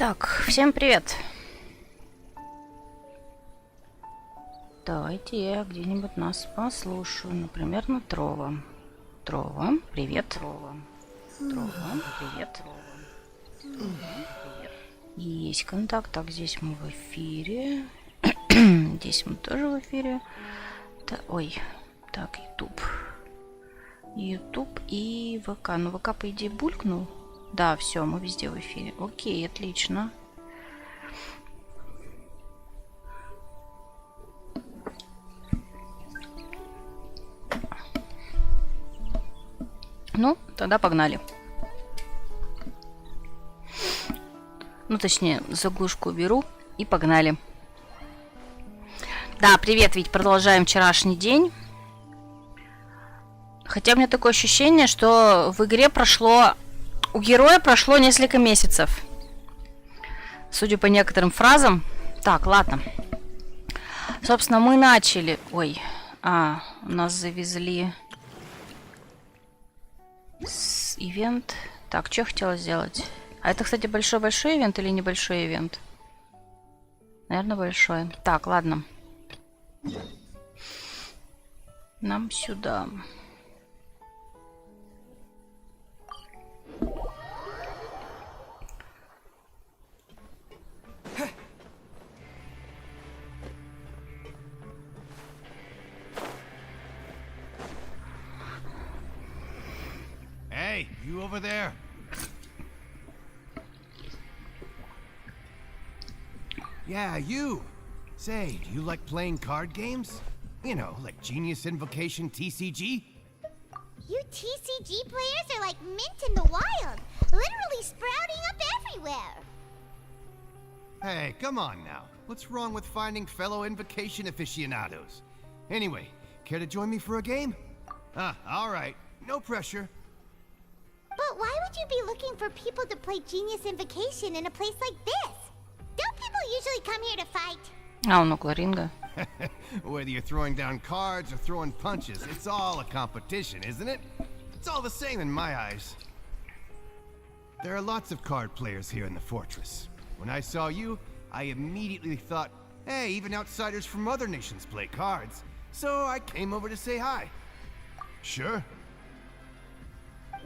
Так, всем привет. Давайте я где-нибудь нас послушаю. Например, на Трова. Трова, привет. Трова, привет. Привет. Есть контакт. Так, здесь мы в эфире. Здесь мы тоже в эфире. Ой, так, YouTube. YouTube и ВК. Ну, ВК, по идее, булькнул. Да, все, мы везде в эфире. Окей, отлично. Ну, тогда погнали. Ну, точнее, заглушку уберу и погнали. Да, привет, ведь продолжаем вчерашний день. Хотя у меня такое ощущение, что в игре у героя прошло несколько месяцев. Судя по некоторым фразам. Так, ладно. Собственно, мы начали... Ой, у нас завезли... Ивент. Так, что я хотела сделать? А это, кстати, большой-большой ивент или небольшой ивент? Наверное, большой. Так, ладно. Нам сюда. Hey, you over there? Yeah, you. Say, do you like playing card games? You know, like Genius Invocation TCG? You TCG players are like mint in the wild, literally sprouting up everywhere. Hey, come on now. What's wrong with finding fellow Invocation aficionados? Anyway, care to join me for a game? All right. No pressure. But why would you be looking for people to play Genius Invocation in a place like this? Don't people usually come here to fight? Он около ринга. Whether you're throwing down cards or throwing punches, it's all a competition, isn't it? It's all the same in my eyes. There are lots of card players here in the fortress. When I saw you, I immediately thought, hey, even outsiders from other nations play cards. So I came over to say hi. Sure.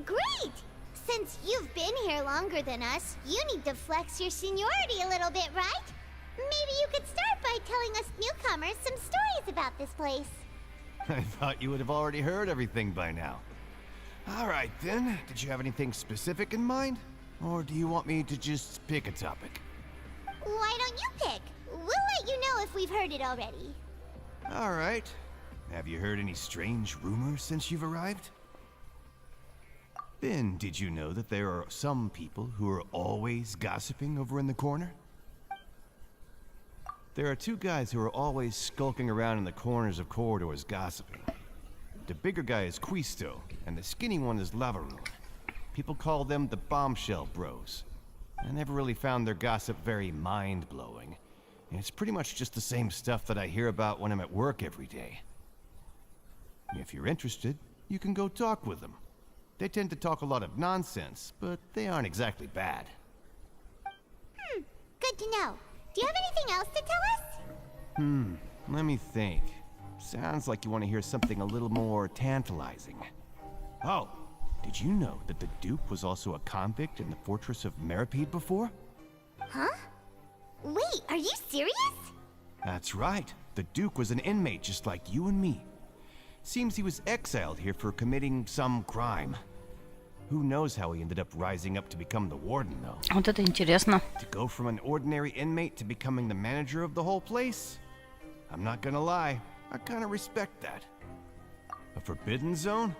Great! Since you've been here longer than us, you need to flex your seniority a little bit, right? Maybe you could start by telling us newcomers some stories about this place. I thought you would have already heard everything by now. All right, then. Did you have anything specific in mind? Or do you want me to just pick a topic? Why don't you pick? We'll let you know if we've heard it already. All right. Have you heard any strange rumors since you've arrived? Ben, did you know that there are some people who are always gossiping over in the corner? There are two guys who are always skulking around in the corners of corridors gossiping. The bigger guy is Quisto, and the skinny one is Lavaroon. People call them the Bombshell Bros. I never really found their gossip very mind-blowing. And it's pretty much just the same stuff that I hear about when I'm at work every day. If you're interested, you can go talk with them. They tend to talk a lot of nonsense, but they aren't exactly bad. Good to know. Do you have anything else to tell us? Let me think. Sounds like you want to hear something a little more tantalizing. Oh, did you know that the Duke was also a convict in the fortress of Meripede before? Huh? Wait, are you serious? That's right. The Duke was an inmate just like you and me. Seems he was exiled here for committing some crime. Who knows how he ended up rising up to become the warden, though? Вот это интересно. To go from an ordinary inmate to becoming the manager of the whole place? I'm not gonna lie, I kinda respect that. A forbidden zone?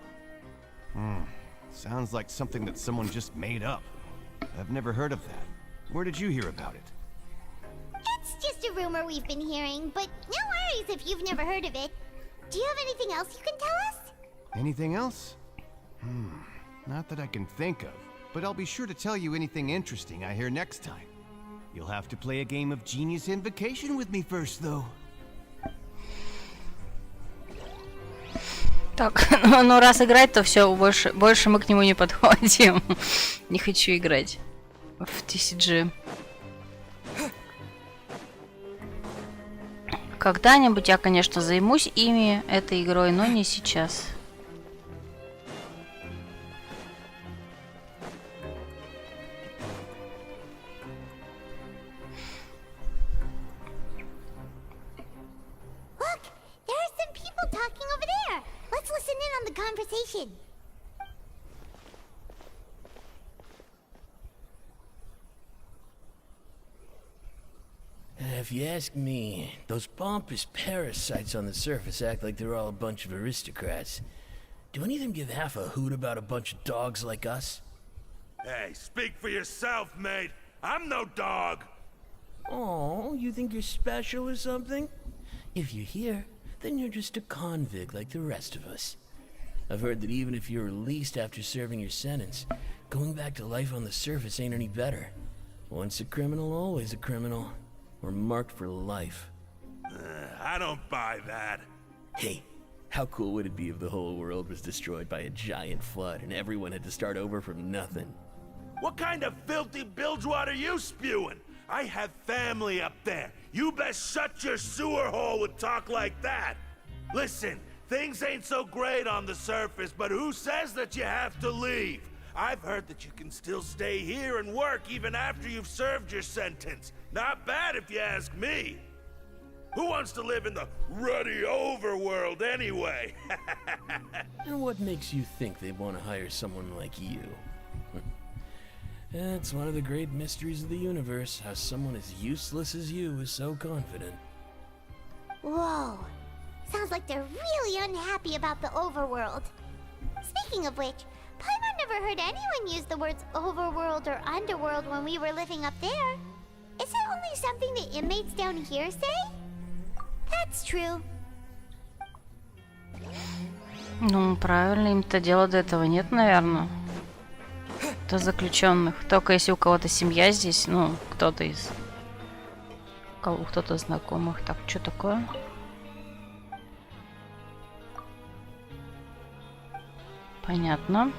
Sounds like something that someone just made up. I've never heard of that. Where did you hear about it? It's just a rumor we've been hearing, but no worries if you've never heard of it. Do you have anything else you can tell us? Anything else? Not that I can think of, but I'll be sure to tell you anything interesting I hear next time. You'll have to play a game of Genius Invocation with me first, though. Так, ну раз играть, то все, больше мы к нему не подходим. Не хочу играть в TCG. Когда-нибудь я, конечно, займусь ими, этой игрой, но не сейчас. Look, there are some people talking over there. Let's listen in on the conversation. If you ask me, those pompous parasites on the surface act like they're all a bunch of aristocrats. Do any of them give half a hoot about a bunch of dogs like us? Hey, speak for yourself, mate. I'm no dog. Oh, you think you're special or something? If you're here, then you're just a convict like the rest of us. I've heard that even if you're released after serving your sentence, going back to life on the surface ain't any better. Once a criminal, always a criminal. We're marked for life. I don't buy that. Hey, how cool would it be if the whole world was destroyed by a giant flood and everyone had to start over from nothing? What kind of filthy bilgewater are you spewing? I have family up there. You best shut your sewer hole with talk like that. Listen, things ain't so great on the surface, but who says that you have to leave? I've heard that you can still stay here and work even after you've served your sentence. Not bad if you ask me. Who wants to live in the ruddy overworld anyway? And what makes you think they want to hire someone like you? It's one of the great mysteries of the universe, how someone as useless as you is so confident. Whoa. Sounds like they're really unhappy about the overworld. Speaking of which, Paimon never heard anyone use the words overworld or underworld when we were living up there. Is it only something the inmates down here say? That's true. Ну, правильно, им-то дела до этого нет, наверное. До заключенных. Только если у кого-то семья здесь, ну, кто-то из... Кто-то знакомых. Так, что такое? Понятно.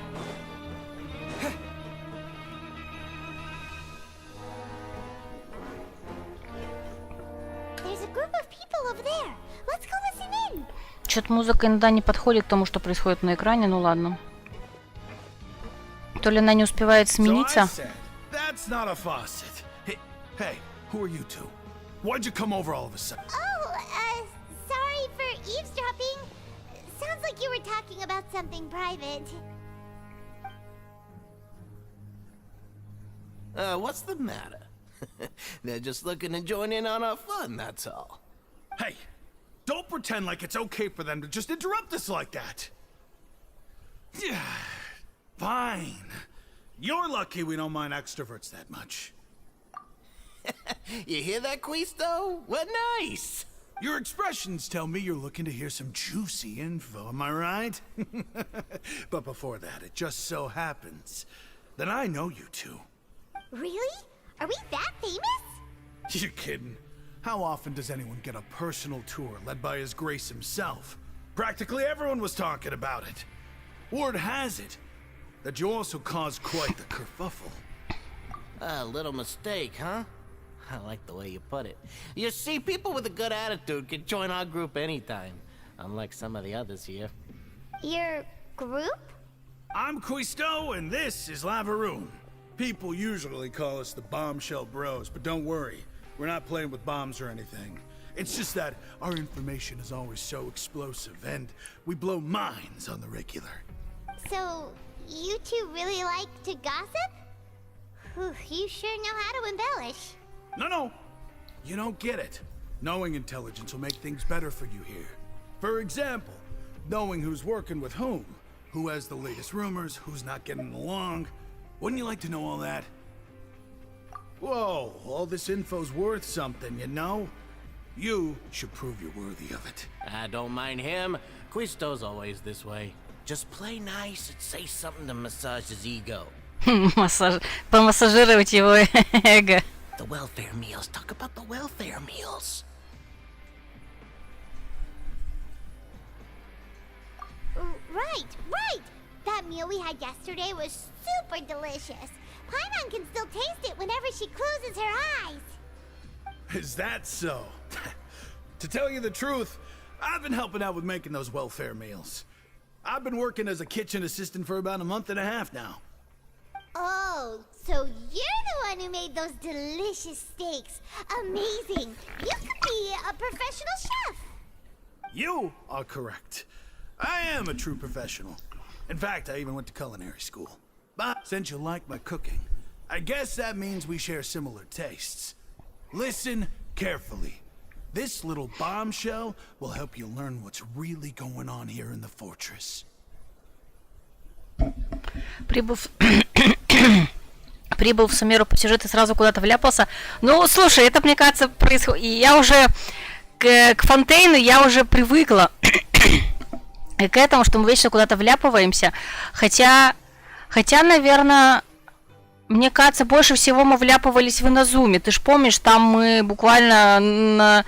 There's a group of people over there. Let's go listen in. Что-то музыка иногда не подходит к тому, что происходит на экране, ну ладно. То ли она не успевает смениться. That's not a faucet. Hey, who are you two? Why'd you come over all of a sudden? Oh, sorry for eavesdropping. Sounds like you were talking about something private. What's the matter? They're just looking to join in on our fun, that's all. Hey, don't pretend like it's okay for them to just interrupt us like that. Yeah, fine. You're lucky we don't mind extroverts that much. You hear that, Quisto? What nice! Your expressions tell me you're looking to hear some juicy info, am I right? But before that, it just so happens that I know you two. Really? Are we that famous? You're kidding. How often does anyone get a personal tour led by His Grace himself? Practically everyone was talking about it. Word has it that you also caused quite the kerfuffle. A little mistake, huh? I like the way you put it. You see, people with a good attitude can join our group anytime, unlike some of the others here. Your group? I'm Quisto, and this is Lavaroon. People usually call us the Bombshell Bros, but don't worry. We're not playing with bombs or anything. It's just that our information is always so explosive, and we blow minds on the regular. So, you two really like to gossip? Whew, you sure know how to embellish. No. You don't get it. Knowing intelligence will make things better for you here. For example, knowing who's working with whom, who has the latest rumors, who's not getting along. Wouldn't you like to know all that? Whoa, all this info's worth something, you know? You should prove you're worthy of it. I don't mind him. Quisto's always this way. Just play nice and say something to massage his ego. Помассажировать его эго. The welfare meals. Talk about the welfare meals. Right! That meal we had yesterday was super delicious. Paimon can still taste it whenever she closes her eyes. Is that so? To tell you the truth, I've been helping out with making those welfare meals. I've been working as a kitchen assistant for about a month and a half now. Oh, so you're the one who made those delicious steaks. Amazing. You could be a professional chef. You are correct. I am a true professional. In fact, I even went to culinary school. But since you like my cooking, I guess that means we share similar tastes. Listen carefully. This little bombshell will help you learn what's really going on here in the fortress. Прибыл в Сумеру по сюжету и сразу куда-то вляпался. Ну, слушай, это, мне кажется, происходит... Я уже к Фонтейну я уже привыкла и к этому, что мы вечно куда-то вляпываемся. Хотя, наверное, мне кажется, больше всего мы вляпывались в Иназуме. Ты ж помнишь, там мы буквально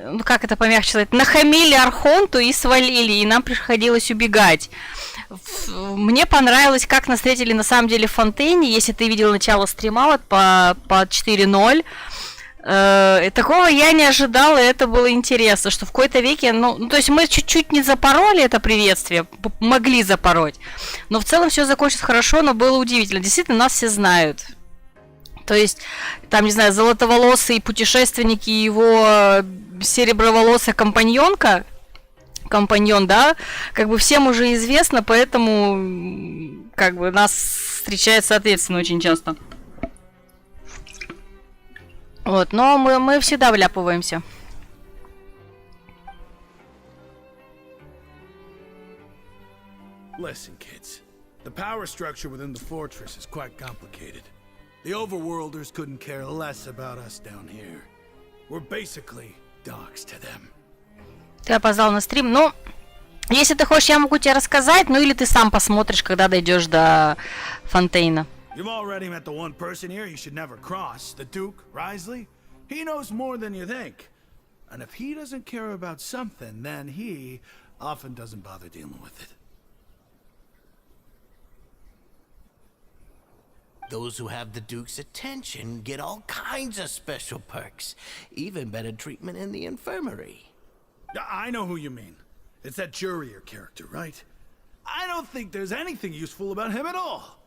ну как это помягче сказать, нахамили Архонту и свалили, и нам приходилось убегать. Мне понравилось, как нас встретили на самом деле в Фонтейне. Если ты видел начало стрима вот по 4.0, такого я не ожидала, и это было интересно, что в какой-то веке, ну, то есть мы чуть-чуть не запороли это приветствие, могли запороть, но в целом все закончилось хорошо, но было удивительно. Действительно, нас все знают. То есть, там, не знаю, золотоволосый путешественник и его сереброволосая компаньон, да, как бы всем уже известно, поэтому как бы нас встречают соответственно очень часто. Вот, но мы всегда вляпываемся. Listen, kids. The power structure within the fortress is quite complicated. The overworlders couldn't care less about us down here. We're basically dogs to them. Ты опоздал на стрим. Ну, если ты хочешь, я могу тебе рассказать, ну или ты сам посмотришь, когда дойдешь до Фонтейна. You've already met the one person here you should never cross, the Duke, Risley. He knows more than you think. And if he doesn't care about something, then he often doesn't bother dealing with it. Those who have the Duke's attention get all kinds of special perks, even better treatment in the infirmary. I know who you mean. It's that Jurier character, right? I don't think there's anything useful about him at all.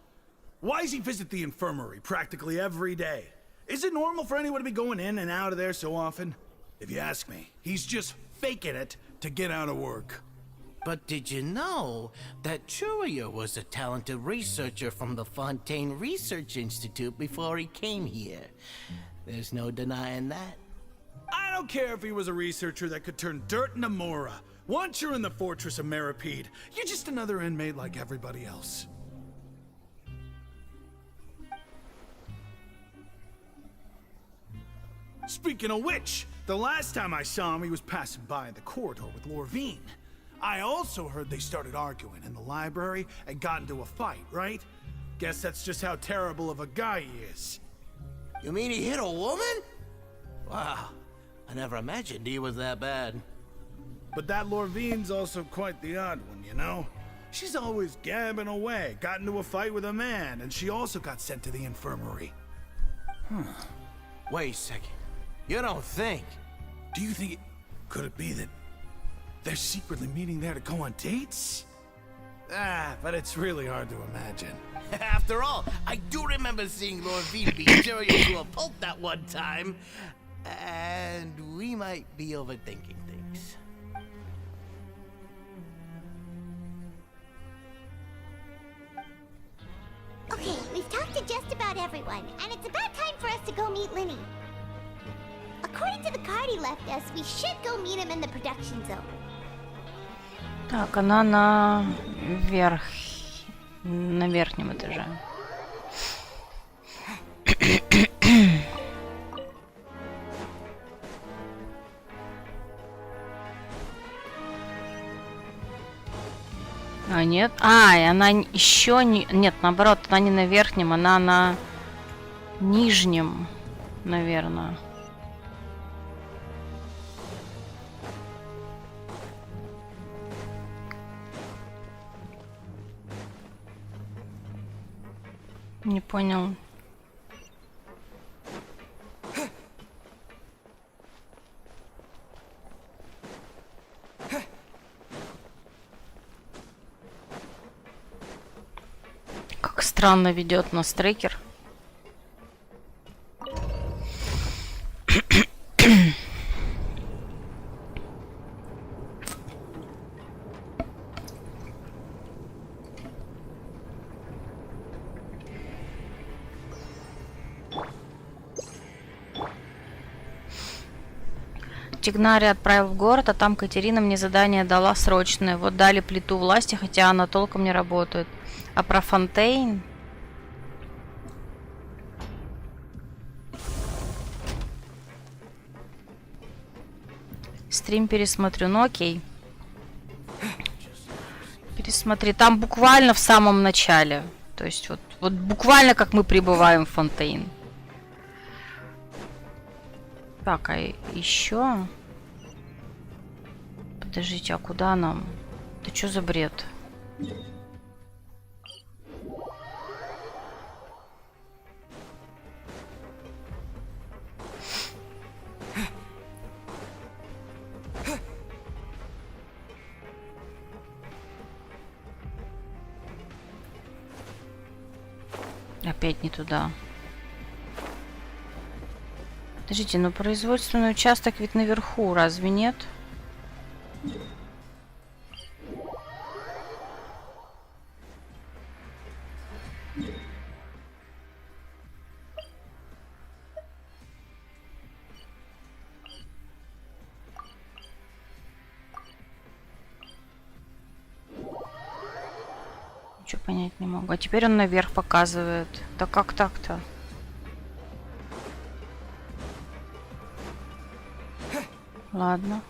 Why does he visit the infirmary practically every day? Is it normal for anyone to be going in and out of there so often? If you ask me, he's just faking it to get out of work. But did you know that Jurier was a talented researcher from the Fontaine Research Institute before he came here? There's no denying that. I don't care if he was a researcher that could turn dirt into Mora. Once you're in the fortress of Meripede, you're just another inmate like everybody else. Speaking of which, the last time I saw him, he was passing by in the corridor with Lorvine. I also heard they started arguing in the library and got into a fight, right? Guess that's just how terrible of a guy he is. You mean he hit a woman? Wow, I never imagined he was that bad. But that Lorvine's also quite the odd one, you know? She's always gabbing away, got into a fight with a man, and she also got sent to the infirmary. Wait a second. You don't think? Do you think could it be that they're secretly meeting there to go on dates? But it's really hard to imagine. After all, I do remember seeing Lorvine beat Jurier to a pulp that one time. And we might be overthinking things. Okay, we've talked to just about everyone, and it's about time for us to go meet Linny. According to the card he left us, we should go meet him in the production zone. Так, она на верхнем этаже. А, нет. А, и она еще не... Нет, наоборот, она не на верхнем, она на нижнем, наверное. Не понял. странно ведет нас трекер. Тигнари отправил в город, а там Катерина мне задание дала срочное. Вот дали плиту власти, хотя она толком не работает. А про Фонтейн? Стрим пересмотрю. Ну окей. Пересмотри. Там буквально в самом начале. То есть вот буквально как мы прибываем в Фонтейн. Так, а еще... Подождите, а куда нам? Да что за бред? Опять не туда. Подождите, ну производственный участок ведь наверху, разве нет? Ничего понять не могу. А теперь он наверх показывает. Да как так-то? Ладно.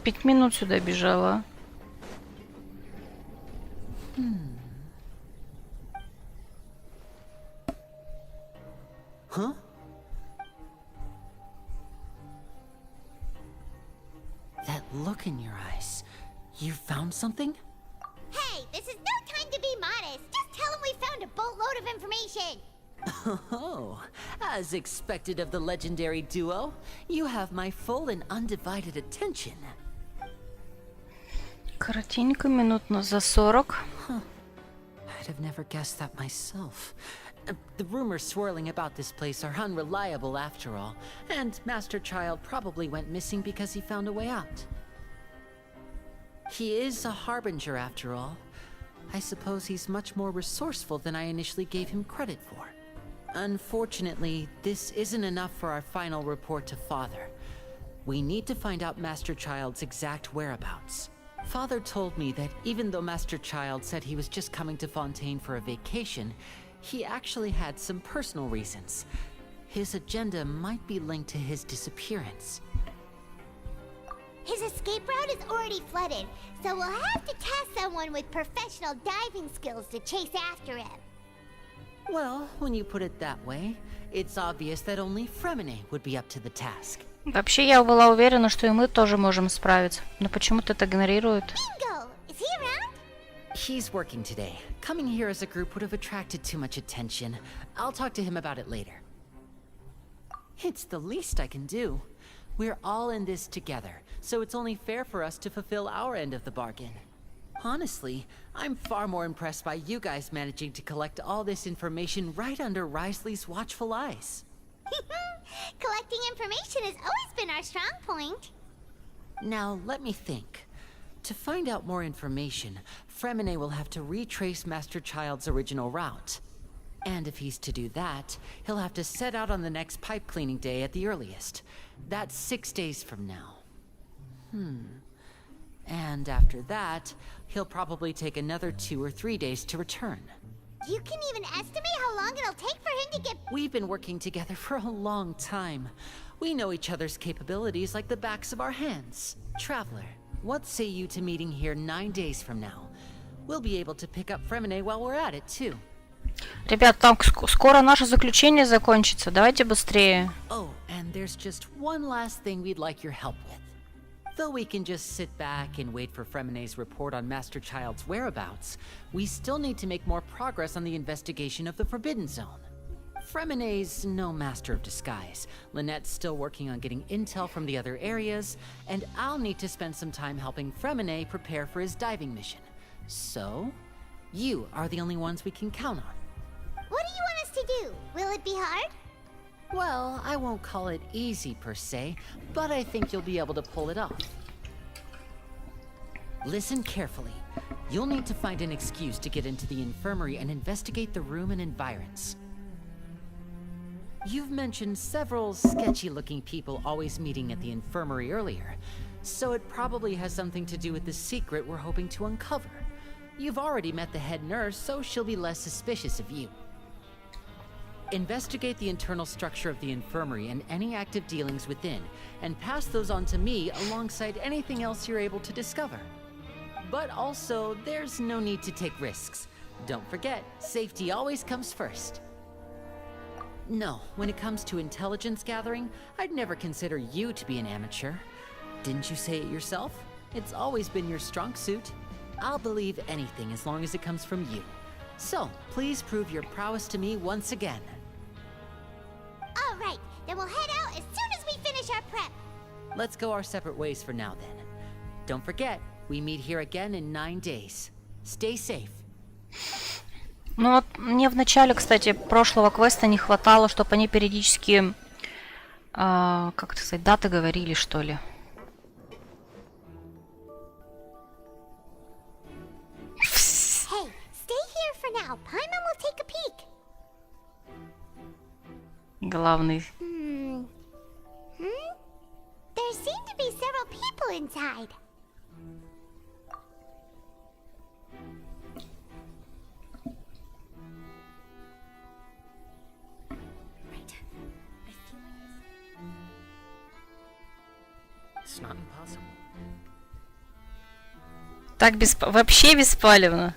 Пять минут сюда бежала. Huh? That look in your eyes. You found something? Hey, this is no time to be modest. Just tell him we found a boatload of information. Oh, as expected of the legendary duo, you have my full and undivided attention. Коротенько, минут за 40. I'd have never guessed that myself. The rumors swirling about this place are unreliable after all, and Master Child probably went missing because he found a way out. He is a harbinger after all. I suppose he's much more resourceful than I initially gave him credit for. Unfortunately, this isn't enough for our final report to Father. We need to find out Master Child's exact whereabouts. Father told me that even though Master Child said he was just coming to Fontaine for a vacation, he actually had some personal reasons. His agenda might be linked to his disappearance. His escape route is already flooded, so we'll have to task someone with professional diving skills to chase after him. Well, when you put it that way, it's obvious that only Fremine would be up to the task. Вообще, я была уверена, что и мы тоже можем справиться. Но почему-то это игнорирует. Bingo! Is he around? He's working today. Coming here as a group would have attracted too much attention. I'll talk to him about it later. It's the least I can do. We're all in this together, so it's only fair for us to fulfill our end of the bargain. Honestly, I'm far more impressed by you guys managing to collect all this information right under Risley's watchful eyes. Collecting information has always been our strong point. Now, let me think. To find out more information, Fremine will have to retrace Master Child's original route. And if he's to do that, he'll have to set out on the next pipe cleaning day at the earliest. That's 6 days from now. And after that, he'll probably take another 2 or 3 days to return. You can even estimate how long it'll take for him to get... We've been working together for a long time. We know each other's capabilities like the backs of our hands. Traveler, what say you to meeting here 9 days from now? We'll be able to pick up Fremine while we're at it, too. Ребят, там скоро наше заключение закончится. Давайте быстрее. Oh, and there's just one last thing we'd like your help with. Though we can just sit back and wait for Fremene's report on Master Child's whereabouts, we still need to make more progress on the investigation of the Forbidden Zone. Fremene's no master of disguise. Lynette's still working on getting intel from the other areas, and I'll need to spend some time helping Fremene prepare for his diving mission. So, you are the only ones we can count on. What do you want us to do? Will it be hard? Well, I won't call it easy per se, but I think you'll be able to pull it off. Listen carefully. You'll need to find an excuse to get into the infirmary and investigate the room and environs. You've mentioned several sketchy-looking people always meeting at the infirmary earlier, so it probably has something to do with the secret we're hoping to uncover. You've already met the head nurse, so she'll be less suspicious of you. Investigate the internal structure of the infirmary and any active dealings within, and pass those on to me alongside anything else you're able to discover. But also, there's no need to take risks. Don't forget, safety always comes first. No, when it comes to intelligence gathering, I'd never consider you to be an amateur. Didn't you say it yourself? It's always been your strong suit. I'll believe anything as long as it comes from you. So, please prove your prowess to me once again. All right, then we'll head out as soon as we finish our prep. Let's go our separate ways for now then. Don't forget, we meet here again in 9 days. Stay safe. Ну вот мне в начале, кстати, прошлого квеста не хватало, чтобы они периодически, как это сказать, даты говорили, что ли. Hey, stay here for now. Paimon will take a peek. Главный. There seem to be several people inside. It's not impossible. Так вообще беспалевно.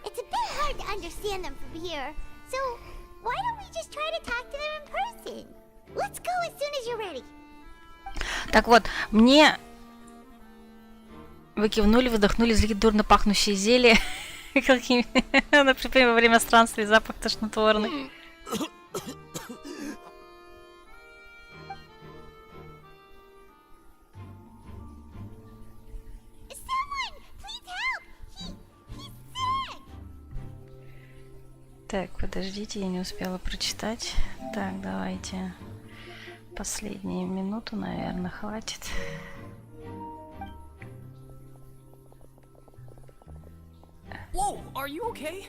It's a bit hard to understand them from here. So, why don't we just try to talk to them in person? Let's go as soon as you're ready. Так вот, мне... Вы кивнули, выдохнули, злит дурно пахнущие зелья. Например, во время странствий запах тошнотворный. Так, подождите, я не успела прочитать. Так, давайте. Последнюю минуту, наверное, хватит. Whoa, are you okay?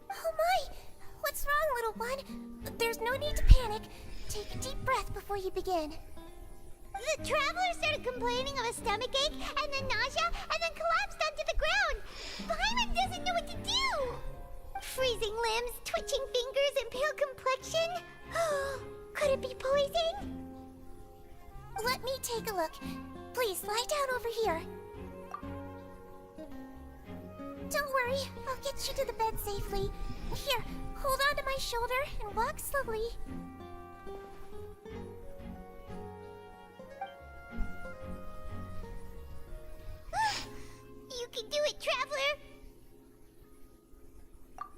Oh my! What's wrong, little one? There's no need to panic. Take a deep breath before you begin. The traveler started complaining of a stomachache, and then nausea, and then collapsed onto the ground. Paimon doesn't know what to do. Freezing limbs, twitching fingers, and pale complexion. Could it be poison? Let me take a look. Please lie down over here. Don't worry, I'll get you to the bed safely. Here, hold on to my shoulder and walk slowly. You can do it, traveler!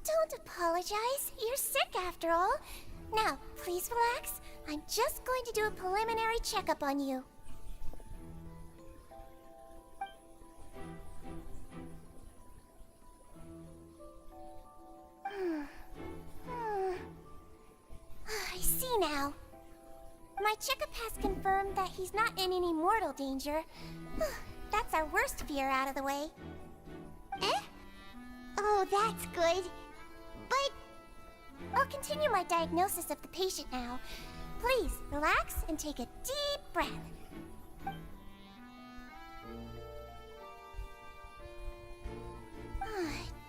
Don't apologize. You're sick after all. Now, please relax. I'm just going to do a preliminary checkup on you. I see now. My checkup has confirmed that he's not in any mortal danger. That's our worst fear out of the way. Eh? Oh, that's good. But I'll continue my diagnosis of the patient now. Please, relax and take a deep breath.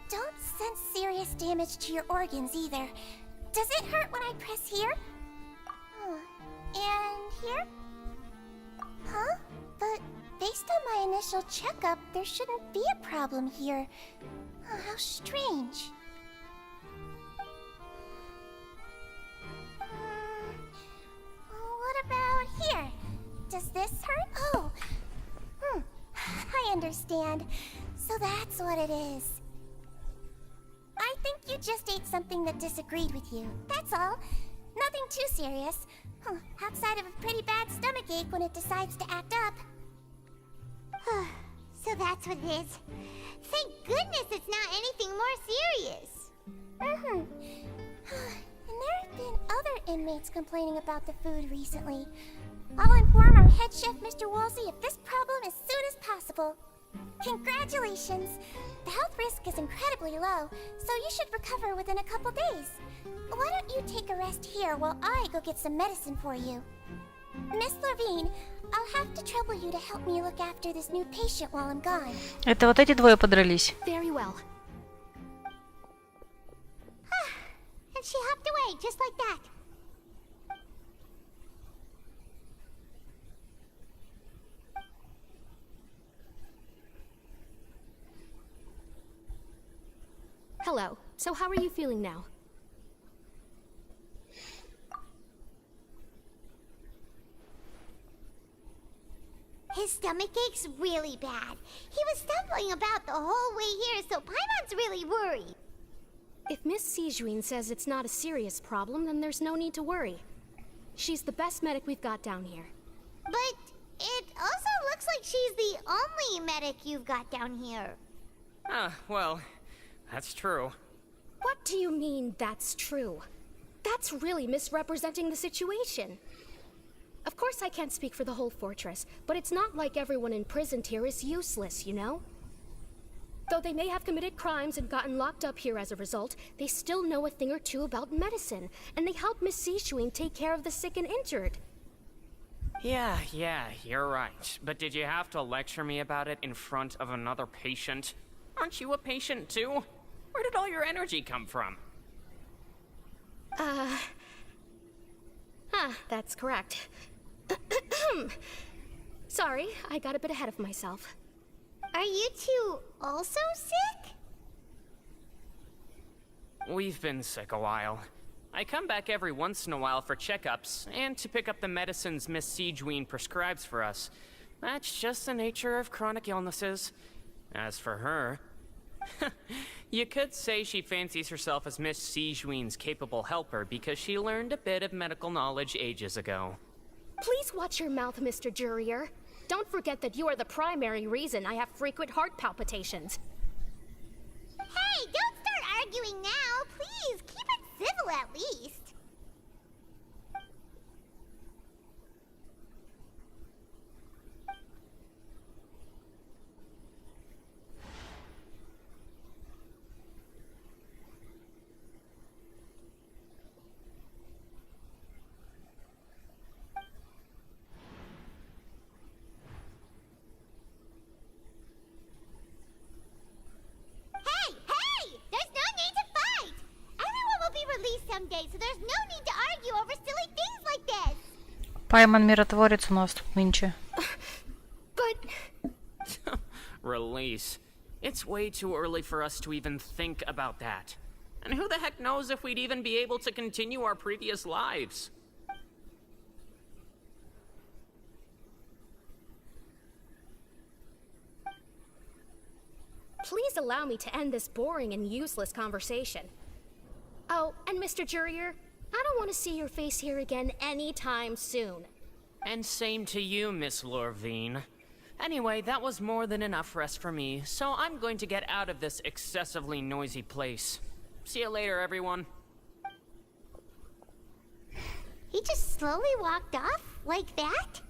Don't sense serious damage to your organs either. Does it hurt when I press here? And here? Huh? But they Based on my initial checkup, there shouldn't be a problem here. Oh, how strange. What about here? Does this hurt? Oh, I understand. So that's what it is. I think you just ate something that disagreed with you. That's all. Nothing too serious. Outside of a pretty bad stomachache when it decides to act up. So that's what it is. Thank goodness it's not anything more serious. And there have been other inmates complaining about the food recently. I'll inform our head chef, Mr. Woolsey, of this problem as soon as possible. Congratulations! The health risk is incredibly low, so you should recover within a couple days. Why don't you take a rest here while I go get some medicine for you? Miss Levine, I'll have to trouble you to help me look after this new patient while I'm gone. Это вот эти двое подрались. Very well. And she hopped away just like that. Hello. So how are you feeling now? His stomach ache's really bad. He was stumbling about the whole way here, so Paimon's really worried. If Miss Sijuin says it's not a serious problem, then there's no need to worry. She's the best medic we've got down here. But it also looks like she's the only medic you've got down here. Well, that's true. What do you mean, that's true? That's really misrepresenting the situation. Of course I can't speak for the whole fortress, but it's not like everyone imprisoned here is useless, you know? Though they may have committed crimes and gotten locked up here as a result, they still know a thing or two about medicine, and they help Miss Sijuin take care of the sick and injured. Yeah, you're right. But did you have to lecture me about it in front of another patient? Aren't you a patient too? Where did all your energy come from? That's correct. Sorry, I got a bit ahead of myself. Are you two also sick? We've been sick a while. I come back every once in a while for checkups, and to pick up the medicines Miss Sijuin prescribes for us. That's just the nature of chronic illnesses. As for her... You could say she fancies herself as Miss Sijuin's capable helper because she learned a bit of medical knowledge ages ago. Please watch your mouth, Mr. Jurier. Don't forget that you are the primary reason I have frequent heart palpitations. Hey, don't start arguing now. Please, keep it civil at least. Someday, so there's no need to argue over silly things like this. Пайман миротворец у нас тут нынче. But... Release. It's way too early for us to even think about that. And who the heck knows if we'd even be able to continue our previous lives? Please allow me to end this boring and useless conversation. Oh, and Mr. Jurier, I don't want to see your face here again anytime soon. And same to you, Miss Lorvine. Anyway, that was more than enough rest for me, so I'm going to get out of this excessively noisy place. See you later, everyone. He just slowly walked off like that?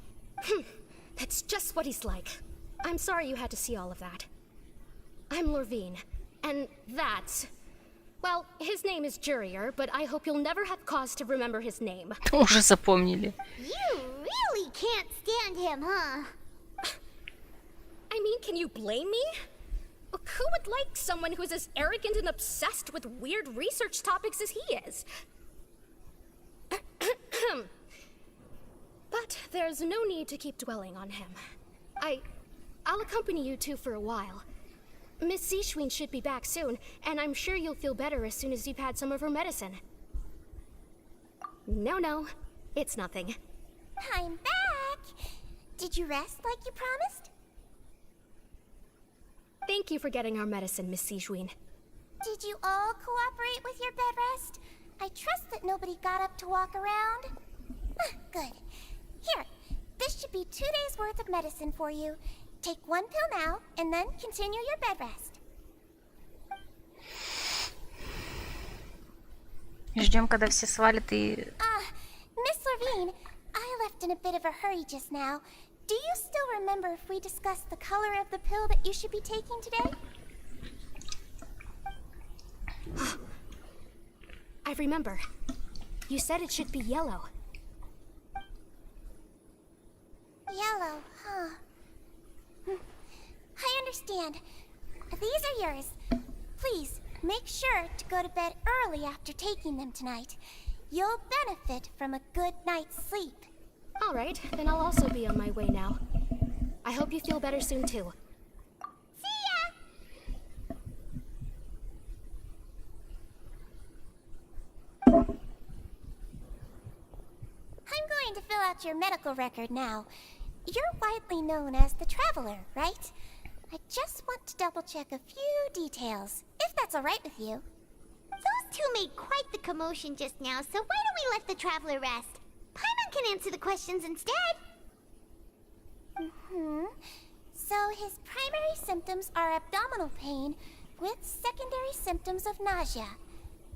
That's just what he's like. I'm sorry you had to see all of that. I'm Lorvine, and that's... Well, his name is Jurier, but I hope you'll never have cause to remember his name. Уже запомнили. You really can't stand him, huh? I mean, can you blame me? Who would like someone who's as arrogant and obsessed with weird research topics as he is? But there's no need to keep dwelling on him. I'll accompany you two for a while. Miss Zishwin should be back soon, and I'm sure you'll feel better as soon as you've had some of her medicine. No, it's nothing. I'm back! Did you rest like you promised? Thank you for getting our medicine, Miss Zishwin. Did you all cooperate with your bed rest? I trust that nobody got up to walk around. Good. Here, this should be 2 days' worth of medicine for you. Take 1 pill now, and then continue your bed rest. Ждем, когда все свалят и... Miss Levine, I left in a bit of a hurry just now. Do you still remember if we discussed the color of the pill that you should be taking today? I remember. You said it should be yellow. Yellow, huh? I understand. These are yours. Please, make sure to go to bed early after taking them tonight. You'll benefit from a good night's sleep. All right, then I'll also be on my way now. I hope you feel better soon, too. See ya! I'm going to fill out your medical record now. You're widely known as the Traveler, right? I just want to double-check a few details, if that's all right with you. Those two made quite the commotion just now, so why don't we let the Traveler rest? Paimon can answer the questions instead. So his primary symptoms are abdominal pain with secondary symptoms of nausea.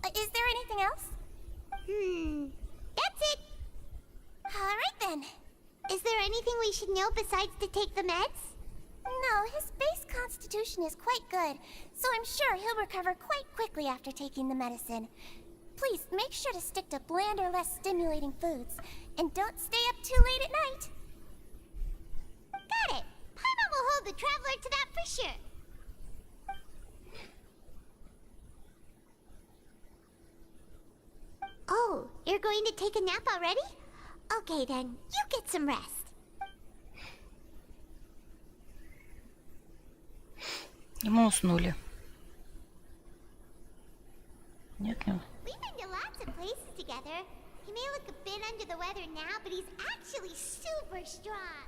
Is there anything else? That's it. All right then. Is there anything we should know besides to take the meds? No, his base constitution is quite good, so I'm sure he'll recover quite quickly after taking the medicine. Please make sure to stick to bland or less stimulating foods, and don't stay up too late at night. Got it. Paimon will hold the Traveler to that for sure. Oh, you're going to take a nap already? Okay then, you get some rest. И мы уснули. Нет, нет. We've been to lots of places together. He may look a bit under the weather now, but he's actually super strong.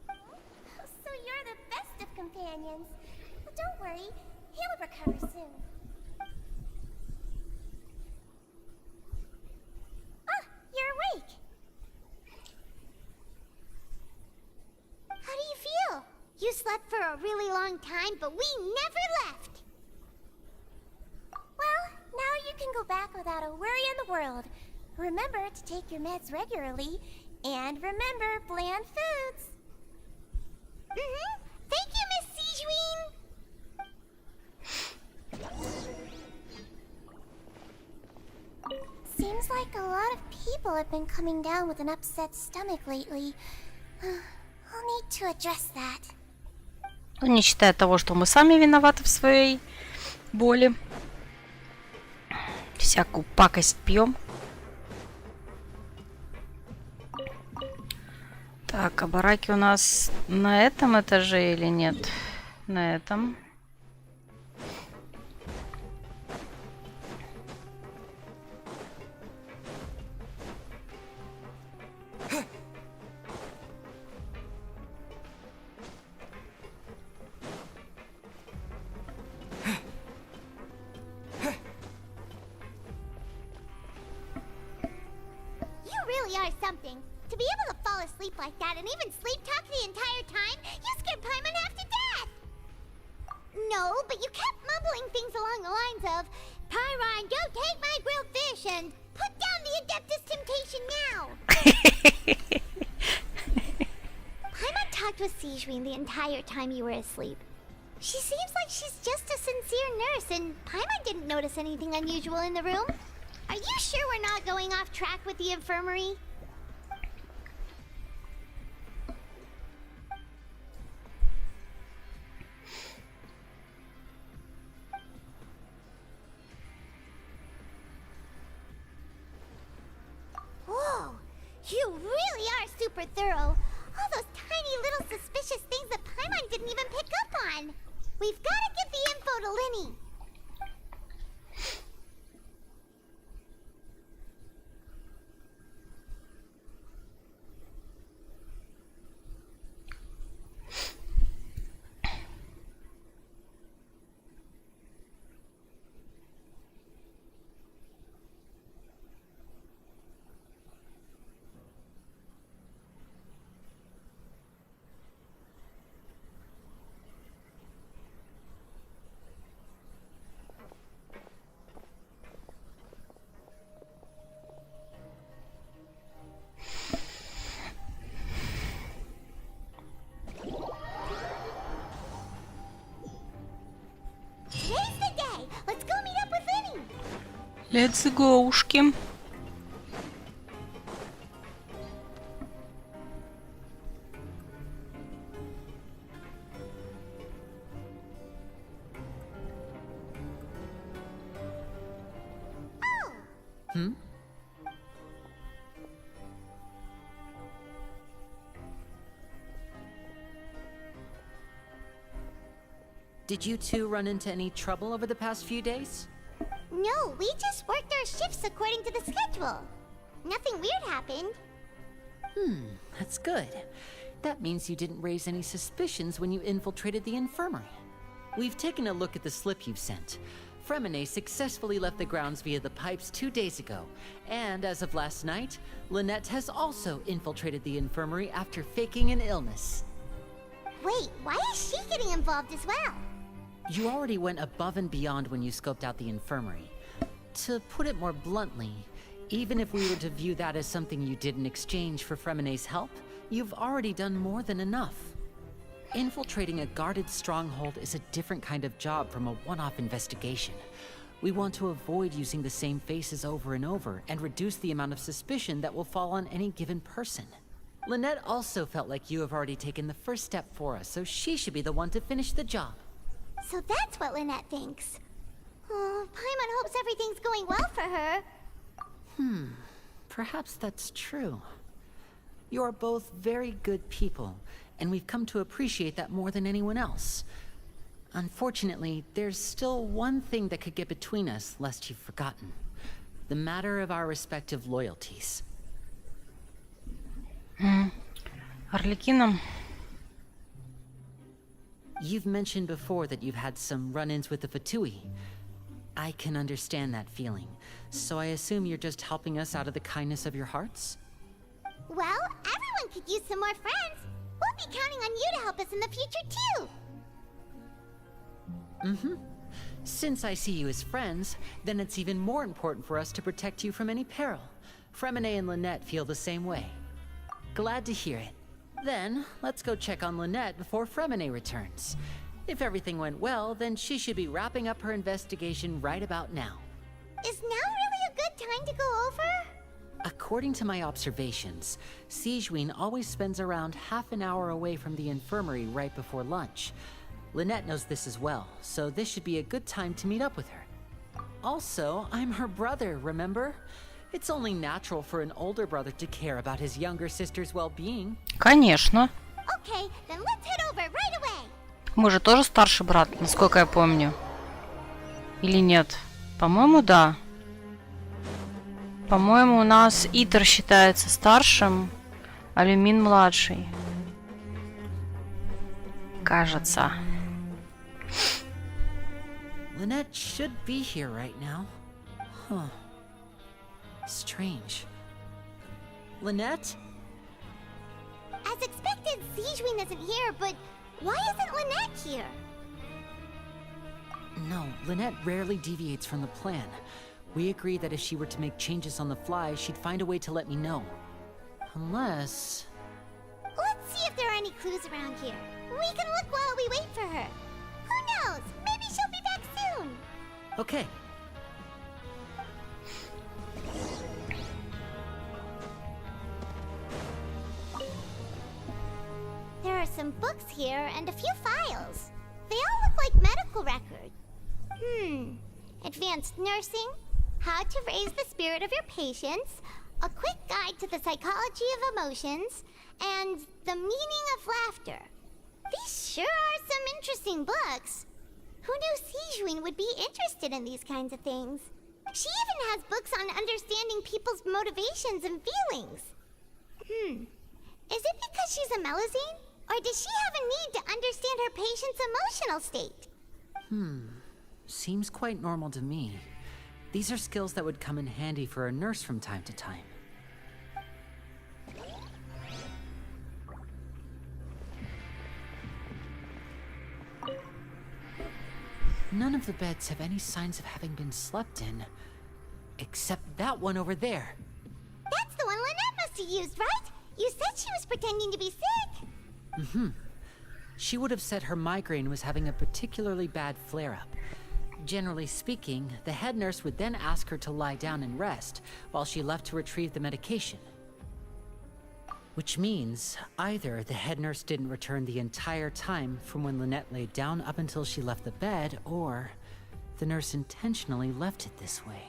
So you're the best of companions. Well, don't worry, he'll recover soon. Ah, you're awake. How do you feel? You slept for a really long time, but we never left. Well, now you can go back without a worry in the world. Remember to take your meds regularly, and remember bland foods. Thank you, Miss Sijuin. Seems like a lot of people have been coming down with an upset stomach lately. I'll need to address that. Ну, не считая того, что мы сами виноваты в своей боли. Всякую пакость пьем. Так, а бараки у нас на этом этаже или нет? На этом. Something. To be able to fall asleep like that and even sleep talk the entire time, you scared Paimon half to death! No, but you kept mumbling things along the lines of, Pyron, don't take my grilled fish, and put down the Adeptus Temptation now! Paimon talked with Sijuin the entire time you were asleep. She seems like she's just a sincere nurse, and Paimon didn't notice anything unusual in the room. Are you sure we're not going off track with the infirmary? Whoa! You really are super thorough. All those tiny little suspicious things that Paimon did Let's go-шки. Did you two run into any trouble over the past few days? No, we just worked our shifts according to the schedule. Nothing weird happened. That's good. That means you didn't raise any suspicions when you infiltrated the infirmary. We've taken a look at the slip you've sent. Fremine successfully left the grounds via the pipes 2 days ago, and as of last night, Lynette has also infiltrated the infirmary after faking an illness. Wait, why is she getting involved as well? You already went above and beyond when you scoped out the infirmary. To put it more bluntly, even if we were to view that as something you did in exchange for Fremine's help, you've already done more than enough. Infiltrating a guarded stronghold is a different kind of job from a one-off investigation. We want to avoid using the same faces over and over and reduce the amount of suspicion that will fall on any given person. Lynette also felt like you have already taken the first step for us, so she should be the one to finish the job. So that's what Lynette thinks. Oh, Paimon hopes everything's going well for her. Perhaps that's true. You're both very good people, and we've come to appreciate that more than anyone else. Unfortunately, there's still one thing that could get between us, lest you've forgotten. The matter of our respective loyalties. Арлекином. You've mentioned before that you've had some run-ins with the Fatui. I can understand that feeling, so I assume you're just helping us out of the kindness of your hearts? Well, everyone could use some more friends. We'll be counting on you to help us in the future, too. Since I see you as friends, then it's even more important for us to protect you from any peril. Fremine and Lynette feel the same way. Glad to hear it. Then, let's go check on Lynette before Fremine returns. If everything went well, then she should be wrapping up her investigation right about now. Is now really a good time to go over? According to my observations, Sigewinne always spends around half an hour away from the infirmary right before lunch. Lynette knows this as well, so this should be a good time to meet up with her. Also, I'm her brother, remember? It's only natural for an older brother to care about his younger sister's well-being. Конечно. Okay, then let's head over right away. Мы же тоже старший брат, насколько я помню. Или нет? По-моему, да. По-моему, у нас Итер считается старшим, а Люмин младший. Кажется. Lynette should be here right now. Huh. Strange. Lynette? As expected, Sigewinne isn't here, but why isn't Lynette here? No, Lynette rarely deviates from the plan. We agreed that if she were to make changes on the fly, she'd find a way to let me know. Unless... Let's see if there are any clues around here. We can look while we wait for her. Who knows? Maybe she'll be back soon. Okay. There are some books here and a few files. They all look like medical records. Advanced nursing, how to raise the spirit of your patients, a quick guide to the psychology of emotions, and the meaning of laughter. These sure are some interesting books. Who knew Sigewinne would be interested in these kinds of things? She even has books on understanding people's motivations and feelings. Is it because she's a Melusine? Or does she have a need to understand her patient's emotional state? Seems quite normal to me. These are skills that would come in handy for a nurse from time to time. None of the beds have any signs of having been slept in. Except that one over there. That's the one Lynette must have used, right? You said she was pretending to be sick. She would have said her migraine was having a particularly bad flare-up. Generally speaking, the head nurse would then ask her to lie down and rest while she left to retrieve the medication. Which means either the head nurse didn't return the entire time from when Lynette laid down up until she left the bed, or the nurse intentionally left it this way.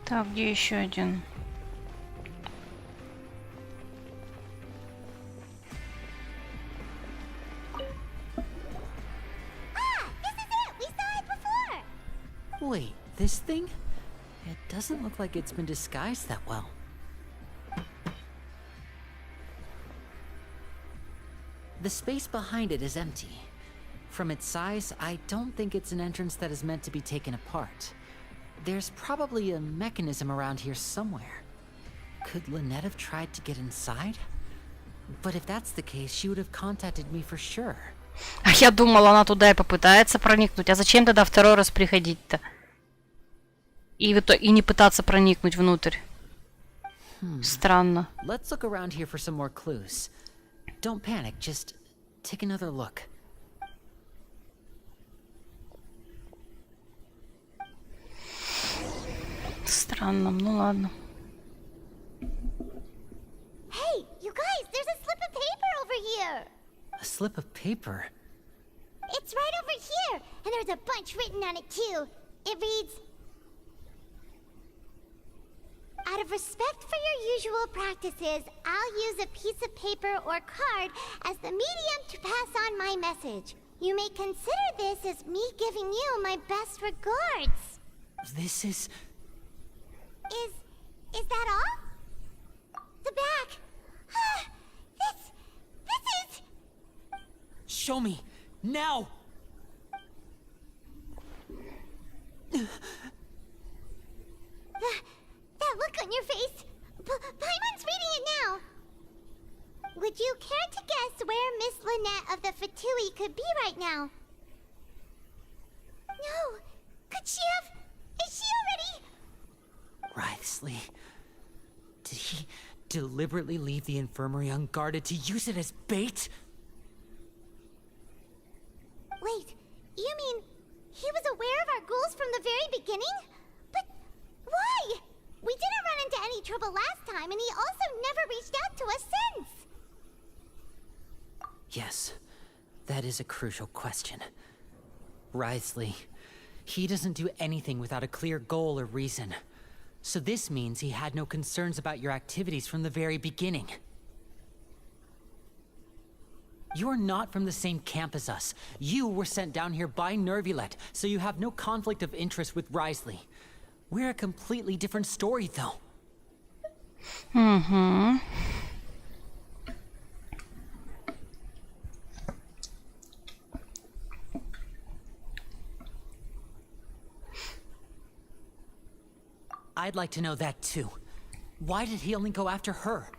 Так, где еще один? Wait, this thing? It doesn't look like it's been disguised that well. The space behind it is empty. From its size, I don't think it's an entrance that is meant to be taken apart. There's probably a mechanism around here somewhere. Could Lynette have tried to get inside? But if that's the case, she would have contacted me for sure. А я думала, она туда и попытается проникнуть. А зачем тогда второй раз приходить-то? И не пытаться проникнуть внутрь. Странно. Let's look around here for some more clues. Don't panic, just take another look. Странно, ну ладно. Hey, you guys, there's a slip of paper over here. A slip of paper? It's right over here, and there's a bunch written on it too. It reads, out of respect for your usual practices, I'll use a piece of paper or card as the medium to pass on my message. You may consider this as me giving you my best regards. This is... Is that all? The back. This is... Show me! Now! That look on your face. Paimon's reading it now. Would you care to guess where Miss Lynette of the Fatui could be right now? No. Could she have... Is she already... Wriothesley. Did he deliberately leave the infirmary unguarded to use it as bait? Wait, you mean he was aware of our goals from the very beginning? But why? We didn't run into any trouble last time, and he also never reached out to us since. Yes, that is a crucial question. Wriothesley, he doesn't do anything without a clear goal or reason. So this means he had no concerns about your activities from the very beginning. You're not from the same camp as us. You were sent down here by Nervulet, so you have no conflict of interest with Wriothesley. We're a completely different story, though. Mm-hmm. I'd like to know that too. Why did he only go after her?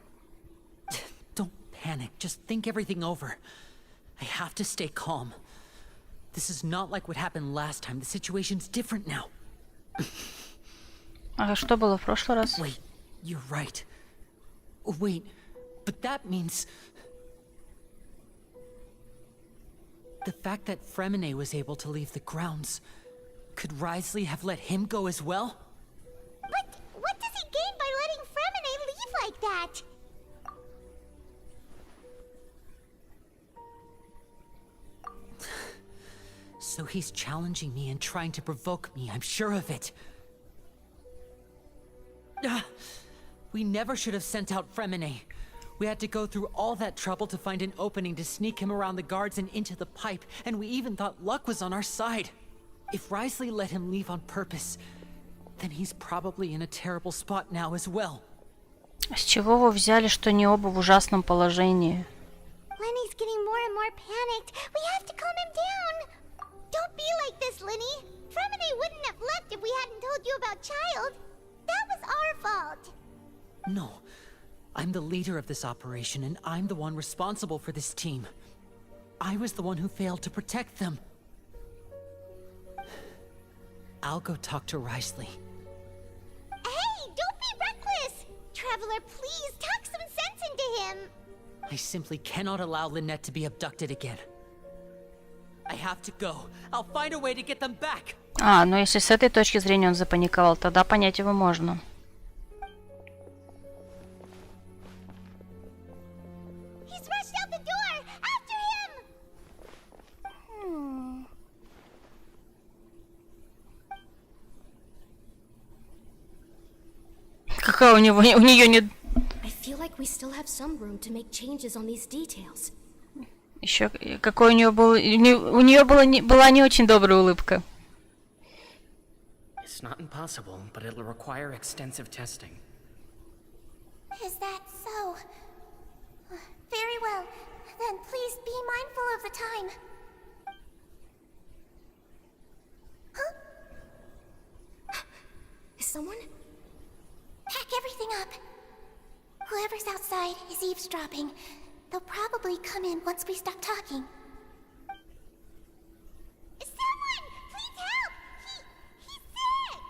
Don't panic, just think everything over. I have to stay calm. This is not like what happened last time. The situation's different now. А что было в прошлый раз? Wait, you're right. Wait, but that means... The fact that Fremine was able to leave the grounds... Could Wriothesley have let him go as well? But what does he gain by letting Fremine leave like that? So he's challenging me and trying to provoke me, I'm sure of it. We never should have sent out Fremine. We had to go through all that trouble to find an opening to sneak him around the guards and into the pipe, and we even thought luck was on our side. If Wriothesley let him leave on purpose, then he's probably in a terrible spot now as well. С чего вы взяли, что не оба в ужасном положении? Lenny's getting more and more panicked. We have to calm him down. Don't be like this, Lenny. Fremine wouldn't have left if we hadn't told you about Child. That was our fault. No, I'm the leader of this operation, and I'm the one responsible for this team. I was the one who failed to protect them. I'll go talk to Wriothesley. Hey, don't be reckless! Traveler, please, talk some listen to him. I simply cannot allow Lynette to be abducted again. I have to go. I'll find a way to get them back. А, ну если с этой точки зрения он запаниковал, тогда понять его можно. He's rushed out the door. After him. Какая у нее не... I feel like we still have some room to make changes on these details. Еще какой у нее был... У нее была не очень добрая улыбка. It's not impossible, but it'll require extensive testing. Is that so? Very well. Then please be mindful of the time. Huh? Is someone? Pack everything up. Whoever's outside is eavesdropping. They'll probably come in once we stop talking. Someone! Please help! He's sick!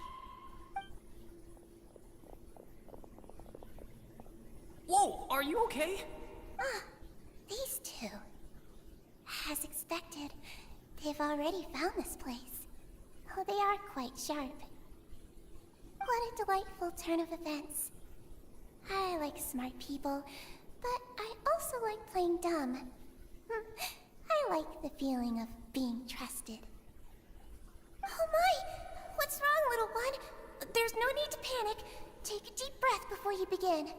Whoa, are you okay? These two. As expected, they've already found this place. Oh, they are quite sharp. What a delightful turn of events. I like smart people, but I also like playing dumb. I like the feeling of being trusted. Oh my! What's wrong, little one? There's no need to panic. Take a deep breath before you begin.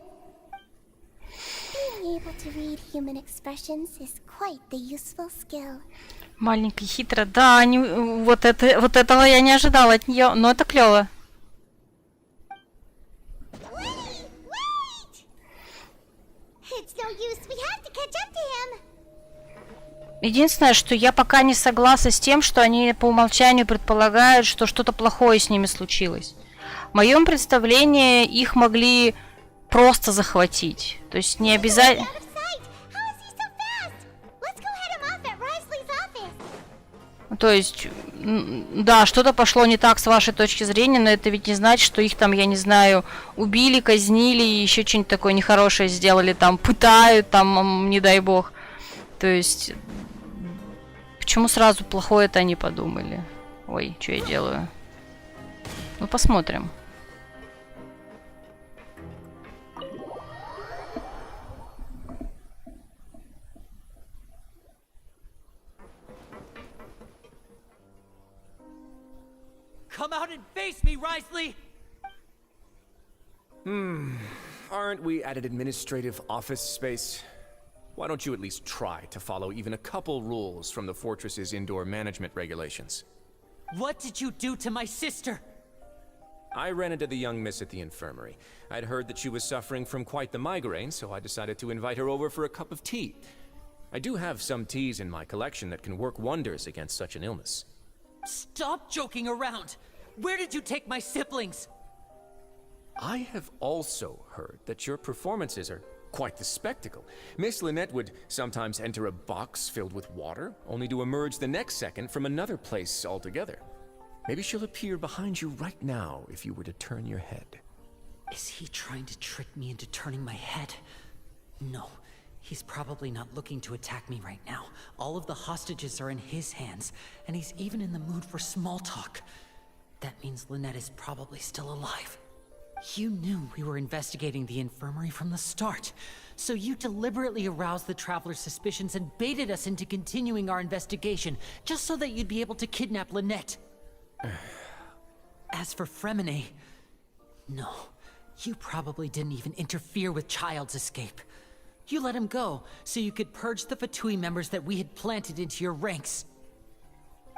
Being able to read human expressions is quite the useful skill. Маленькая хитрая. Да, они, вот этого я не ожидала от нее, но это клево. Wait! It's no use. We have to catch up to him. Единственное, что я пока не согласна с тем, что они по умолчанию предполагают, что что-то плохое с ними случилось. В моем представлении их могли просто захватить. То есть не обязательно... Out of sight. How is he so fast? Let's go head him off at Risley's office. То есть, да, что-то пошло не так с вашей точки зрения, но это ведь не значит, что их там, я не знаю, убили, казнили и еще что-нибудь такое нехорошее сделали, там, пытают, там, не дай бог. То есть, почему сразу плохое-то они подумали? Ой, что я делаю? Ну, посмотрим. Come out and face me, Risley! Aren't we at an administrative office space? Why don't you at least try to follow even a couple rules from the fortress's indoor management regulations? What did you do to my sister? I ran into the young miss at the infirmary. I'd heard that she was suffering from quite the migraine, so I decided to invite her over for a cup of tea. I do have some teas in my collection that can work wonders against such an illness. Stop joking around! Where did you take my siblings? I have also heard that your performances are quite the spectacle. Miss Lynette would sometimes enter a box filled with water, only to emerge the next second from another place altogether. Maybe she'll appear behind you right now if you were to turn your head. Is he trying to trick me into turning my head? No, he's probably not looking to attack me right now. All of the hostages are in his hands, and he's even in the mood for small talk. That means Lynette is probably still alive. You knew we were investigating the infirmary from the start, so you deliberately aroused the Traveler's suspicions and baited us into continuing our investigation, just so that you'd be able to kidnap Lynette. As for Fremine, no, you probably didn't even interfere with Child's escape. You let him go, so you could purge the Fatui members that we had planted into your ranks.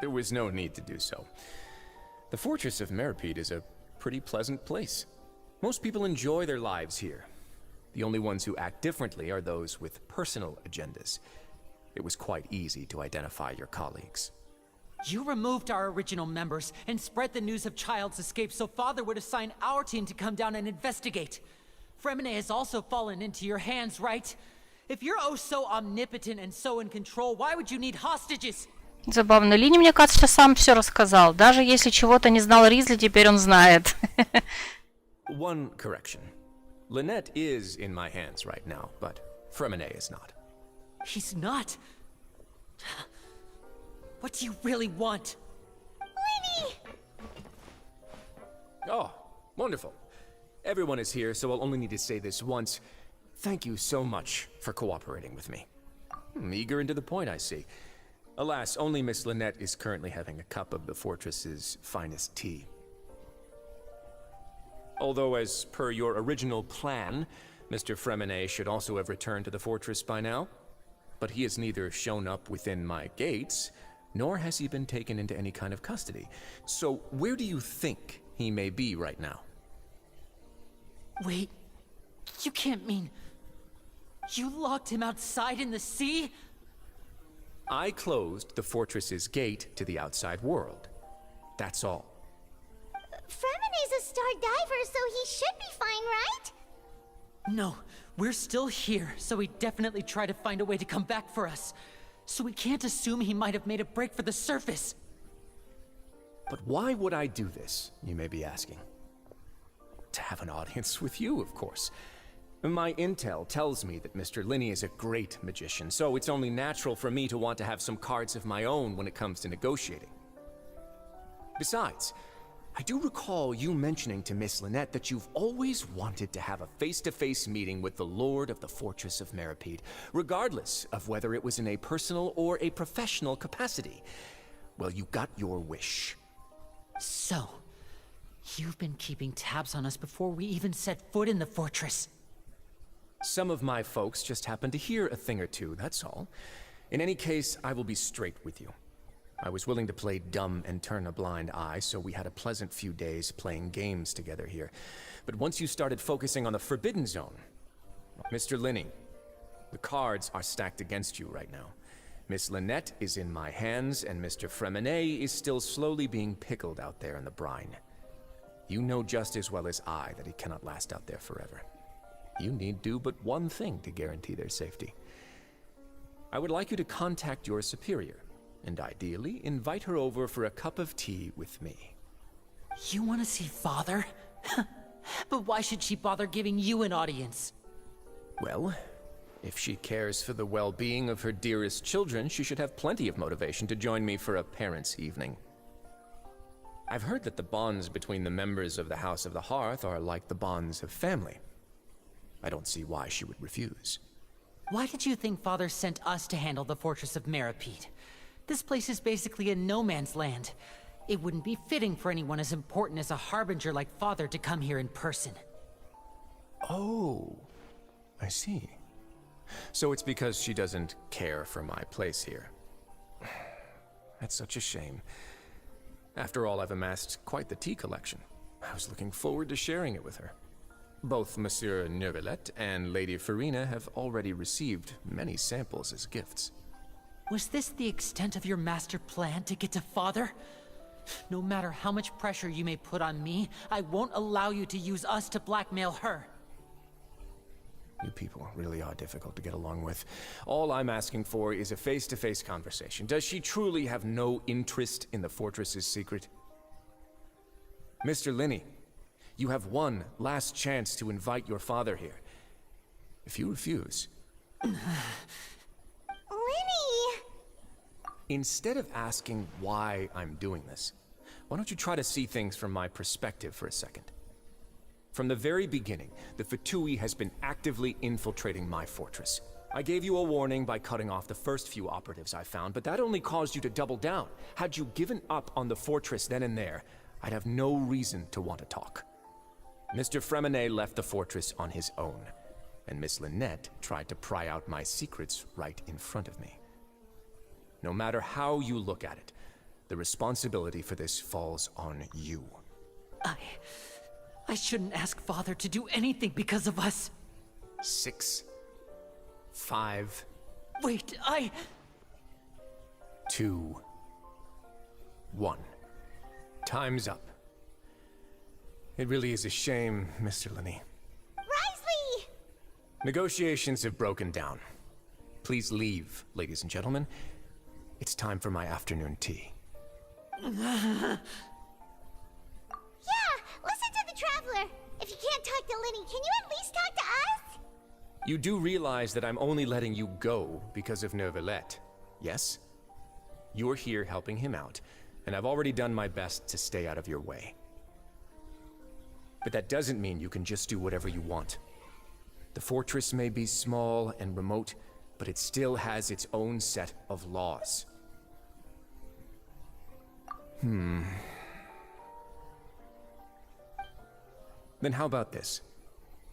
There was no need to do so. The Fortress of Meripede is a pretty pleasant place. Most people enjoy their lives here. The only ones who act differently are those with personal agendas. It was quite easy to identify your colleagues. You removed our original members and spread the news of Child's escape so Father would assign our team to come down and investigate. Fremine has also fallen into your hands, right? If you're oh so omnipotent and so in control, why would you need hostages? Забавно. Лини, мне кажется, сам все рассказал. Даже если чего-то не знал Ризли, теперь он знает. One correction. Lynette is in my hands right now, but Fremine is not. He's not. What do you really want? Lenny! Oh, wonderful. Everyone is here, so I'll only need to say this once. Thank you so much for cooperating with me. Eager and to the point, I see. Alas, only Miss Lynette is currently having a cup of the fortress's finest tea. Although, as per your original plan, Mr. Fremine should also have returned to the fortress by now. But he has neither shown up within my gates, nor has he been taken into any kind of custody. So where do you think he may be right now? Wait, you can't mean... You locked him outside in the sea? I closed the fortress's gate to the outside world. That's all. Fremine's a star diver, so he should be fine, right? No, we're still here, so he definitely tried to find a way to come back for us. So we can't assume he might have made a break for the surface. But why would I do this, you may be asking? To have an audience with you, of course. My intel tells me that Mr. Linney is a great magician, so it's only natural for me to want to have some cards of my own when it comes to negotiating. Besides, I do recall you mentioning to Miss Lynette that you've always wanted to have a face-to-face meeting with the Lord of the Fortress of Meripede, regardless of whether it was in a personal or a professional capacity. Well, you got your wish. So, you've been keeping tabs on us before we even set foot in the fortress. Some of my folks just happened to hear a thing or two, that's all. In any case, I will be straight with you. I was willing to play dumb and turn a blind eye, so we had a pleasant few days playing games together here. But once you started focusing on the Forbidden Zone, Mr. Linney, the cards are stacked against you right now. Miss Lynette is in my hands, and Mr. Fremine is still slowly being pickled out there in the brine. You know just as well as I that he cannot last out there forever. You need do but one thing to guarantee their safety. I would like you to contact your superior, and ideally invite her over for a cup of tea with me. You want to see Father? But why should she bother giving you an audience? Well, if she cares for the well-being of her dearest children, she should have plenty of motivation to join me for a parents' evening. I've heard that the bonds between the members of the House of the Hearth are like the bonds of family. I don't see why she would refuse. Why did you think Father sent us to handle the Fortress of Meripede? This place is basically a no-man's land. It wouldn't be fitting for anyone as important as a harbinger like Father to come here in person. Oh, I see. So it's because she doesn't care for my place here. That's such a shame. After all, I've amassed quite the tea collection. I was looking forward to sharing it with her. Both Monsieur Neuvillette and Lady Farina have already received many samples as gifts. Was this the extent of your master plan to get to Father? No matter how much pressure you may put on me, I won't allow you to use us to blackmail her. You people really are difficult to get along with. All I'm asking for is a face-to-face conversation. Does she truly have no interest in the fortress's secret? Mr. Linney, you have one last chance to invite your father here. If you refuse... Lenny! Instead of asking why I'm doing this, why don't you try to see things from my perspective for a second? From the very beginning, the Fatui has been actively infiltrating my fortress. I gave you a warning by cutting off the first few operatives I found, but that only caused you to double down. Had you given up on the fortress then and there, I'd have no reason to want to talk. Mr. Fremine left the fortress on his own, and Miss Lynette tried to pry out my secrets right in front of me. No matter how you look at it, the responsibility for this falls on you. I shouldn't ask Father to do anything because of us. 6, 5... Wait, 2, 1. Time's up. It really is a shame, Mr. Linney. Risley! Negotiations have broken down. Please leave, ladies and gentlemen. It's time for my afternoon tea. Yeah, listen to the Traveler. If you can't talk to Lenny, can you at least talk You do realize that I'm only letting you go because of Neuvillette, yes? You're here helping him out, and I've already done my best to stay out of your way. But that doesn't mean you can just do whatever you want. The fortress may be small and remote, but it still has its own set of laws. Then how about this?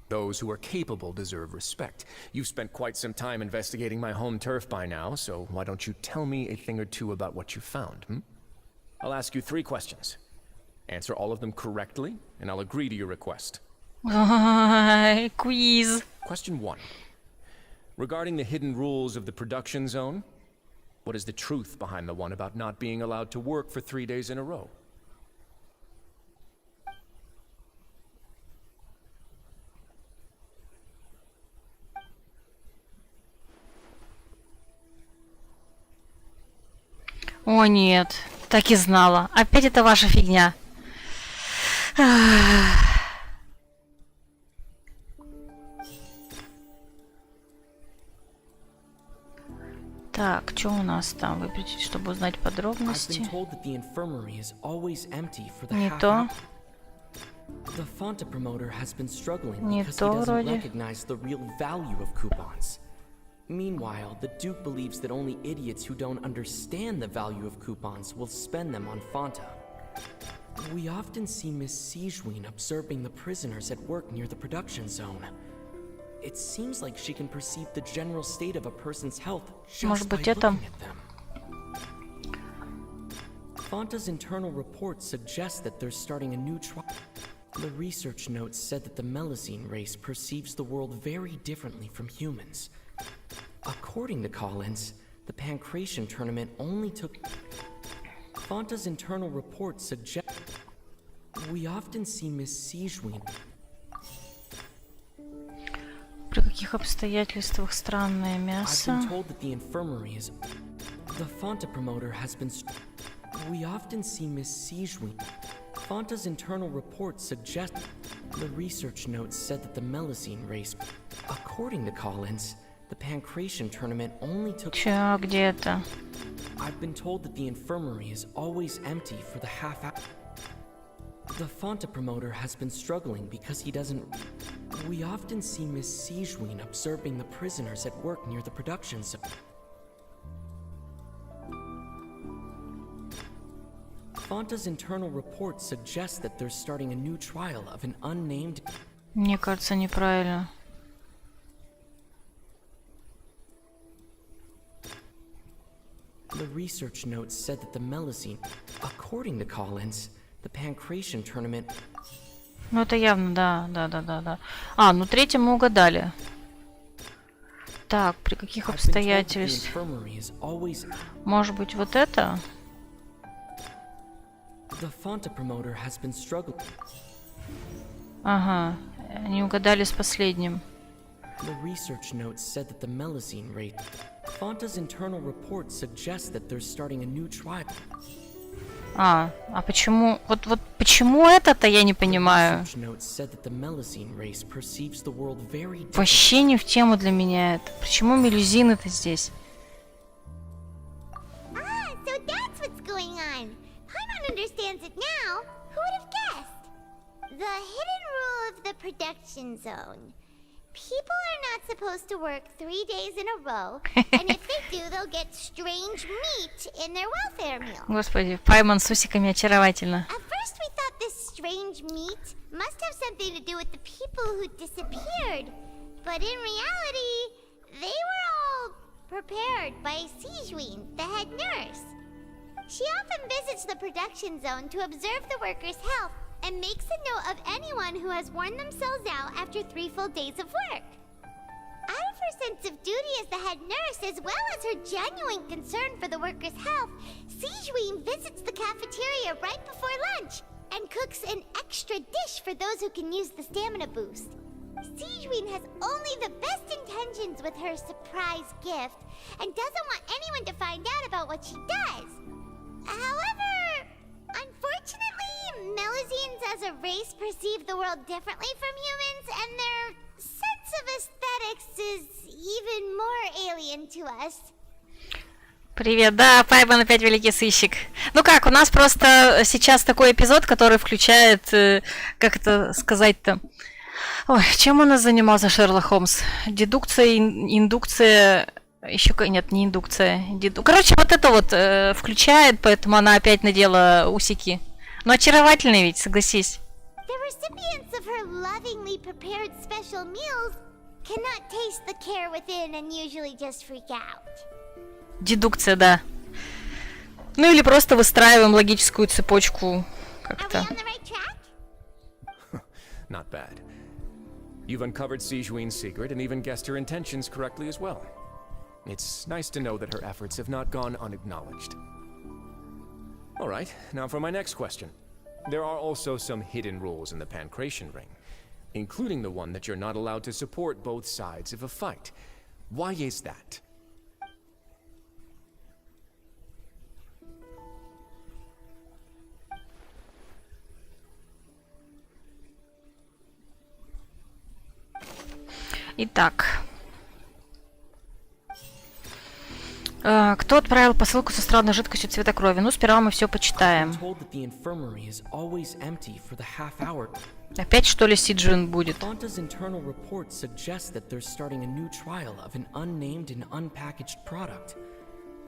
Those who are capable deserve respect. You've spent quite some time investigating my home turf by now, so why don't you tell me a thing or two about what you found, I'll ask you 3 questions. Answer all of them correctly, and I'll agree to your request. Quiz. Question 1. Regarding the hidden rules of the production zone, what is the truth behind the one about not being allowed to work for 3 days in a row? О нет, так и знала. Опять это ваша фигня. Так, что у нас там? Выберите, чтобы узнать подробности. Не то. Не то вроде. Meanwhile, the Duke believes that only idiots who don't understand the value of coupons will spend them on Fanta. We often see Miss Sijween observing the prisoners at work near the production zone. It seems like she can perceive the general state of a person's health just by looking at them. Fanta's internal report suggests that they're starting a new trial. The research notes said that the Melusine race perceives the world very differently from humans. According to Collins, the Pancration tournament only took... Fanta's internal report suggests... We often see Miss Sijween... При каких обстоятельствах странное мясо? I've been told that the infirmary is... The Fanta promoter has been... We often see Miss Sijween... Fanta's internal report suggests... The research notes said that the Melusine race... According to Collins... The Pancration tournament only took... Чё, где это? I've been told that the infirmary is always empty for the half hour. The Fanta promoter has been struggling because he doesn't... We often see Miss Sijween observing the prisoners at work near the production zone. Fanta's internal report suggests that they're starting a new trial of an unnamed... Мне кажется, неправильно. The research notes said that the Melusine, according to Collins, the Pancration tournament... Ну это явно, да. А, ну третье мы угадали. Так, при каких обстоятельствах? Может быть, вот это? Ага, не угадали с последним. The research notes said that the Melusine rate... Fanta's internal report suggests that they're starting a new trial. А почему... Вот почему это-то я не понимаю. Вообще не в тему для меня это. Почему мелюзины-то здесь? So that's what's going on. Paimon understands it now. Who would have guessed? The hidden rule of the production zone. People are not supposed to work 3 days in a row, and if they do, they'll get strange meat in their welfare meal. Господи, Паймон с усиками очаровательно. At first we thought this strange meat must have something to do with the people who disappeared, but in reality, they were all prepared by Sijween, the head nurse. She often visits the production zone to observe the workers' health and makes a note of anyone who has worn themselves out after 3 full days of work. Out of her sense of duty as the head nurse, as well as her genuine concern for the workers' health, Sijween visits the cafeteria right before lunch and cooks an extra dish for those who can use the stamina boost. Sijween has only the best intentions with her surprise gift and doesn't want anyone to find out about what she does. However, unfortunately, Melazines as a race perceive the world differently from humans, and their sense of aesthetics is even more alien to us. Привет, да, Пайбан опять великий сыщик. Ну как, у нас просто сейчас такой эпизод, который включает, как это сказать-то... Ой, чем у нас занимался Шерлок Холмс? Дедукция, индукция... Еще нет, не индукция. Короче, вот это вот включает, поэтому она опять надела усики. Ну очаровательный ведь, согласись. The recipients of her lovingly prepared special meals cannot taste the care within and usually just freak out. Дедукция, да. Ну или просто выстраиваем логическую цепочку как-то. Not bad. You've uncovered Sijuin's secret and even guessed her intentions correctly as well. It's nice to know that her efforts have not gone unacknowledged. Alright, now for my next question. There are also some hidden rules in the Pancration Ring, including the one that you're not allowed to support both sides of a fight. Why is that? Итак. Кто отправил посылку со странной жидкостью цвета крови? Ну, сперва мы все почитаем. Опять, что ли, Сиджин будет? Fanta's internal report suggests that they're starting a new trial of an unnamed and unpackaged product.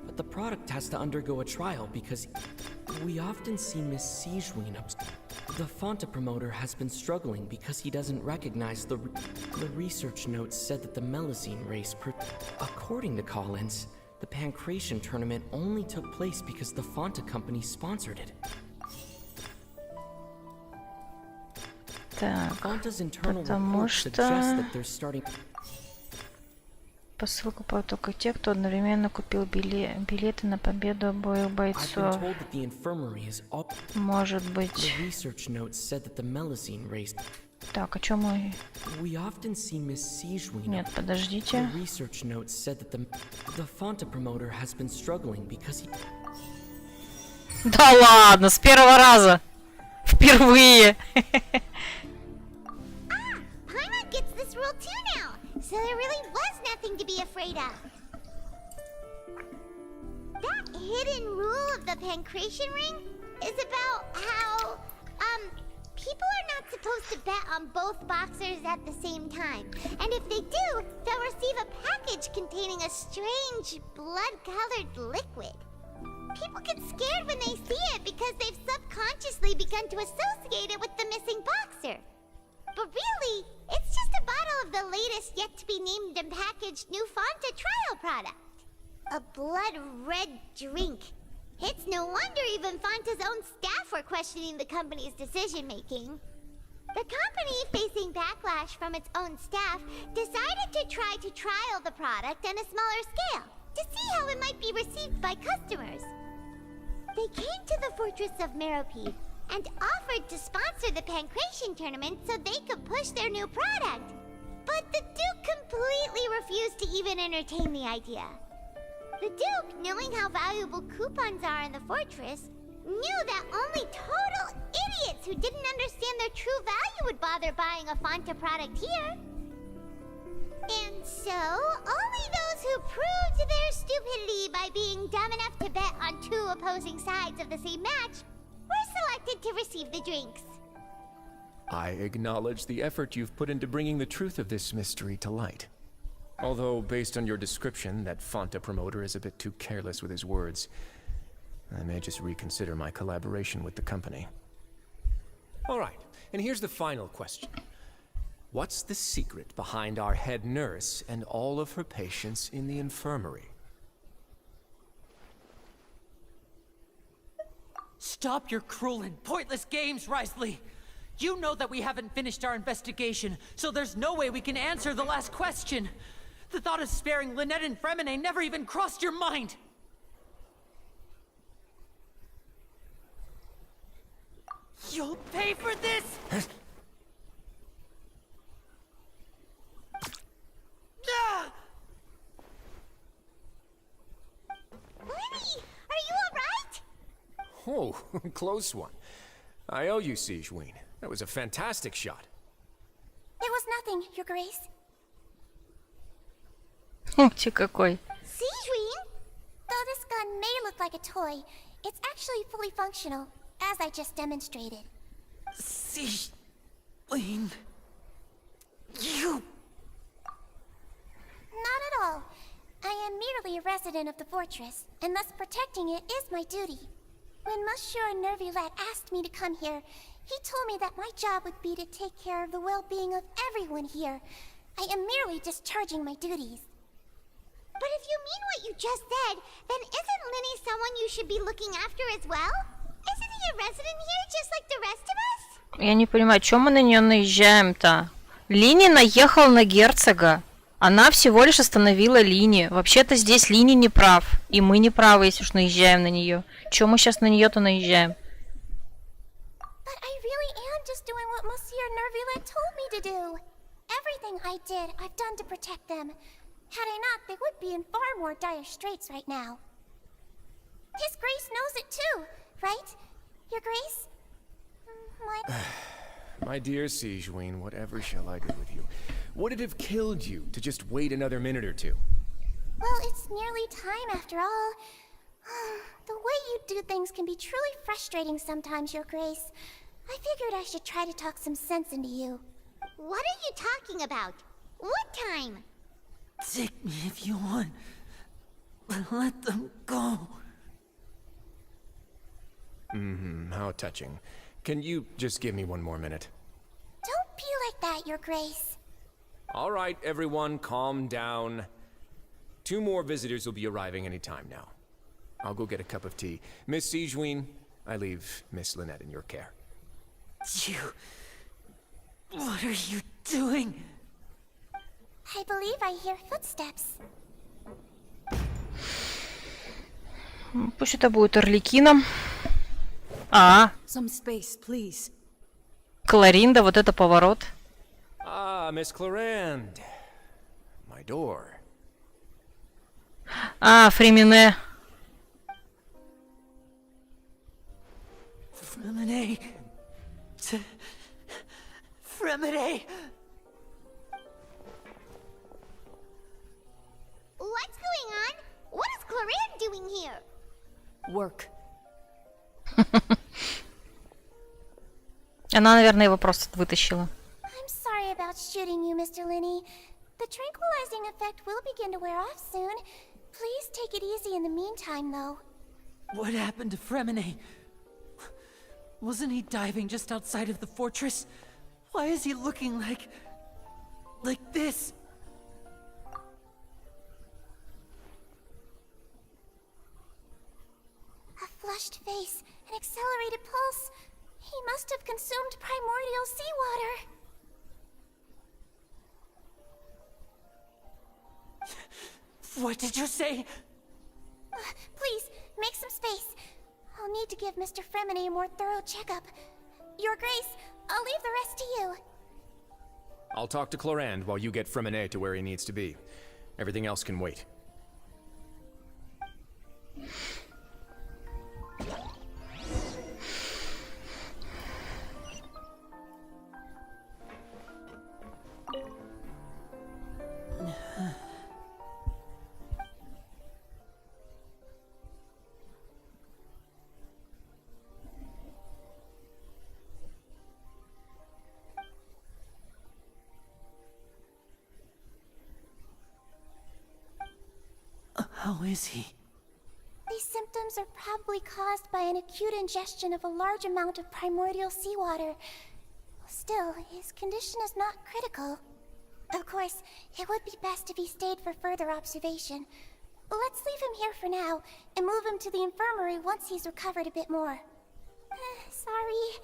But the product has to undergo a trial because we often see Miss Sijuin The Fanta promoter has been struggling because he doesn't recognize the research notes said that the Melazine race according to Collins, the Pancration tournament only took place because the Fanta company sponsored it. Так, Fanta's internal потому report suggests that they're starting... Посылку по только те, кто одновременно купил билеты на победу обоих бойцов. Может быть. Так, о чем мы? Нет, подождите. Да ладно, с первого раза. Впервые. Paimon gets this rule too now, so there really was nothing to be afraid of. That hidden rule of the Pancration Ring is about how, people are not supposed to bet on both boxers at the same time. And if they do, they'll receive a package containing a strange, blood-colored liquid. People get scared when they see it because they've subconsciously begun to associate it with the missing boxer. But really, it's just a bottle of the latest yet-to-be-named and packaged new Fanta trial product. A blood-red drink. It's no wonder even Fanta's own staff were questioning the company's decision-making. The company, facing backlash from its own staff, decided to try to trial the product on a smaller scale to see how it might be received by customers. They came to the fortress of Meropide and offered to sponsor the Pancration tournament so they could push their new product. But the Duke completely refused to even entertain the idea. The Duke, knowing how valuable coupons are in the fortress, knew that only total idiots who didn't understand their true value would bother buying a Fanta product here. And so, only those who proved their stupidity by being dumb enough to bet on two opposing sides of the same match were selected to receive the drinks. I acknowledge the effort you've put into bringing the truth of this mystery to light. Although, based on your description, that Fanta promoter is a bit too careless with his words, I may just reconsider my collaboration with the company. Alright, and here's the final question. What's the secret behind our head nurse and all of her patients in the infirmary? Stop your cruel and pointless games, Risley! You know that we haven't finished our investigation, so there's no way we can answer the last question. The thought of sparing Lynette and Fremine never even crossed your mind! You'll pay for this! Lenny, are you alright? Oh, close one. I owe you, Sijuin. That was a fantastic shot. There was nothing, Your Grace. Умчик какой. Sijuin? Though this gun may look like a toy, it's actually fully functional, as I just demonstrated. Sijuin. You. Not at all. I am merely a resident of the fortress, and thus protecting it is my duty. When Monsieur Nervulette asked me to come here, he told me that my job would be to take care of the well-being of everyone here. I am merely discharging my duties. But if you mean what you just said, then isn't Linny someone you should be looking after as well? Isn't he a resident here just like the rest of us? Я не понимаю, чем мы на нее наезжаем-то? Лини наехал на герцога. Она всего лишь остановила Лини. Вообще-то здесь Лини не прав. И мы не правы, если уж наезжаем на нее. Чего мы сейчас на нее-то наезжаем? But I really am just doing what Monsieur Nervulette told me to do. Everything I did, I've done to protect them. Had I not, they would be in far more dire straits right now. His Grace knows it too, right? Your Grace? My dear Sijuin, whatever shall I do with you? Would it have killed you to just wait another minute or two? Well, it's nearly time after all. The way you do things can be truly frustrating sometimes, Your Grace. I figured I should try to talk some sense into you. What are you talking about? What time? Take me if you want. But let them go. How touching. Can you just give me one more minute? Don't be like that, Your Grace. All right, everyone, calm down. 2 more visitors will be arriving any time now. I'll go get a cup of tea. Miss Sijuin, I leave Miss Lynette in your care. You... What are you doing? I believe I hear footsteps. Пусть это будет Орликином. Some space, please. Кларинда, вот это поворот. Ah, Miss Clarande. My door. Фремине. Fremine. Fremine. What's going on? What is Clarande doing here? Work. Она, наверное, его просто вытащила. I'm sorry about shooting you, Mr. Linney. The tranquilizing effect will begin to wear off soon. Please take it easy in the meantime, though. What happened to Fremine? Wasn't he diving just outside of the fortress? Why is he looking like this? A flushed face, an accelerated pulse. He must have consumed primordial seawater. What did you say? Please, make some space. I'll need to give Mr. Fremine a more thorough checkup. Your Grace, I'll leave the rest to you. I'll talk to Clarande while you get Fremine to where he needs to be. Everything else can wait. How is he? These symptoms are probably caused by an acute ingestion of a large amount of primordial seawater. Still, his condition is not critical. Of course, it would be best if he stayed for further observation. Let's leave him here for now, and move him to the infirmary once he's recovered a bit more. Sorry.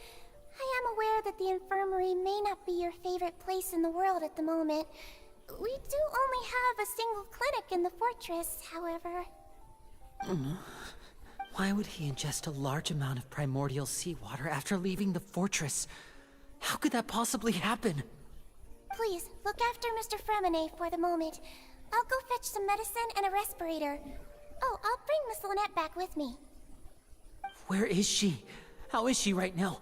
I am aware that the infirmary may not be your favorite place in the world at the moment. We do only have a single clinic in the fortress, however. Why would he ingest a large amount of primordial seawater after leaving the fortress? How could that possibly happen? Please, look after Mr. Fremine for the moment. I'll go fetch some medicine and a respirator. Oh, I'll bring Miss Lynette back with me. Where is she? How is she right now?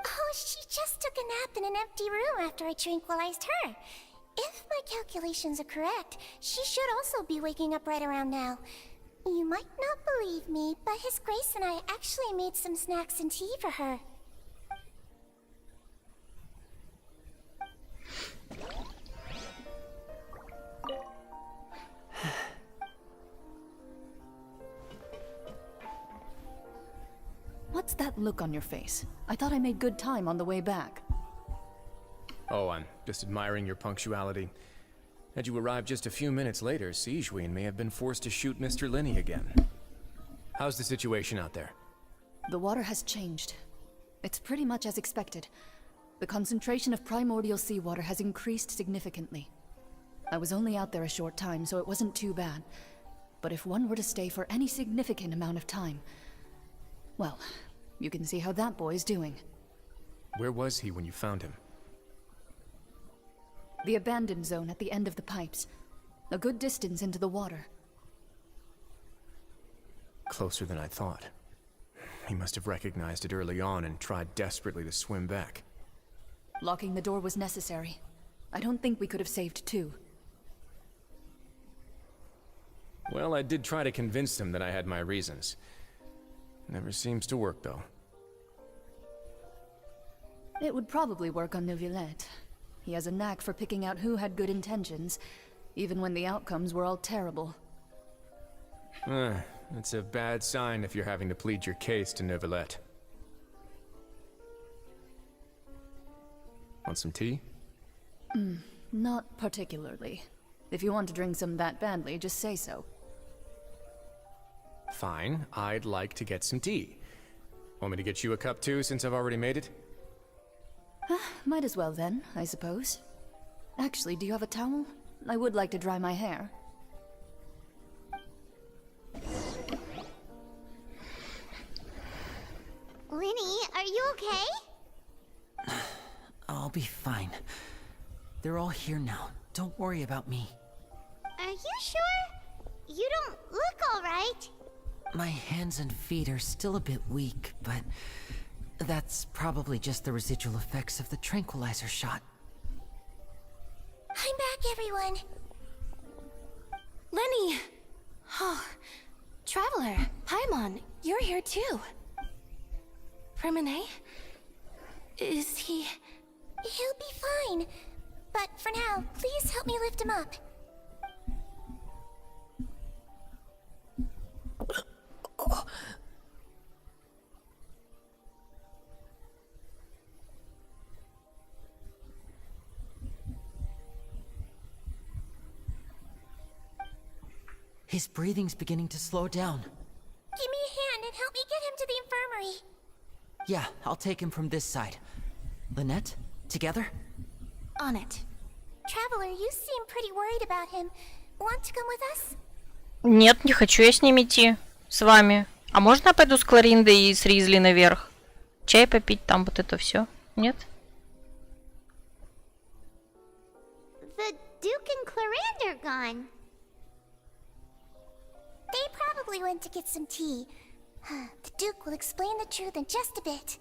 Oh, she just took a nap in an empty room after I tranquilized her. If my calculations are correct, she should also be waking up right around now. You might not believe me, but His Grace and I actually made some snacks and tea for her. What's that look on your face? I thought I made good time on the way back. Oh, I'm just admiring your punctuality. Had you arrived just a few minutes later, Sijween may have been forced to shoot Mr. Linney again. How's the situation out there? The water has changed. It's pretty much as expected. The concentration of primordial seawater has increased significantly. I was only out there a short time, so it wasn't too bad. But if one were to stay for any significant amount of time, well, you can see how that boy's doing. Where was he when you found him? The abandoned zone at the end of the pipes. A good distance into the water. Closer than I thought. He must have recognized it early on and tried desperately to swim back. Locking the door was necessary. I don't think we could have saved two. Well, I did try to convince him that I had my reasons. Never seems to work, though. It would probably work on Neuvillette. He has a knack for picking out who had good intentions, even when the outcomes were all terrible. That's a bad sign if you're having to plead your case to Neuvillette. Want some tea? Not particularly. If you want to drink some that badly, just say so. Fine, I'd like to get some tea. Want me to get you a cup too, since I've already made it? Might as well then, I suppose. Actually, do you have a towel? I would like to dry my hair. Linny, are you okay? I'll be fine. They're all here now. Don't worry about me. Are you sure? You don't look alright. My hands and feet are still a bit weak, but that's probably just the residual effects of the tranquilizer shot. I'm back, everyone. Lenny! Oh, Traveler, Paimon, you're here too. Remine? Is he... He'll be fine. But for now, please help me lift him up. His breathing's beginning to slow down. Give me a hand and help me get him to the infirmary. Yeah, I'll take him from this side. Lynette, together? On it. Traveler, you seem pretty worried about him. Want to come with us? Нет, не хочу я с ним идти. С вами. А можно я пойду с Клариндой и с Ризли наверх? Чай попить, там вот это все. Нет? The Duke and Clarinde are gone. They probably went to get some tea. The Duke will explain the truth in just a bit.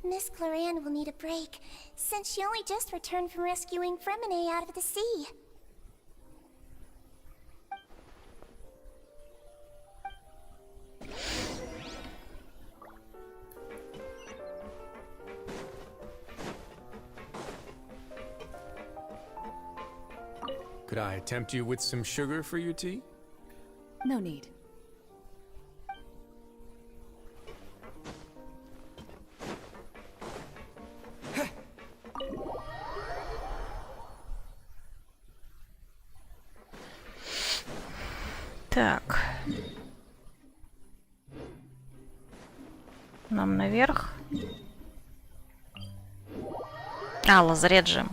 Miss Clarinde will need a break, since she only just returned from rescuing Fremine out of the sea. Could I tempt you with some sugar for your tea? No need. Так. Нам наверх. А, лазарет же.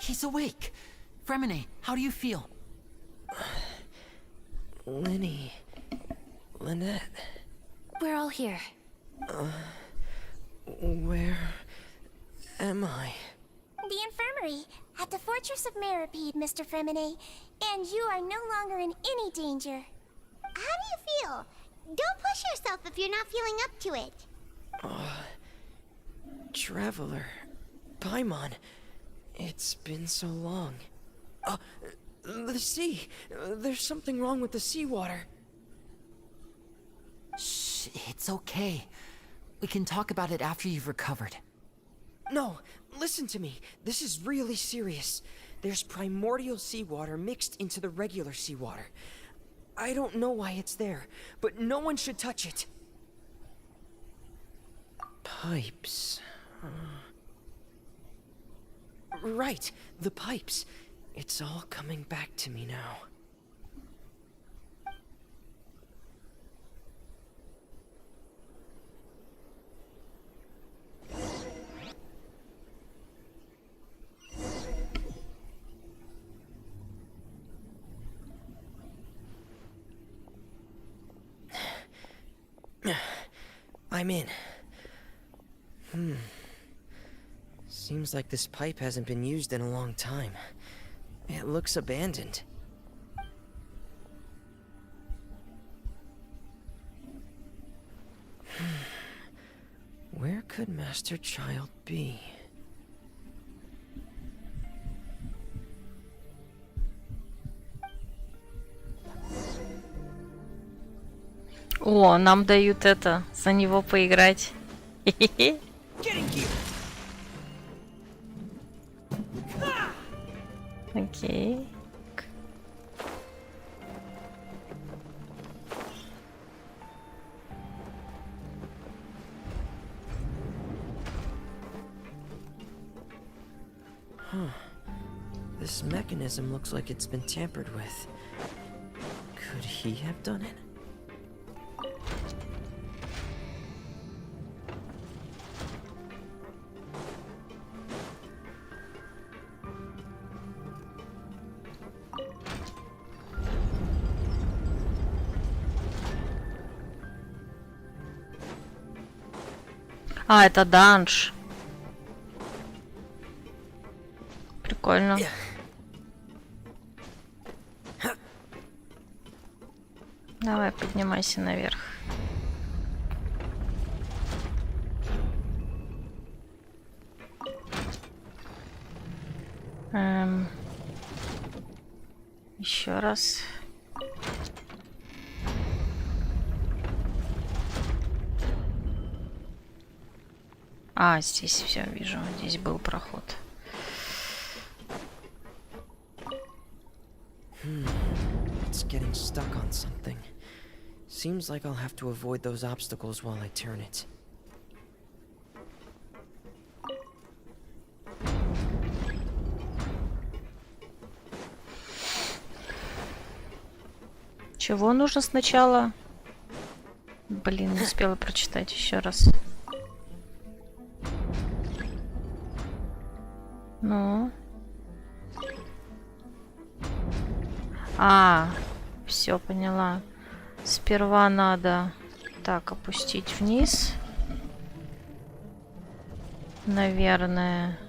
He's awake. Fremine, how do you feel? Lynette. We're all here. Where am I? The infirmary, at the Fortress of Meripede, Mr. Fremine. And you are no longer in any danger. How do you feel? Don't push yourself if you're not feeling up to it. Traveler. Paimon. It's been so long. The sea. There's something wrong with the seawater. Shh, it's okay. We can talk about it after you've recovered. No, listen to me. This is really serious. There's primordial seawater mixed into the regular seawater. I don't know why it's there, but no one should touch it. Pipes. Right, the pipes. It's all coming back to me now. I'm in. Seems like this pipe hasn't been used in a long time. It looks abandoned. Where could Master Child be? О, нам дают это, за него поиграть. Окей. This mechanism looks like it's been tampered with. Could he have done it? А, это данж. Прикольно. Давай, поднимайся наверх. Еще раз. А, здесь все вижу. Здесь был проход. It's getting stuck on something. Seems like I'll have to avoid those obstacles while I turn it. Чего нужно сначала? Блин, не успела прочитать еще раз. Ну. А, все поняла. Сперва надо так опустить вниз. Наверное,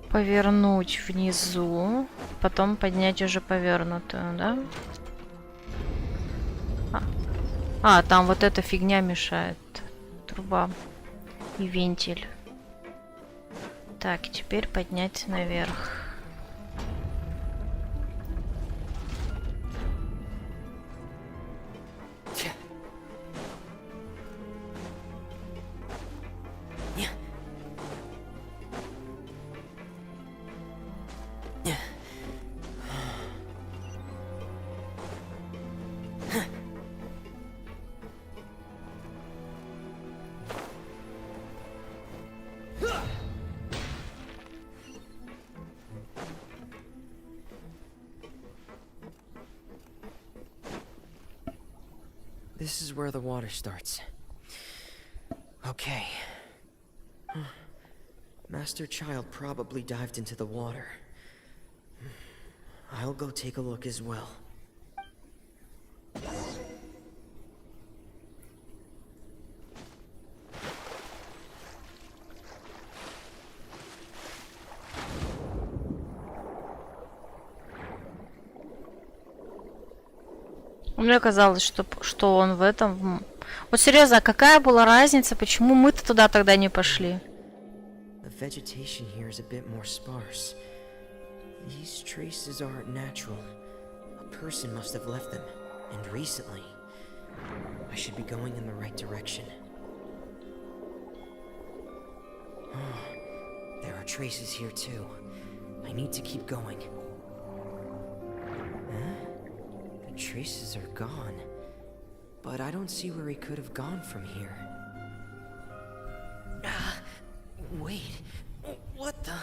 повернуть внизу, потом поднять уже повернутую, да? А, там вот эта фигня мешает. Труба и вентиль. Так, теперь поднять наверх. This is where the water starts. Okay, Master Child probably dived into the water. I'll go take a look as well. Мне казалось, что он в этом... Вот серьезно, а какая была разница, почему мы-то туда тогда не пошли? The vegetation here is a bit more sparse. These traces aren't natural. A person must have left them, and recently. I should be going in the right direction. Oh, there are traces here too. I need to keep going. Huh? The traces are gone. But I don't see where he could have gone from here. Wait, what the...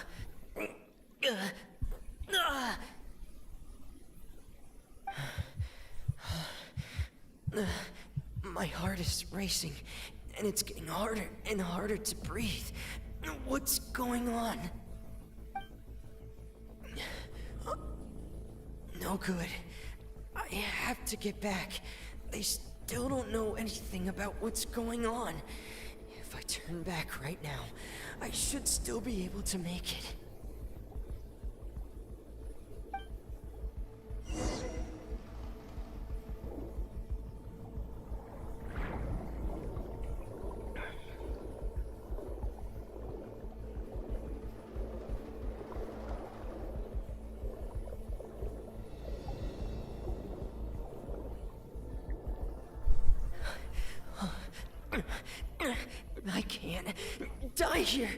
My heart is racing, and it's getting harder and harder to breathe. What's going on? No good. I have to get back. They still don't know anything about what's going on. If I turn back right now, I should still be able to make it. I can't die here.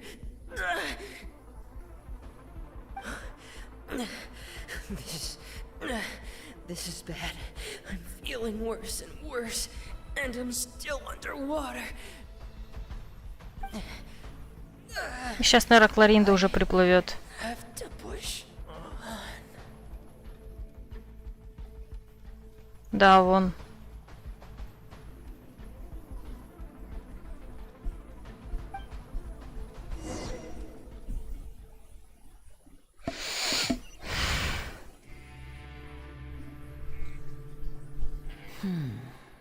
This is bad. I'm feeling worse and worse, and I'm still underwater. Сейчас, наверное, Кларинда уже приплывет. Have to push on. Да, вон.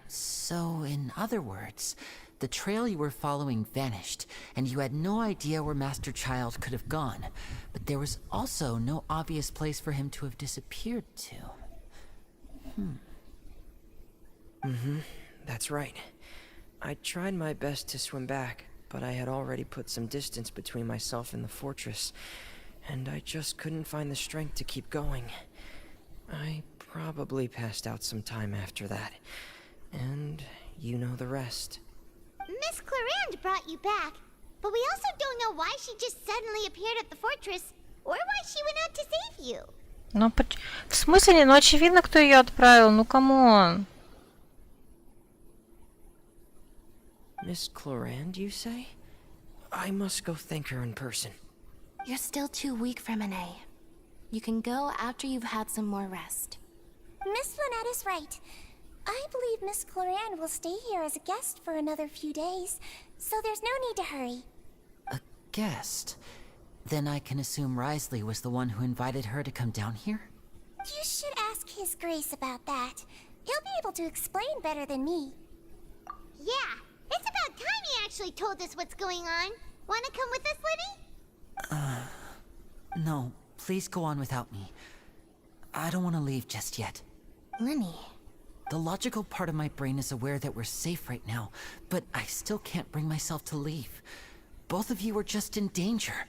So, in other words, the trail you were following vanished, and you had no idea where Master Child could have gone. But there was also no obvious place for him to have disappeared to. That's right. I tried my best to swim back, but I had already put some distance between myself and the fortress, and I just couldn't find the strength to keep going. I probably passed out some time after that. And you know the rest. Miss Clarande brought you back, but we also don't know why she just suddenly appeared at the fortress, or why she went out to save you. Ну, в смысле? Ну, очевидно, кто ее отправил. Ну, камон. Miss Clarande, you say? I must go thank her in person. You're still too weak for Monet. You can go after you've had some more rest. Miss Lynette is right. I believe Miss Clarande will stay here as a guest for another few days, so there's no need to hurry. A guest? Then I can assume Risley was the one who invited her to come down here? You should ask His Grace about that. He'll be able to explain better than me. Yeah, it's about time he actually told us what's going on. Wanna come with us, Linny? No, please go on without me. I don't want to leave just yet. Linny. The logical part of my brain is aware that we're safe right now, but I still can't bring myself to leave. Both of you are just in danger.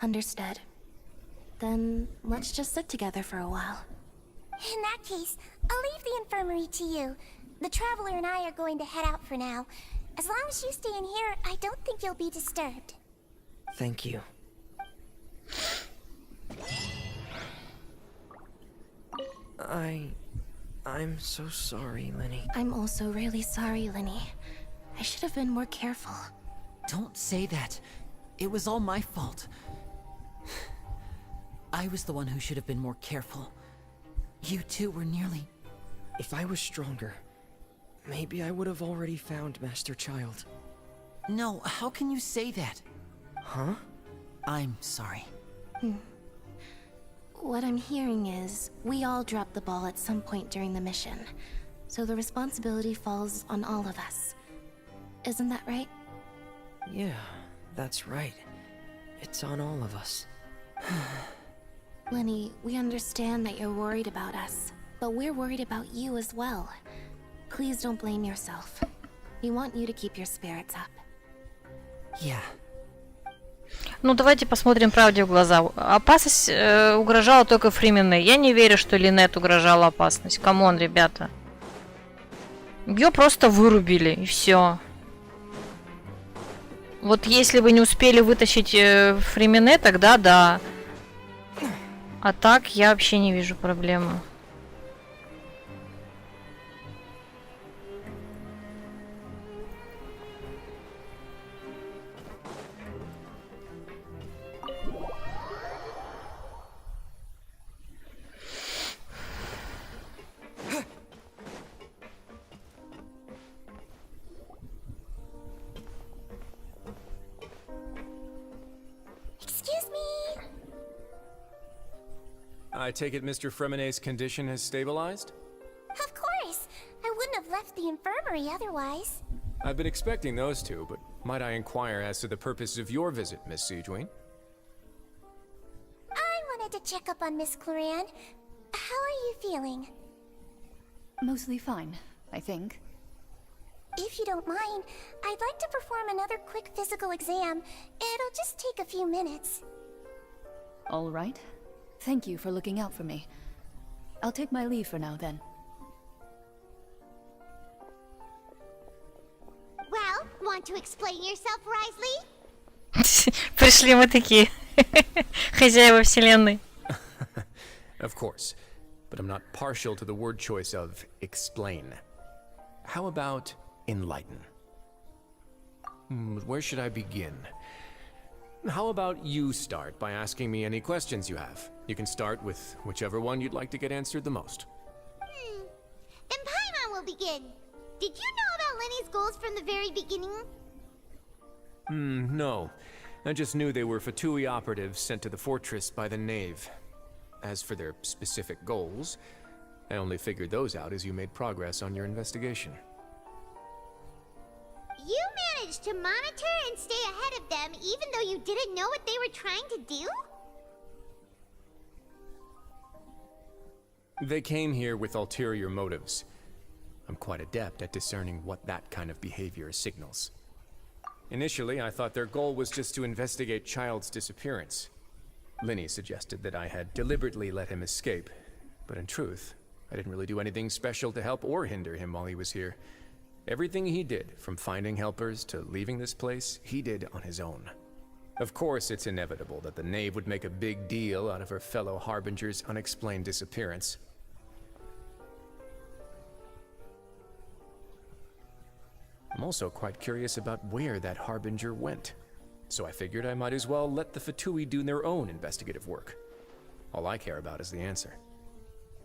Understood. Then let's just sit together for a while. In that case, I'll leave the infirmary to you. The Traveler and I are going to head out for now. As long as you stay in here, I don't think you'll be disturbed. Thank you. I'm so sorry, Linny. I'm also really sorry, Linny. I should have been more careful. Don't say that. It was all my fault. I was the one who should have been more careful. You two were nearly... If I was stronger, maybe I would have already found Master Child. No, how can you say that? Huh? I'm sorry. What I'm hearing is, we all dropped the ball at some point during the mission. So the responsibility falls on all of us. Isn't that right? Yeah, that's right. It's on all of us. Lenny, we understand that you're worried about us, but we're worried about you as well. Please don't blame yourself. We want you to keep your spirits up. Yeah. Ну, давайте посмотрим правде в глаза. Опасность угрожала только Фрименной. Я не верю, что Линет угрожала опасность. Камон, ребята. Ее просто вырубили, и все. Вот если бы не успели вытащить Фримене, тогда да. А так я вообще не вижу проблемы. Excuse me. I take it Mr. Fremenet's condition has stabilized? Of course. I wouldn't have left the infirmary otherwise. I've been expecting those two, but might I inquire as to the purpose of your visit, Miss Siegewien? I wanted to check up on Miss Cloran. How are you feeling? Mostly fine, I think. If you don't mind, I'd like to perform another quick physical exam. It'll just take a few minutes. All right. Thank you for looking out for me. I'll take my leave for now then. Well, want to explain yourself, Risley? Пришли мы такие. Хозяева вселенной. Of course, but I'm not partial to the word choice of explain. How about enlighten? Where should I begin? How about you start by asking me any questions you have? You can start with whichever one you'd like to get answered the most. Then Paimon will begin. Did you know about Lenny's goals from the very beginning? No. I just knew they were Fatui operatives sent to the fortress by the Knave. As for their specific goals, I only figured those out as you made progress on your investigation. You managed to monitor and stay ahead of them even though you didn't know what they were trying to do? They came here with ulterior motives. I'm quite adept at discerning what that kind of behavior signals. Initially, I thought their goal was just to investigate Child's disappearance. Linny suggested that I had deliberately let him escape, but in truth, I didn't really do anything special to help or hinder him while he was here. Everything he did, from finding helpers to leaving this place, he did on his own. Of course, it's inevitable that the Knave would make a big deal out of her fellow Harbinger's unexplained disappearance. I'm also quite curious about where that Harbinger went. So I figured I might as well let the Fatui do their own investigative work. All I care about is the answer.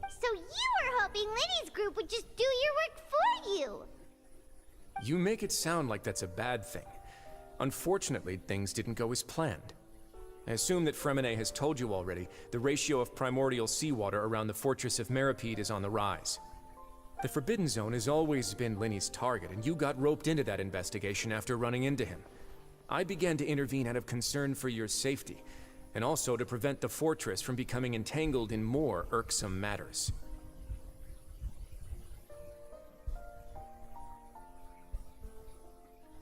So you were hoping Lenny's group would just do your work for you! You make it sound like that's a bad thing. Unfortunately, things didn't go as planned. I assume that Fremenet has told you already, the ratio of primordial seawater around the fortress of Meripede is on the rise. The Forbidden Zone has always been Linny's target, and you got roped into that investigation after running into him. I began to intervene out of concern for your safety, and also to prevent the fortress from becoming entangled in more irksome matters.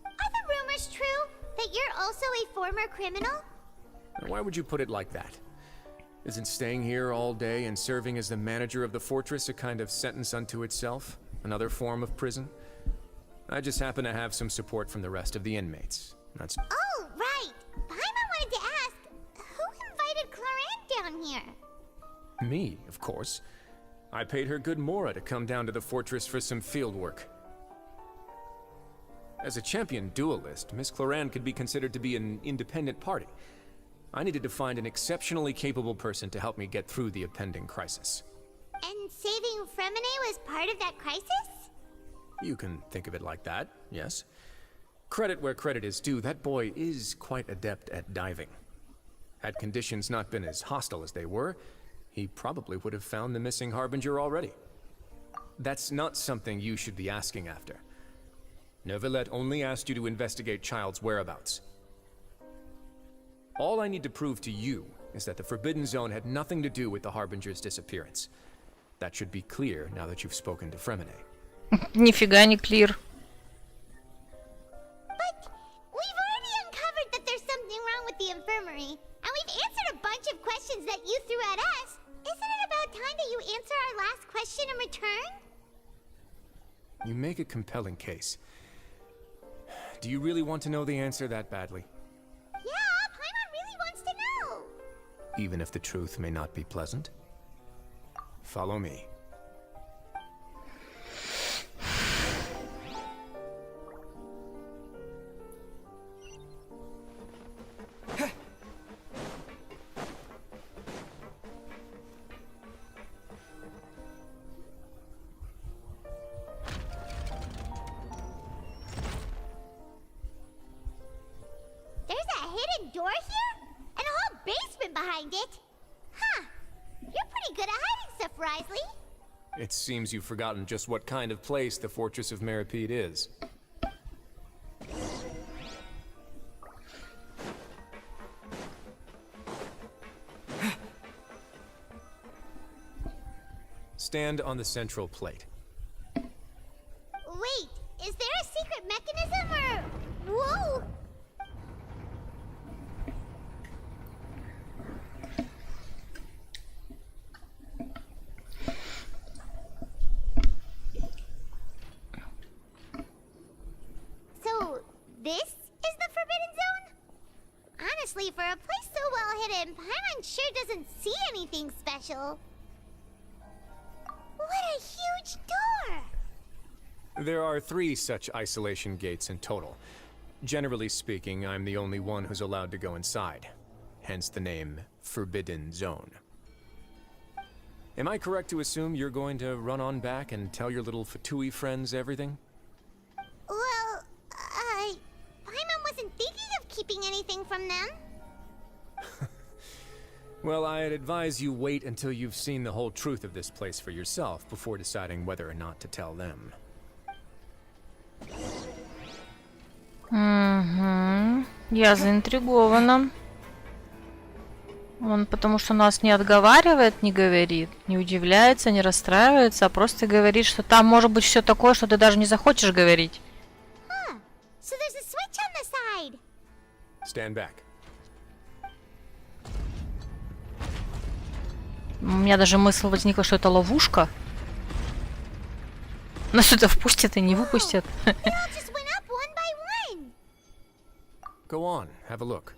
Are the rumors true? That you're also a former criminal? Why would you put it like that? Isn't staying here all day and serving as the manager of the fortress a kind of sentence unto itself? Another form of prison? I just happen to have some support from the rest of the inmates. That's... Oh, right! Paimon wanted to ask, who invited Cloran down here? Me, of course. I paid her good Mora to come down to the fortress for some field work. As a champion duelist, Miss Cloran could be considered to be an independent party. I needed to find an exceptionally capable person to help me get through the impending crisis. And saving Fremenet was part of that crisis? You can think of it like that, yes. Credit where credit is due, that boy is quite adept at diving. Had conditions not been as hostile as they were, he probably would have found the missing Harbinger already. That's not something you should be asking after. Neuvillette only asked you to investigate Child's whereabouts. All I need to prove to you is that the Forbidden Zone had nothing to do with the Harbinger's disappearance. That should be clear now that you've spoken to Fremine. Нифига не clear. But we've already uncovered that there's something wrong with the infirmary, and we've answered a bunch of questions that you threw at us. Isn't it about time that you answer our last question in return? You make a compelling case. Do you really want to know the answer that badly? Yeah, Paimon really wants to know. Even if the truth may not be pleasant? Follow me. There's a hidden door here? And a whole basement behind it? Huh. You're pretty good at hiding stuff, Risley. It seems you've forgotten just what kind of place the Fortress of Meripede is. Stand on the central plate. Wait, is there a secret mechanism or... Whoa! So, this is the Forbidden Zone? Honestly, for a place so well hidden, Paimon sure doesn't see anything special. What a huge door! There are 3 such isolation gates in total. Generally speaking, I'm the only one who's allowed to go inside. Hence the name Forbidden Zone. Am I correct to assume you're going to run on back and tell your little Fatui friends everything? Well, Paimon wasn't thinking of keeping anything from them. Well, I'd advise you wait until you've seen the whole truth of this place for yourself before deciding whether or not to tell them. Я заинтригована. Он потому что нас не отговаривает, не говорит, не удивляется, не расстраивается, а просто говорит, что там может быть все такое, что ты даже не захочешь говорить. Huh. So there's a switch on the side. Stand back. У меня даже мысль возникла, что это ловушка. Нас сюда впустят и не выпустят. They all just went up one by one. Go on, have a look.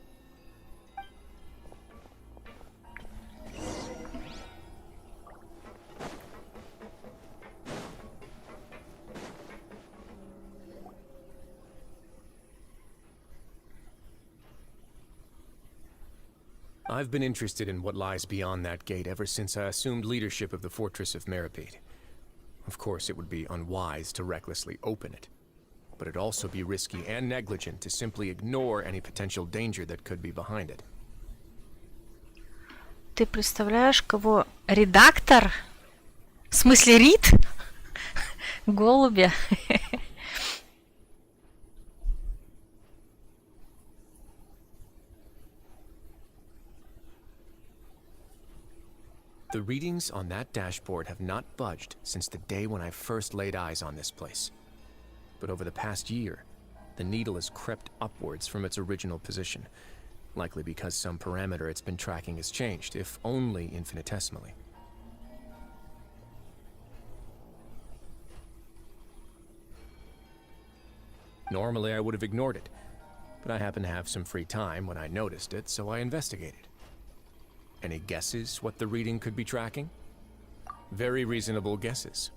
I've been interested in what lies beyond that gate ever since I assumed leadership of the Fortress of Meripede. Of course, it would be unwise to recklessly open it, but it'd also be risky and negligent to simply ignore any potential danger that could be behind it. Ты представляешь, кого редактор? В смысле, Рид? Голубя. The readings on that dashboard have not budged since the day when I first laid eyes on this place. But over the past year, the needle has crept upwards from its original position, likely because some parameter it's been tracking has changed, if only infinitesimally. Normally I would have ignored it, but I happened to have some free time when I noticed it, so I investigated. Any guesses what the reading could be tracking? Very reasonable guesses.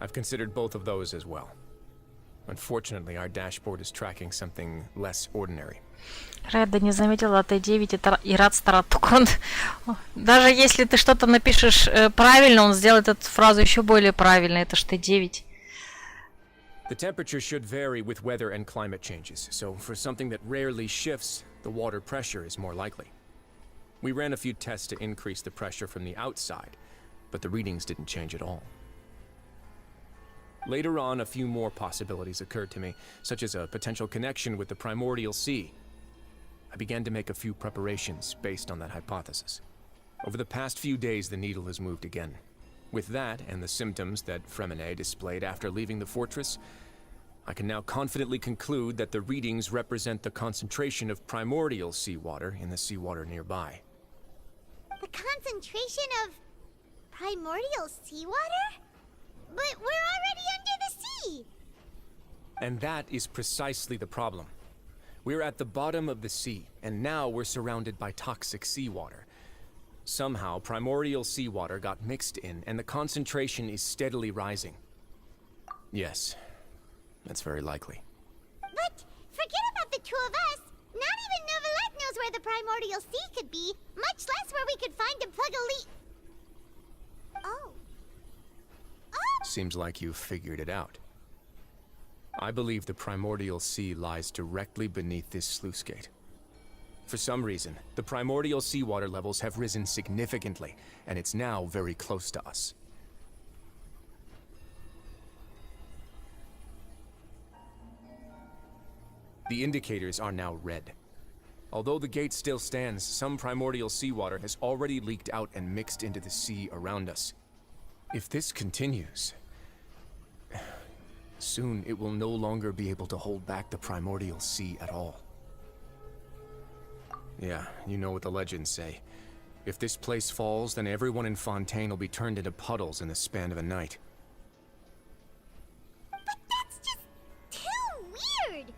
I've considered both of those as well. Unfortunately, our dashboard is tracking something less ordinary. Редда не заметила Т9 и рад стараться. Только он... Даже если ты что-то напишешь правильно, он сделает эту фразу еще более правильно. Это ж Т9. The temperature should vary with weather and climate changes, so for something that rarely shifts, the water pressure is more likely. We ran a few tests to increase the pressure from the outside, but the readings didn't change at all. Later on, a few more possibilities occurred to me, such as a potential connection with the primordial sea. I began to make a few preparations based on that hypothesis. Over the past few days, the needle has moved again. With that, and the symptoms that Fremine displayed after leaving the fortress, I can now confidently conclude that the readings represent the concentration of primordial seawater in the seawater nearby. The concentration of primordial seawater? But we're already under the sea! And that is precisely the problem. We're at the bottom of the sea, and now we're surrounded by toxic seawater. Somehow, primordial seawater got mixed in, and the concentration is steadily rising. Yes, that's very likely. But forget about the two of us. Not even Novelette knows where the primordial sea could be, much less where we could find and plug a leak. Oh. Seems like you've figured it out. I believe the primordial sea lies directly beneath this sluice gate. For some reason, the primordial seawater levels have risen significantly, and it's now very close to us. The indicators are now red. Although the gate still stands, some primordial seawater has already leaked out and mixed into the sea around us. If this continues, soon it will no longer be able to hold back the primordial sea at all. Yeah, you know what the legends say. If this place falls, then everyone in Fontaine will be turned into puddles in the span of a night. But that's just too weird!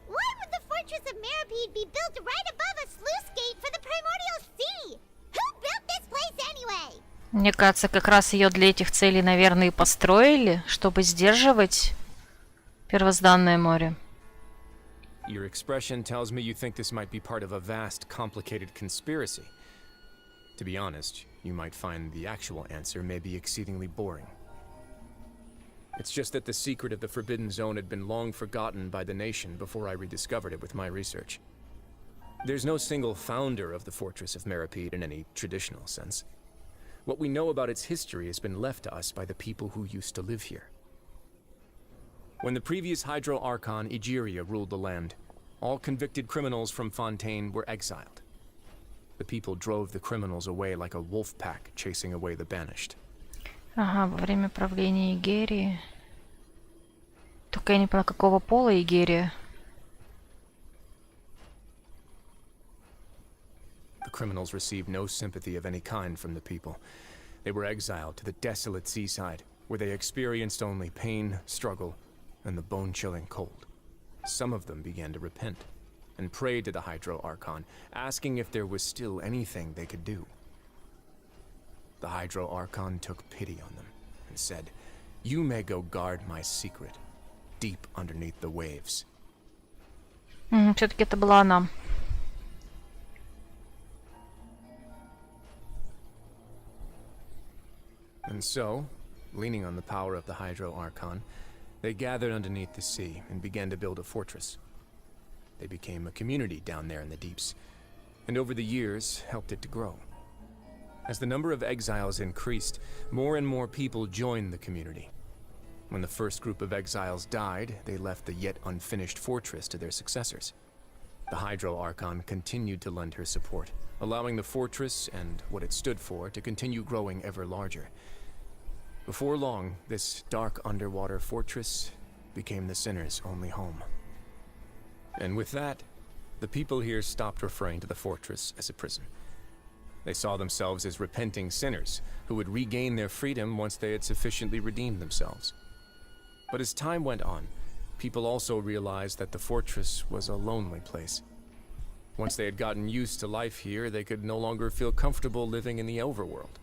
Why would the Fortress of Meripede be built right above a sluice gate for the primordial sea? Who built this place anyway? Мне кажется, как раз ее для этих целей, наверное, и построили, чтобы сдерживать первозданное море. Your expression tells me you think this might be part of a vast, complicated conspiracy. To be honest, you might find the actual answer may be exceedingly boring. It's just that the secret of the Forbidden Zone had been long forgotten by the nation before I rediscovered it with my research. There's no single founder of the Fortress of Meripede in any traditional sense. What we know about its history has been left to us by the people who used to live here. When the previous Hydro Archon Egeria ruled the land, all convicted criminals from Fontaine were exiled. The people drove the criminals away like a wolf pack chasing away the banished. Ага, во время правления Игерии. Только я не поняла, какого пола Игерия. The criminals received no sympathy of any kind from the people. They were exiled to the desolate seaside, where they experienced only pain, struggle, and the bone-chilling cold. Some of them began to repent, and prayed to the Hydro Archon, asking if there was still anything they could do. The Hydro Archon took pity on them, and said, "You may go guard my secret, deep underneath the waves." Все-таки это была она. And so, leaning on the power of the Hydro Archon, they gathered underneath the sea and began to build a fortress. They became a community down there in the deeps, and over the years helped it to grow. As the number of exiles increased, more and more people joined the community. When the first group of exiles died, they left the yet unfinished fortress to their successors. The Hydro Archon continued to lend her support, allowing the fortress and what it stood for to continue growing ever larger. Before long, this dark underwater fortress became the sinner's only home. And with that, the people here stopped referring to the fortress as a prison. They saw themselves as repenting sinners who would regain their freedom once they had sufficiently redeemed themselves. But as time went on, people also realized that the fortress was a lonely place. Once they had gotten used to life here, they could no longer feel comfortable living in the overworld.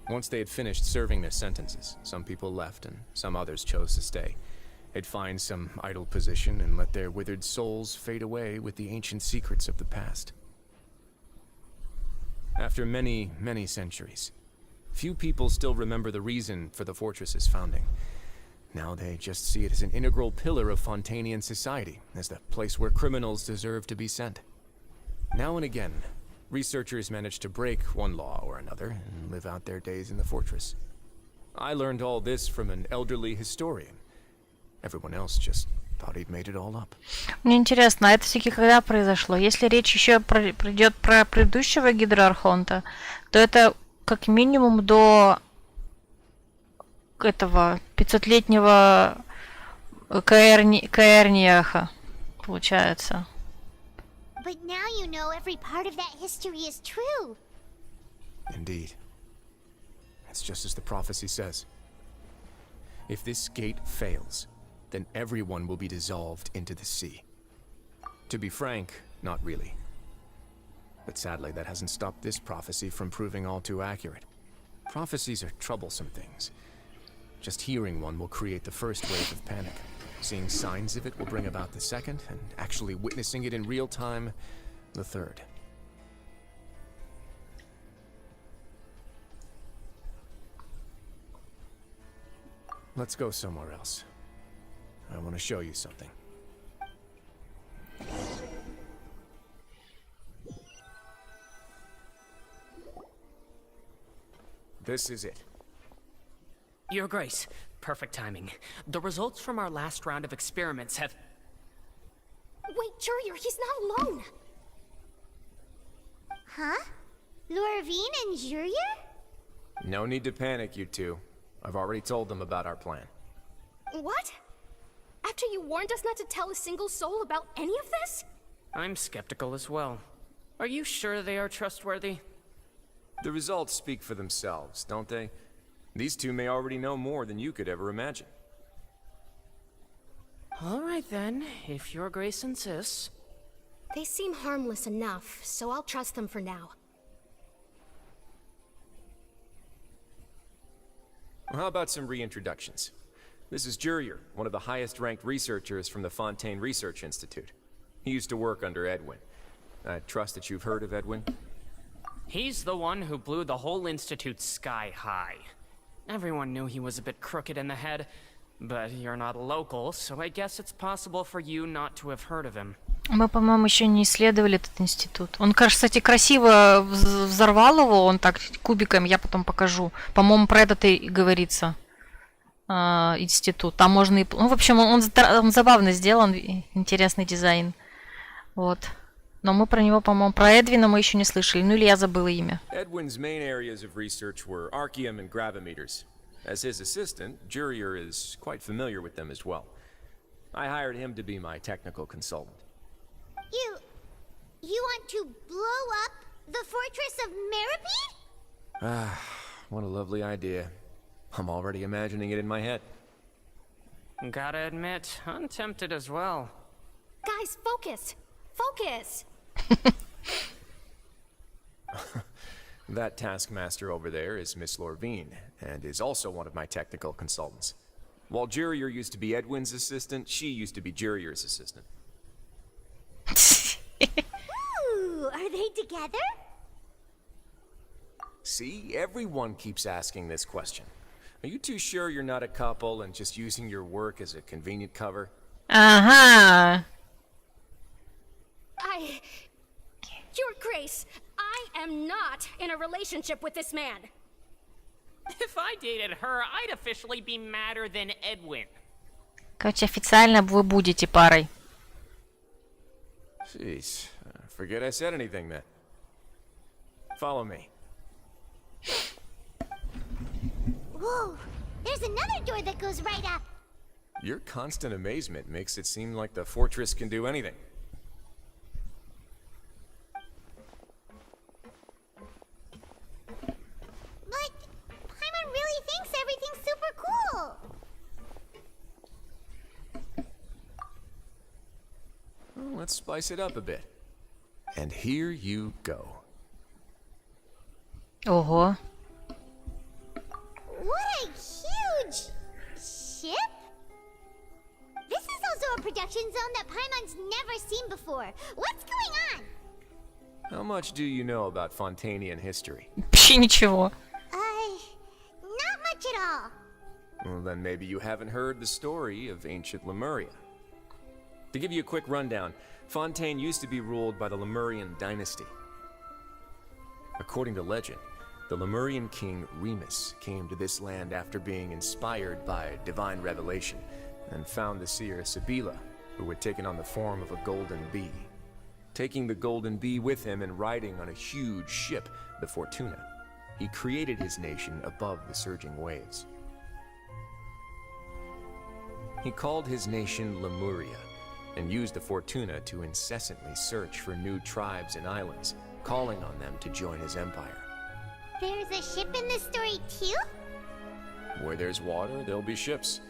Once they had finished serving their sentences, some people left and some others chose to stay. They'd find some idle position and let their withered souls fade away with the ancient secrets of the past. After many, many centuries, few people still remember the reason for the fortress's founding. Now they just see it as an integral pillar of Fontanian society, as the place where criminals deserve to be sent. Now and again, researchers manage to break one law or another and live out their days in the fortress. I learned all this from an elderly historian. Everyone else just thought he'd made it all up. Мне интересно, а это все-таки когда произошло? Если речь еще придет про предыдущего гидроархонта, то это как минимум до этого 500-летнего Каэрниаха, получается. But now you know every part of that history is true. Indeed. It's just as the prophecy says. If this gate fails, then everyone will be dissolved into the sea. To be frank, not really. But sadly, that hasn't stopped this prophecy from proving all too accurate. Prophecies are troublesome things. Just hearing one will create the first wave of panic. Seeing signs of it will bring about the second, and actually witnessing it in real time, the third. Let's go somewhere else. I want to show you something. This is it. Your Grace, perfect timing. The results from our last round of experiments have... Wait, Jurier, he's not alone! Huh? Lorvine and Jurier? No need to panic, you two. I've already told them about our plan. What? After you warned us not to tell a single soul about any of this? I'm skeptical as well. Are you sure they are trustworthy? The results speak for themselves, don't they? These two may already know more than you could ever imagine. All right then, if Your Grace insists. They seem harmless enough, so I'll trust them for now. Well, how about some reintroductions? This is Jurier, one of the highest-ranked researchers from the Fontaine Research Institute. He used to work under Edwin. I trust that you've heard of Edwin? He's the one who blew the whole institute sky high. Everyone knew he was a bit crooked in the head, but you're not local, so I guess it's possible for you not to have heard of him. Мы, по-моему, еще не исследовали этот институт. Он, кстати, красиво взорвал его, он так кубиком, я потом покажу. По-моему, про этот и говорится. Институт. Там можно и... Ну, в общем, он забавно сделан, интересный дизайн. Вот. Но мы про него, по-моему, про Эдвина мы еще не слышали. Ну или я забыла имя. Edwin's main areas of research were archaeum and gravimeters. As his assistant, Jurier is quite familiar with them as well. I hired him to be my technical consultant. You want to blow up the fortress of Meripede? Ah, what a lovely idea. I'm already imagining it in my head. Gotta admit, I'm tempted as well. Guys, focus! Focus! That taskmaster over there is Miss Lorvine, and is also one of my technical consultants. While Jurier used to be Edwin's assistant, she used to be Jurier's assistant. Ooh, are they together? See, everyone keeps asking this question. Are you too sure you're not a couple and just using your work as a convenient cover? Ага. Your Grace, I am not in a relationship with this man. If I dated her, I'd officially be madder than Edwin. Короче, официально вы будете парой. Jeez, forget I said anything then. Follow me. Whoa, there's another door that goes right up. Your constant amazement makes it seem like the fortress can do anything. But Paimon really thinks everything's super cool. Well, let's spice it up a bit. And here you go. Ого. What a huge ship! This is also a production zone that Paimon's never seen before. What's going on? How much do you know about Fontanian history? Вообще ничего. Not much at all. Well, then maybe you haven't heard the story of ancient Lemuria. To give you a quick rundown, Fontaine used to be ruled by the Lemurian dynasty. According to legend, the Lemurian king Remus came to this land after being inspired by divine revelation and found the seer Sibila, who had taken on the form of a golden bee. Taking the golden bee with him and riding on a huge ship, the Fortuna, he created his nation above the surging waves. He called his nation Lemuria and used the Fortuna to incessantly search for new tribes and islands, calling on them to join his empire. There's a ship in this story too? Where there's water, there'll be ships.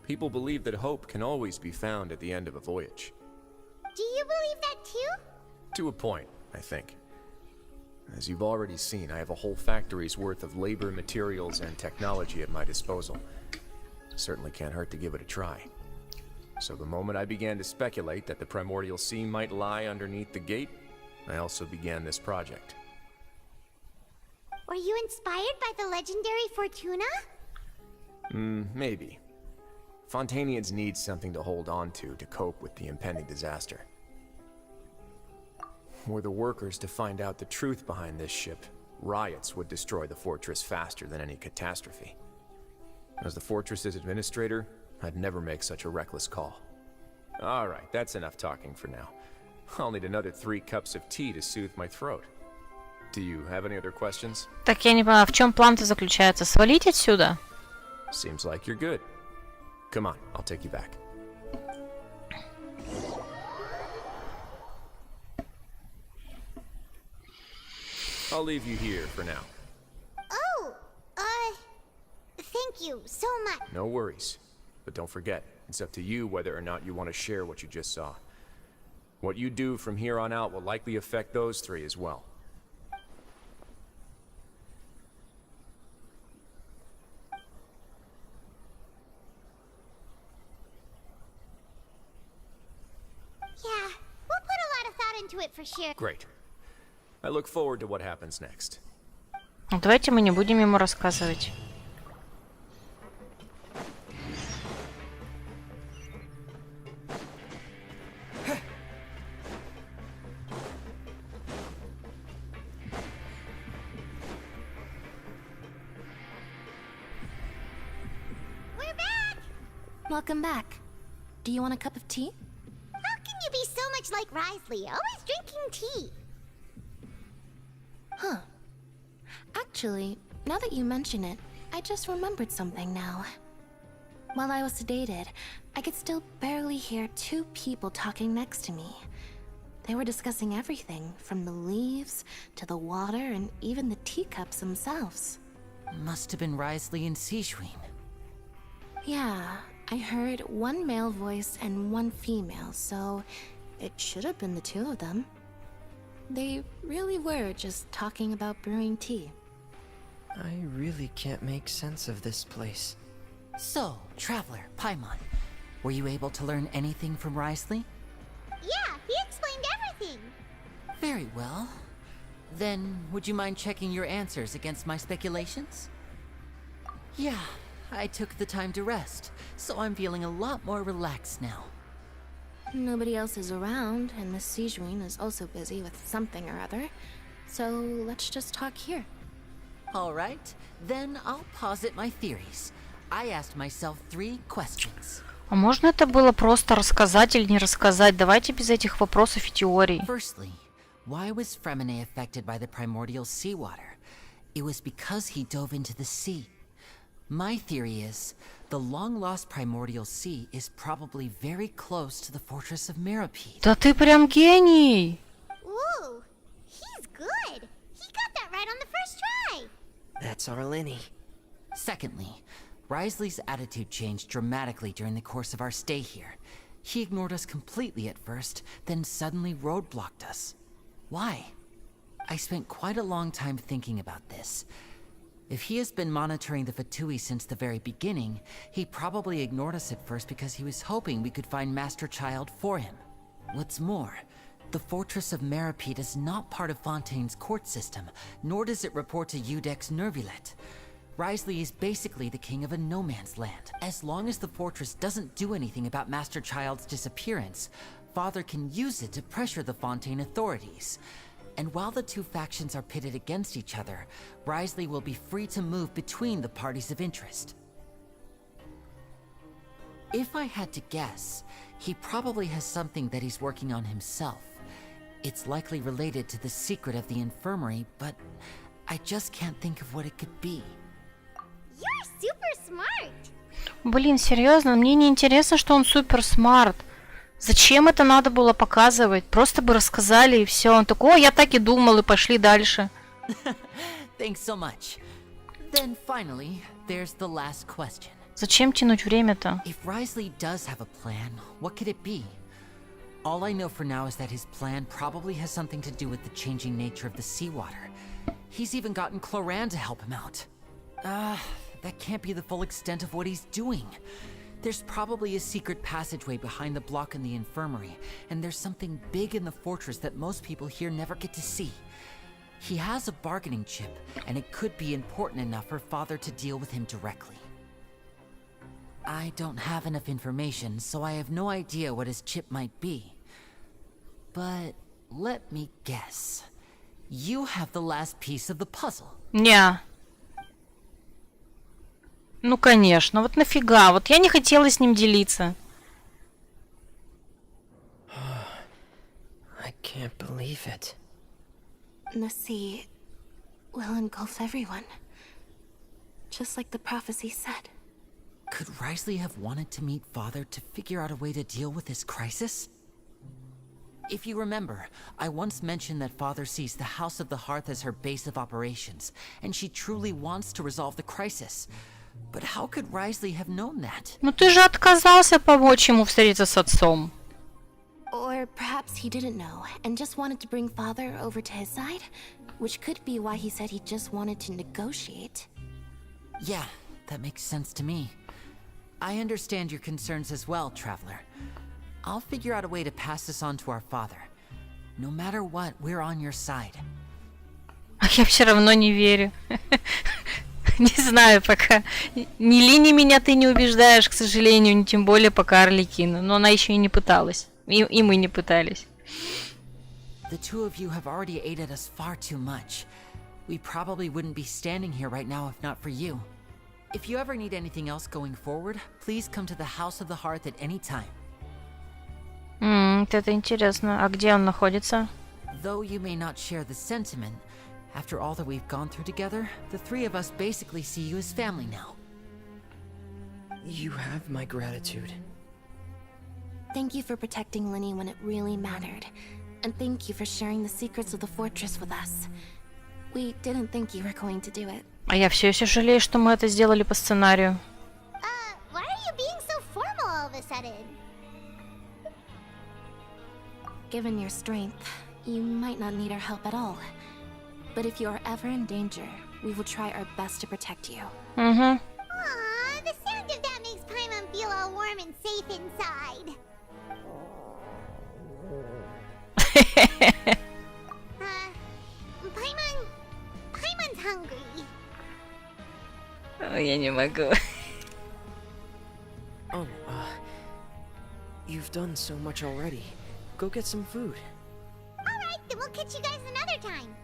People believe that hope can always be found at the end of a voyage. Do you believe that too? To a point, I think. As you've already seen, I have a whole factory's worth of labor, materials, and technology at my disposal. Certainly can't hurt to give it a try. So the moment I began to speculate that the Primordial Sea might lie underneath the gate, I also began this project. Were you inspired by the legendary Fortuna? Maybe. Fontainians need something to hold on to cope with the impending disaster. Were the workers to find out the truth behind this ship, riots would destroy the fortress faster than any catastrophe. As the fortress's administrator, I'd never make such a reckless call. Alright, that's enough talking for now. I'll need another 3 cups of tea to soothe my throat. Do you have any other questions? Так я не понимаю, в чем план-то заключается? Свалить отсюда? Seems like you're good. Come on, I'll take you back. I'll leave you here for now. Oh, thank you so much. No worries. But don't forget, it's up to you whether or not you want to share what you just saw. What you do from here on out will likely affect those 3 as well. Yeah, we'll put a lot of thought into it for sure. Great. I look forward to what happens next. Давайте мы не будем ему рассказывать. We're back! Welcome back. Do you want a cup of tea? How can you be so much like Risley, always drinking tea? Huh. Actually, now that you mention it, I just remembered something now. While I was sedated, I could still barely hear 2 people talking next to me. They were discussing everything, from the leaves to the water and even the teacups themselves. Must have been Risley and Sijwin. Yeah, I heard 1 male voice and 1 female, so it should have been the 2 of them. They really were just talking about brewing tea. I really can't make sense of this place. So, Traveler, Paimon, were you able to learn anything from Risley? Yeah, he explained everything. Very well. Then, would you mind checking your answers against my speculations? Yeah, I took the time to rest, so I'm feeling a lot more relaxed now. Nobody else is around, and Miss Sijwin is also busy with something or other, so let's just talk here. Alright, then I'll posit my theories. I asked myself 3 questions. А можно это было просто рассказать или не рассказать? Давайте без этих вопросов и теорий. Firstly, why was Fremine affected by the primordial seawater? It was because he dove into the sea. My theory is, the long-lost primordial sea is probably very close to the fortress of Mirapede. Да ты прям гений! Ooh, he's good. He got that right on the first try. That's Arlini. Secondly, Risley's attitude changed dramatically during the course of our stay here. He ignored us completely at first, then suddenly roadblocked us. Why? I spent quite a long time thinking about this. If he has been monitoring the Fatui since the very beginning, he probably ignored us at first because he was hoping we could find Master Child for him. What's more, the Fortress of Mirapede is not part of Fontaine's court system, nor does it report to Udex Nervulet. Wriothesley is basically the king of a no-man's land. As long as the fortress doesn't do anything about Master Child's disappearance, Father can use it to pressure the Fontaine authorities. And while the two factions are pitted against each other, Wriothesley will be free to move between the parties of interest. If I had to guess, he probably has something that he's working on himself. It's likely related to the secret of the infirmary, but I just can't think of what it could be. You're super smart. Блин, серьезно, мне не интересно, что он супер смарт. Зачем это надо было показывать? Просто бы рассказали и все. Он такой: о, я так и думал, и пошли дальше. Thanks so much. Then finally, there's the last question. Зачем тянуть время-то? If Wriothesley does have a plan, what could it be? All I know for now is that his plan probably has something to do with the changing nature of the seawater. He's even gotten Cloran to help him out. That can't be the full extent of what he's doing. There's probably a secret passageway behind the block in the infirmary, and there's something big in the fortress that most people here never get to see. He has a bargaining chip, and it could be important enough for Father to deal with him directly. I don't have enough information, so I have no idea what his chip might be. But let me guess. You have the last piece of the puzzle. Не. Ну, конечно, вот нафига? Вот я не хотела с ним делиться. I can't believe it. The sea will engulf everyone. Just like the prophecy said. Could Wriothesley have wanted to meet Father to figure out a way to deal with this crisis? If you remember, I once mentioned that Father sees the House of the Hearth as her base of operations, and she truly wants to resolve the crisis. But how could Wriothesley have known that? Ну ты же отказался помочь ему встретиться с отцом. Or perhaps he didn't know and just wanted to bring Father over to his side, which could be why he said he just wanted to negotiate. Yeah, that makes sense to me. I understand your concerns as well, Traveler. I'll figure out a way to pass this on to our father. No matter what, we're on your side. А я все равно не верю. Не знаю пока. Ни Лини меня ты не убеждаешь, к сожалению, ни тем более пока Арлекина. Но она еще и не пыталась. И мы не пытались. The two of you have already aided us far too much. We probably wouldn't be standing here right now if not for you. If you ever need anything else going forward, please come to the House of the Hearth at any time. Это интересно. А где он находится? Though you may not share the sentiment, after all that we've gone through together, the three of us basically see you as family now. You have my gratitude. Thank you for protecting Linny when it really mattered. And thank you for sharing the secrets of the fortress with us. We didn't think you were going to do it. А я все еще жалею, что мы это сделали по сценарию. Why are you being so formal all of a sudden? Given your strength, you might not need our help at all. But if you are ever in danger, we will try our best to protect you. Угу. Aww, the sound of that makes Paimon feel all warm and safe inside. Paimon's hungry. Я не могу. Oh, you've done so much already. Go get some food. Alright, then we'll catch you guys another time.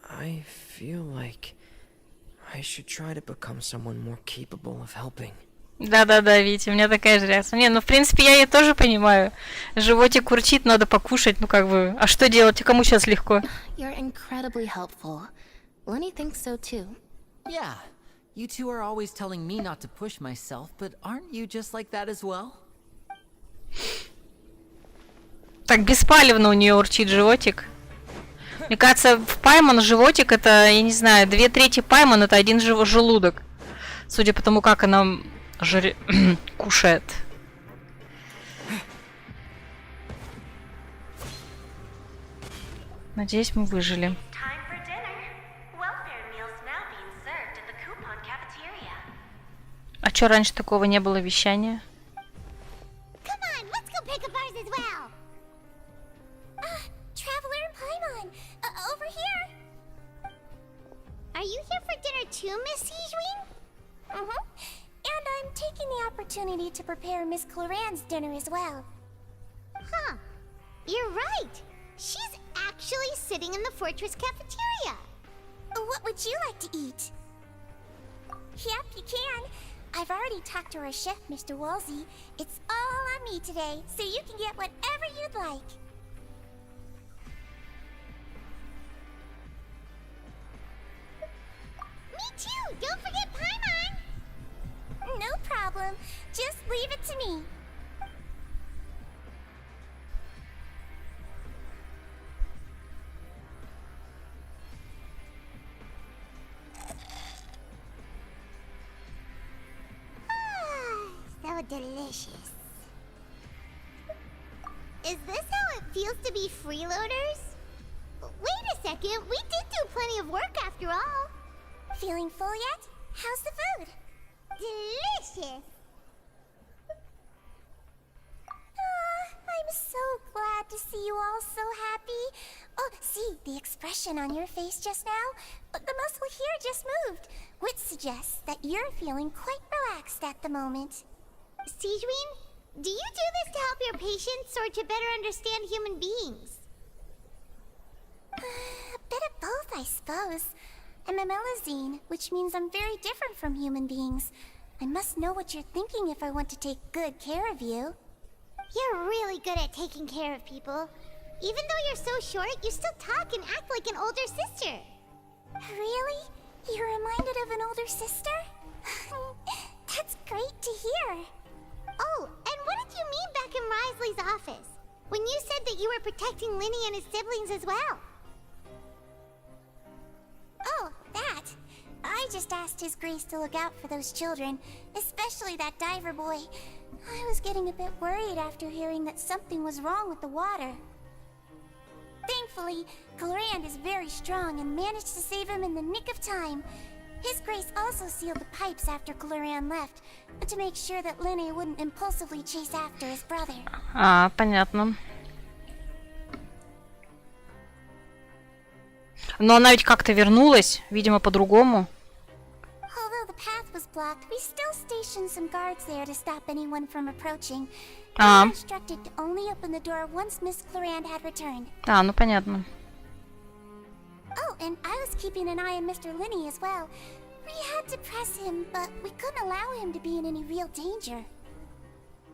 I feel like I should try to become someone more capable of helping. Да-да-да, Витя, у меня такая же реакция. Не, ну в принципе я ее тоже понимаю. Животик урчит, надо покушать, ну как бы. А что делать? А кому сейчас легко? You're incredibly helpful. Lenny thinks so too. Yeah, you two are always telling me not to push myself, but aren't you just like that as well? Так беспалевно у нее урчит животик. Мне кажется, в Паймон животик это, я не знаю, 2/3 Паймон это один желудок. Судя по тому, как она кушает. Надеюсь, мы выжили. А чё, раньше такого не было вещания? you here for dinner too, Miss Sijween? Mm-hmm. And I'm taking the opportunity to prepare Miss Cloran's dinner as well. Huh. You're right. She's actually sitting in the fortress cafeteria. What would you like to eat? Yep, you can. I've already talked to our chef, Mr. Wolsey. It's all on me today, so you can get whatever you'd like. Me too! Don't forget Paimon! No problem. Just leave it to me. So delicious. Is this how it feels to be freeloaders? Wait a second, we did do plenty of work after all. Feeling full yet? How's the food? Delicious. I'm so glad to see you all so happy. Oh, see, the expression on your face just now? The muscle here just moved, which suggests that you're feeling quite relaxed at the moment. Sijween, do you do this to help your patients or to better understand human beings? A bit of both, I suppose. I'm a Melusine, which means I'm very different from human beings. I must know what you're thinking if I want to take good care of you. You're really good at taking care of people. Even though you're so short, you still talk and act like an older sister. Really? You're reminded of an older sister? That's great to hear. Oh, and what did you mean back in Risley's office? When you said that you were protecting Linny and his siblings as well? Oh, that. I just asked His Grace to look out for those children, especially that diver boy. I was getting a bit worried after hearing that something was wrong with the water. Thankfully, Clorand is very strong and managed to save him in the nick of time. His Grace also sealed the pipes after Clorand left, to make sure that Linny wouldn't impulsively chase after his brother. А, понятно. Но она ведь как-то вернулась, видимо, по-другому. Although the path was blocked, we still stationed some guards there to stop anyone from approaching. We were instructed to only open the door once Miss Clorand had returned. А, ну понятно. Oh, and I was keeping an eye on Mr. Linny as well. We had to press him, but we couldn't allow him to be in any real danger.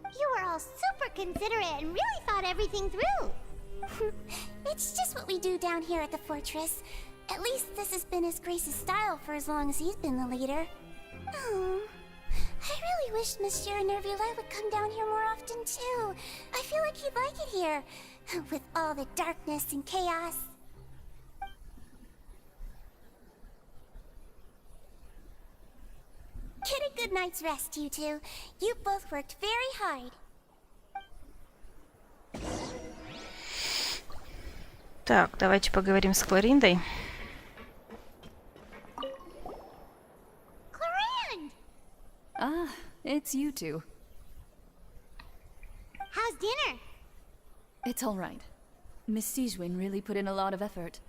You were all super considerate and really thought everything through. It's just what we do down here at the fortress. At least this has been His Grace's style for as long as he's been the leader. Oh, I really wish Monsieur Nervulette would come down here more often too. I feel like he'd like it here, with all the darkness and chaos. Get a good night's rest, you two. You both worked very hard. Так, давайте поговорим с Клориндой. Clorand! Ah, it's you two. How's dinner? It's all right. Miss Sijwin really put in a lot of effort.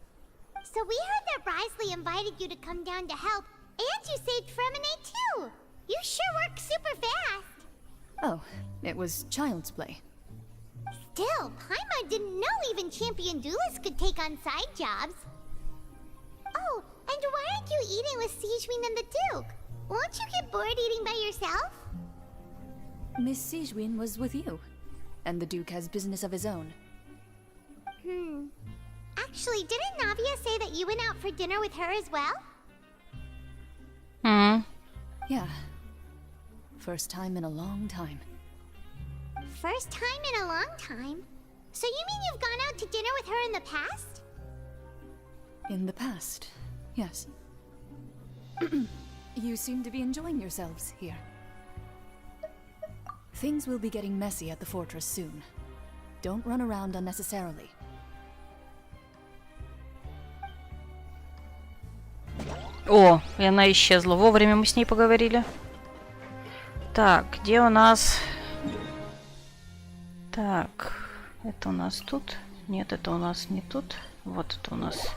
So we heard that Risley invited you to come down to help, and you saved Fremine too! You sure work super fast! Oh, it was child's play. Still, Paimon didn't know even champion duelists could take on side jobs. Oh, and why aren't you eating with Sijwin and the Duke? Won't you get bored eating by yourself? Miss Sijwin was with you, and the Duke has business of his own. Actually, didn't Navia say that you went out for dinner with her as well? Yeah. First time in a long time. First time in a long time? So you mean you've gone out to dinner with her in the past? In the past, yes. You seem to be enjoying yourselves here. Things will be getting messy at the fortress soon. Don't run around unnecessarily. О, и она исчезла. Вовремя мы с ней поговорили. Так, где у нас... Так, это у нас тут. Нет, это у нас не тут. Вот это у нас.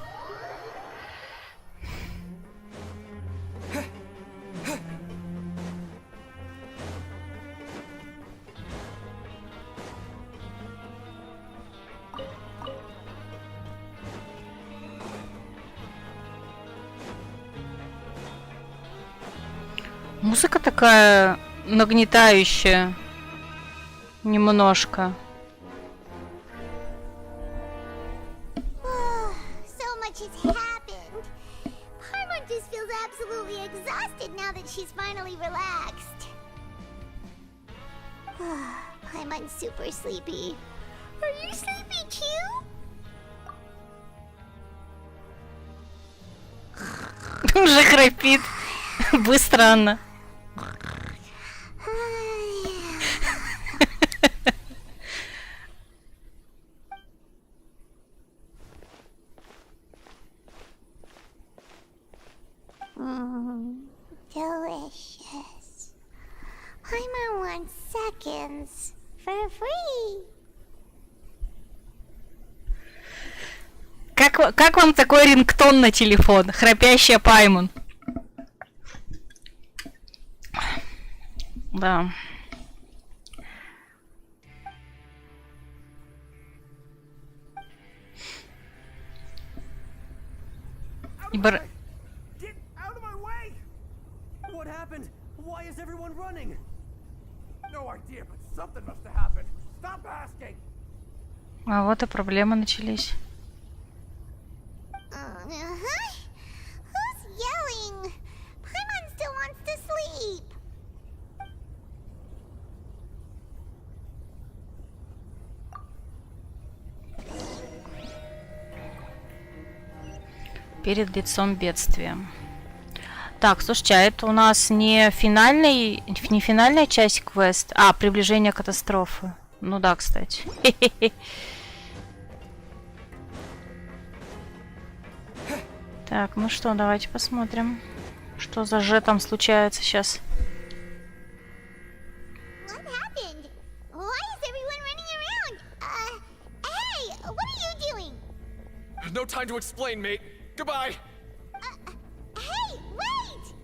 Музыка такая нагнетающая. Немножко. So much has happened. Paimon just feels absolutely exhausted now that she's finally relaxed. Paimon's super sleepy. Are you sleepy too? Уже храпит. Быстро она. Delicious. Paimon wants seconds for free. Как вам такой рингтон на телефон? Храпящая Паймон. Да. Get out of my way! What happened? Why is everyone running? No idea, but something must have happened. Stop asking. А вот и проблемы начались. Who's yelling? Paimon still wants to sleep. Перед лицом бедствия. Так, слушайте, а это у нас не финальная часть квест, а приближение катастрофы. Ну да, кстати. Так, ну что, давайте посмотрим, что за же там случается сейчас. What happened? Why is everyone running around? Hey, what are you doing? No time to explain, mate. Goodbye. Hey, wait!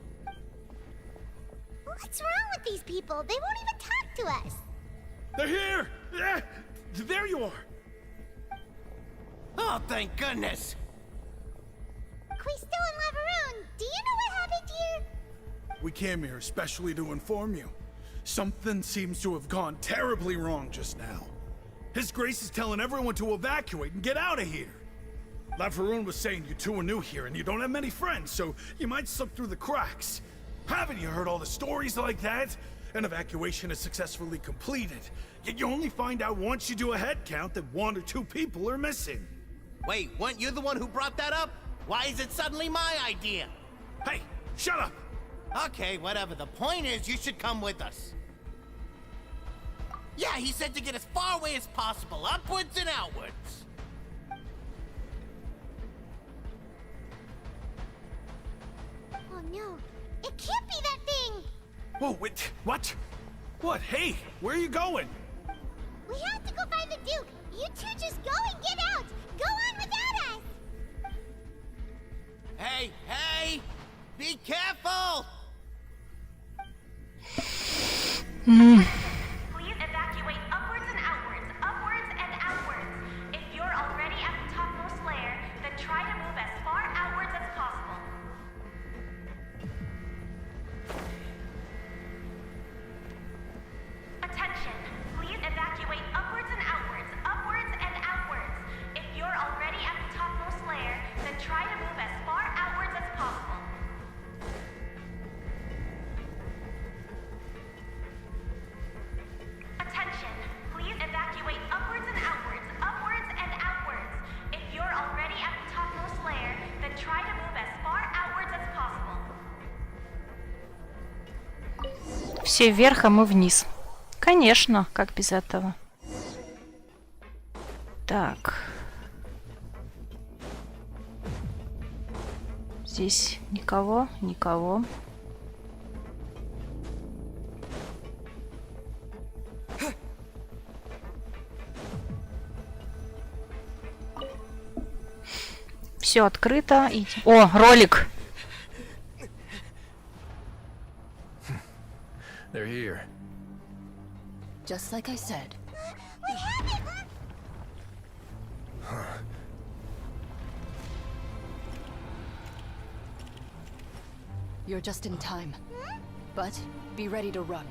What's wrong with these people? They won't even talk to us. They're here! Yeah, there you are. Oh, thank goodness. Quisto and Lavaroon, do you know what happened here? We came here especially to inform you. Something seems to have gone terribly wrong just now. His Grace is telling everyone to evacuate and get out of here. Lavaroon was saying you two are new here and you don't have many friends, so you might slip through the cracks. Haven't you heard all the stories like that? An evacuation is successfully completed, yet you only find out once you do a head count that 1 or 2 people are missing. Wait, weren't you the one who brought that up? Why is it suddenly my idea? Hey, shut up! Okay, whatever. The point is, you should come with us. Yeah, he said to get as far away as possible, upwards and outwards. Oh no, it can't be that thing! Whoa, wait, what? What? Hey, where are you going? We have to go find the Duke! You two just go and get out! Go on without us! Hey, hey! Be careful! Please evacuate upwards and outwards, upwards and outwards. If you're already at the topmost layer, then try to move as far outwards as possible. Attention, please evacuate upwards and outwards, upwards and outwards. If you're already at the topmost layer, then try to move as far outwards as possible. Attention, please evacuate upwards and outwards, upwards and outwards. If you're already at the topmost layer, then try to move as far outwards as possible. Все вверх, а мы вниз. Конечно, как без этого. Так. Здесь никого, никого. Все открыто. О, ролик. They're here. Just like I said. We have it! You're just in time. But be ready to run.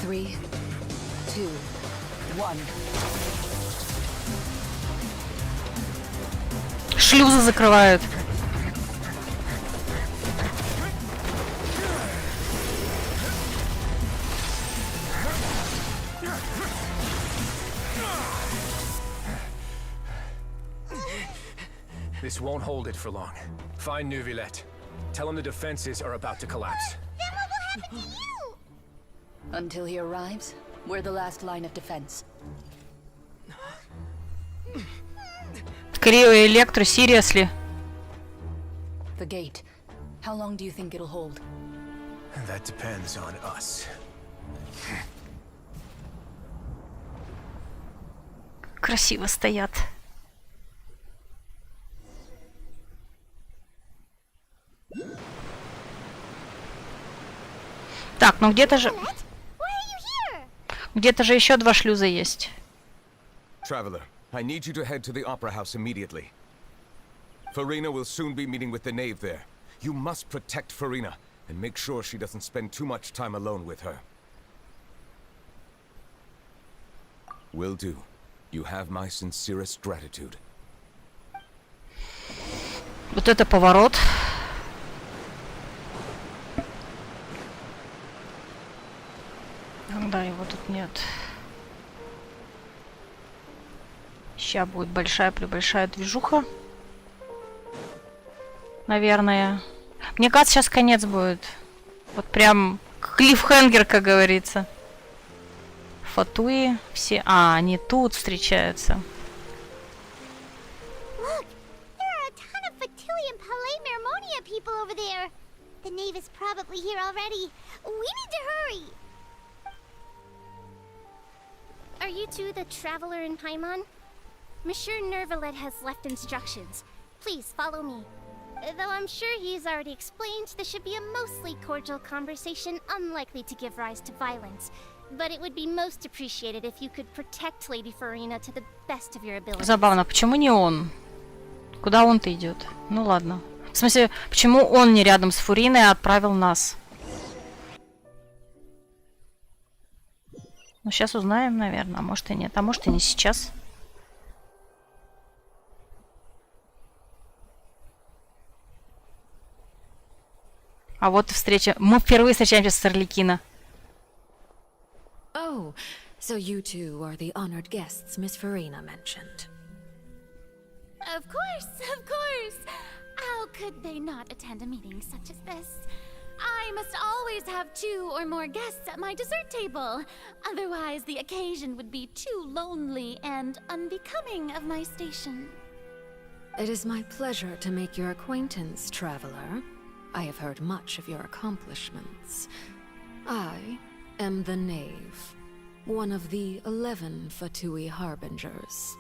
Three, two, one. Шлюзы закрывают. This won't hold it for long. Find Neuvillette. Tell him the defenses are about to collapse. Then what will happen to you? Until he arrives, we're the last line of defense. Крио и Электро, seriously? The gate. How long do you think it'll hold? That depends on us. Красиво стоят. Так, ну где-то же... Где-то же еще два шлюза есть. Traveler, I need you to head to the Opera House immediately. Farina will soon be meeting with the knave there. You must protect Farina and make sure she doesn't spend too much time alone with her. Will do. You have my sincerest gratitude. Вот это поворот. Да, его тут нет. Сейчас будет большая-пребольшая движуха. Наверное. Мне кажется, сейчас конец будет. Вот прям клиффхенгер, как говорится. Фатуи все... А, они тут встречаются. Look, there are a ton of Fatui and Palais Mermonia people over there. The knave is probably here already. We need to hurry. Are you two the traveler in Paimon? Monsieur Neuvillette has left instructions. Please follow me. Though I'm sure he's already explained, this should be a mostly cordial conversation, unlikely to give rise to violence. But it would be most appreciated if you could protect Lady Farina to the best of your ability. Забавно, почему не он? Куда он-то идет? Ну ладно. В смысле, почему он не рядом с Фуриной, а отправил нас? Ну, сейчас узнаем, наверное. А может и нет. А может и не сейчас. А вот и встреча. Мы впервые встречаемся с Орликино. Oh, so you two are the honored guests Miss Farina mentioned. Of course. How could they not attend a meeting such as this? I must always have 2 or more guests at my dessert table. Otherwise, the occasion would be too lonely and unbecoming of my station. It is my pleasure to make your acquaintance, traveler. I have heard much of your accomplishments. I am the Knave, one of the 11 Fatui Harbingers.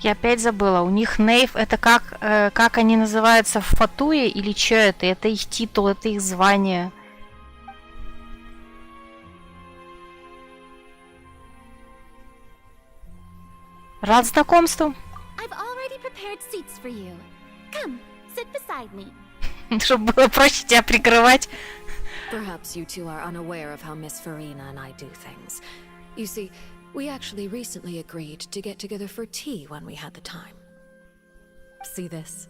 Я опять забыла. У них Нейв это как они называются в Фатуе или что это? Это их титул, это их звание. Рад знакомству. I've already prepared seats for you. Come, sit beside me. Чтобы было проще тебя прикрывать. Perhaps you two are unaware of how Miss Farina and I do things. You see, we actually recently agreed to get together for tea when we had the time. See this?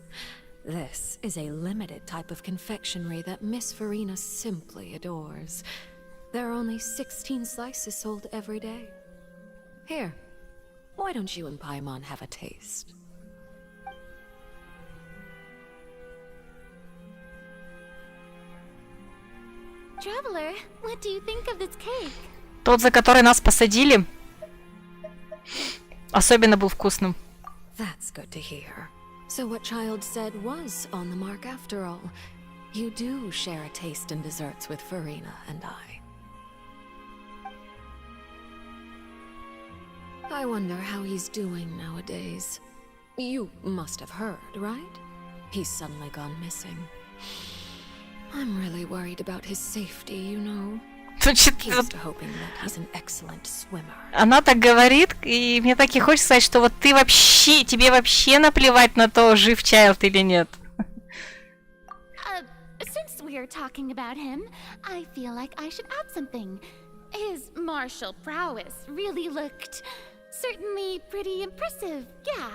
This is a limited type of confectionery that Miss Farina simply adores. There are only 16 slices sold every day. Here, why don't you and Paimon have a taste? Traveler, what do you think of this cake? Тот, за который нас посадили, особенно был вкусным. That's good to hear. So what Child said was on the mark after all. You do share a taste in desserts with Farina and I. I wonder how he's doing nowadays. You must have heard, right? He's suddenly gone missing. I'm really worried about his safety, you know. Here's to hoping that he's an excellent swimmer. Она так говорит, и мне так и хочется сказать, что вот ты вообще, тебе вообще наплевать на то, жив Чайлд или нет. Since we're talking about him, I feel like I should add something. His martial prowess really looked certainly pretty impressive, yeah.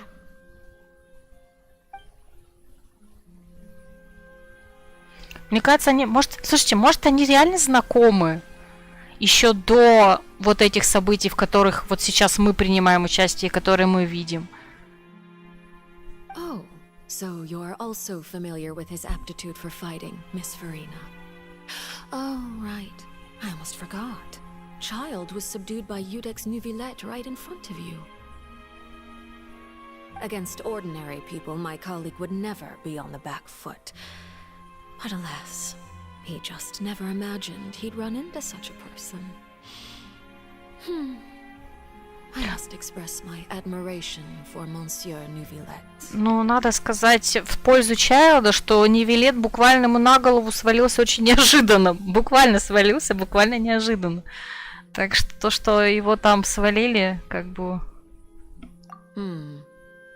Мне кажется, они, слушайте, может, они реально знакомы еще до вот этих событий, в которых вот сейчас мы принимаем участие, которые мы видим. Oh, so you're also familiar with his aptitude for fighting, Miss Farina. Oh, right. I almost forgot. Child was subdued by Udex Nuvillette right in front of you. Against ordinary people, my colleague would never be on the back foot. But alas, he just never imagined he'd run into such a person. I must express my admiration for Monsieur Nuvillette. Ну, надо сказать в пользу Чайлда, что Нивилет буквально ему на голову свалился очень неожиданно. Буквально свалился, буквально неожиданно. Так что то, что его там свалили, как бы...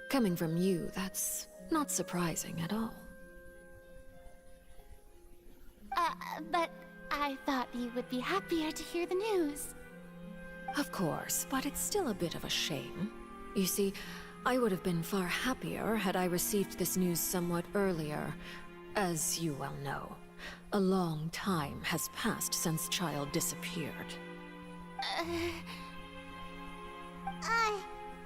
Coming from you, that's not surprising at all. But I thought you would be happier to hear the news. Of course, but it's still a bit of a shame. You see, I would have been far happier had I received this news somewhat earlier. As you well know, a long time has passed since Child disappeared.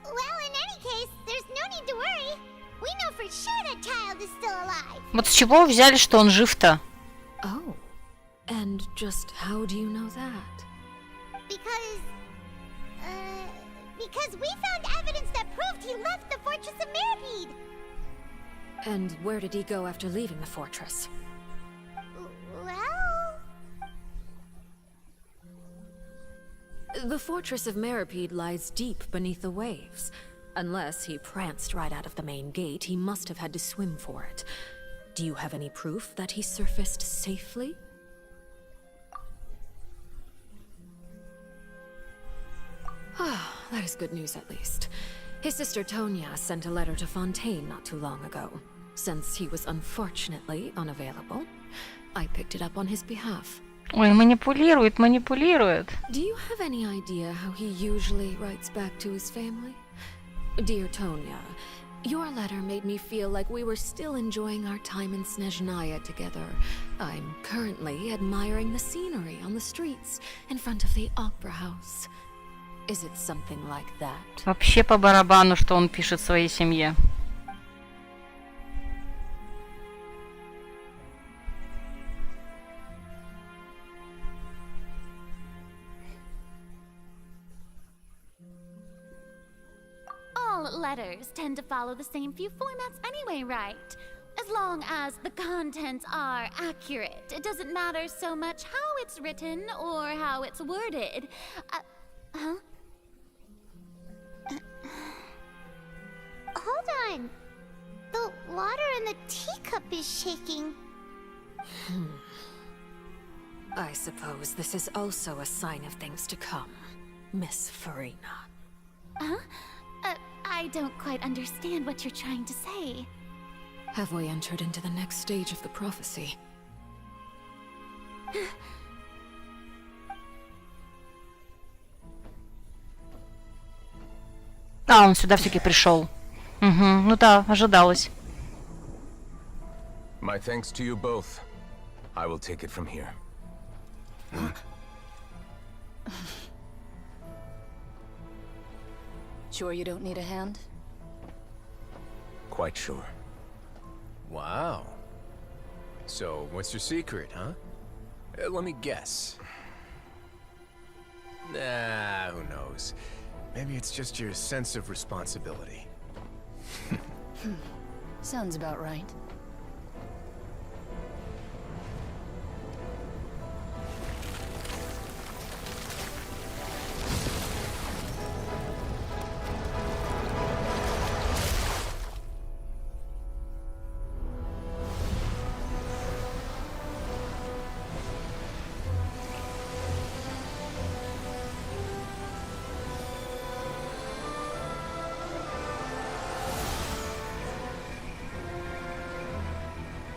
Well, in any case, there's no need to worry. We know for sure that Child is still alive. Вот с чего вы взяли, что он жив-то? Oh, and just how do you know that? Because we found evidence that proved he left the Fortress of Mirapede. And where did he go after leaving the fortress? Well... The Fortress of Mirapede lies deep beneath the waves. Unless he pranced right out of the main gate, he must have had to swim for it. Do you have any proof that he surfaced safely? Ah, that is good news at least. His sister Tonya sent a letter to Fontaine not too long ago. Since he was unfortunately unavailable, I picked it up on his behalf. Ой, манипулирует. Do you have any idea how he usually writes back to his family? Dear Tonya, your letter made me feel like we were still enjoying our time in Snezhnaya together. I'm currently admiring the scenery on the streets in front of the opera house. Is it something like that? Вообще по барабану, что он пишет своей семье. All letters tend to follow the same few formats anyway, right? As long as the contents are accurate, it doesn't matter so much how it's written or how it's worded. Hold on. The water in the teacup is shaking. I suppose this is also a sign of things to come, Miss Farina. I don't quite understand what you're trying to say. Have we entered into the next stage of the prophecy? А, он сюда все-таки пришел. Угу, ну да, ожидалось. My thanks to you both. I will take it from here. Sure you don't need a hand? Quite sure. Wow. So, what's your secret, huh? Let me guess. Nah, who knows? Maybe it's just your sense of responsibility. Sounds about right.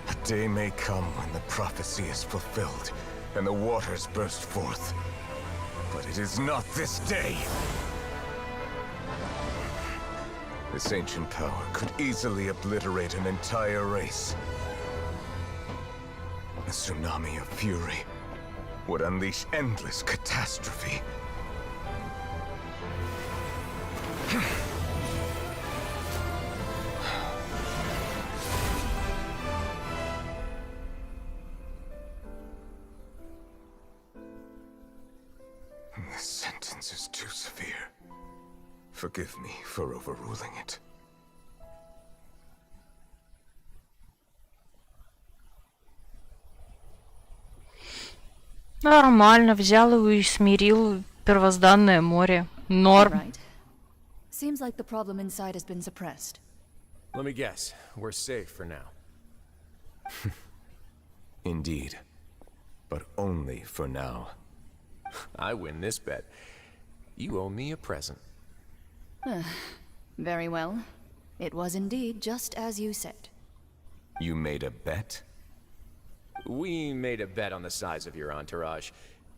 A day may come when the prophecy is fulfilled, and the waters burst forth. But it is not this day! This ancient power could easily obliterate an entire race. A tsunami of fury would unleash endless catastrophe. This sentence is too severe. Forgive me for overruling it. Нормально, взял его и смирил первозданное море. Норм. Right. Seems like the problem inside has been suppressed. Let me guess. We're safe for now. Indeed. But only for now. I win this bet. You owe me a present. Very well. It was indeed just as you said. You made a bet? We made a bet on the size of your entourage.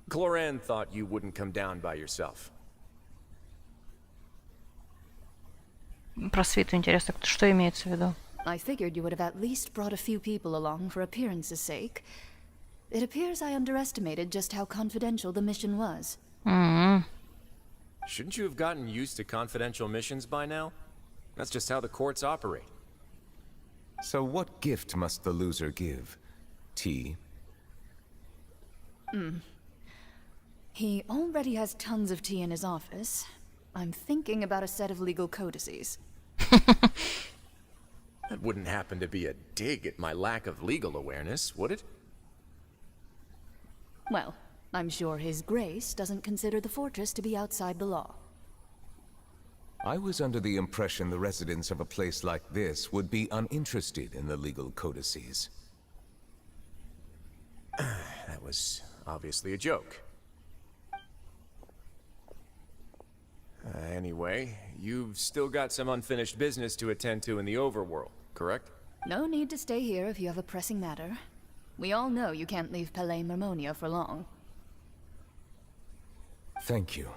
Cloran thought you wouldn't come down by yourself. Про свиту интересно, что имеется в виду? I figured you would have at least brought a few people along for appearance's sake. It appears I underestimated just how confidential the mission was. Shouldn't you have gotten used to confidential missions by now? That's just how the courts operate. So what gift must the loser give? Tea? He already has tons of tea in his office. I'm thinking about a set of legal codices. That wouldn't happen to be a dig at my lack of legal awareness, would it? Well, I'm sure His Grace doesn't consider the fortress to be outside the law. I was under the impression the residents of a place like this would be uninterested in the legal codices. That was obviously a joke. Anyway, you've still got some unfinished business to attend to in the overworld, correct? No need to stay here if you have a pressing matter. We all know you can't leave Palais Mermonia for long. Thank you.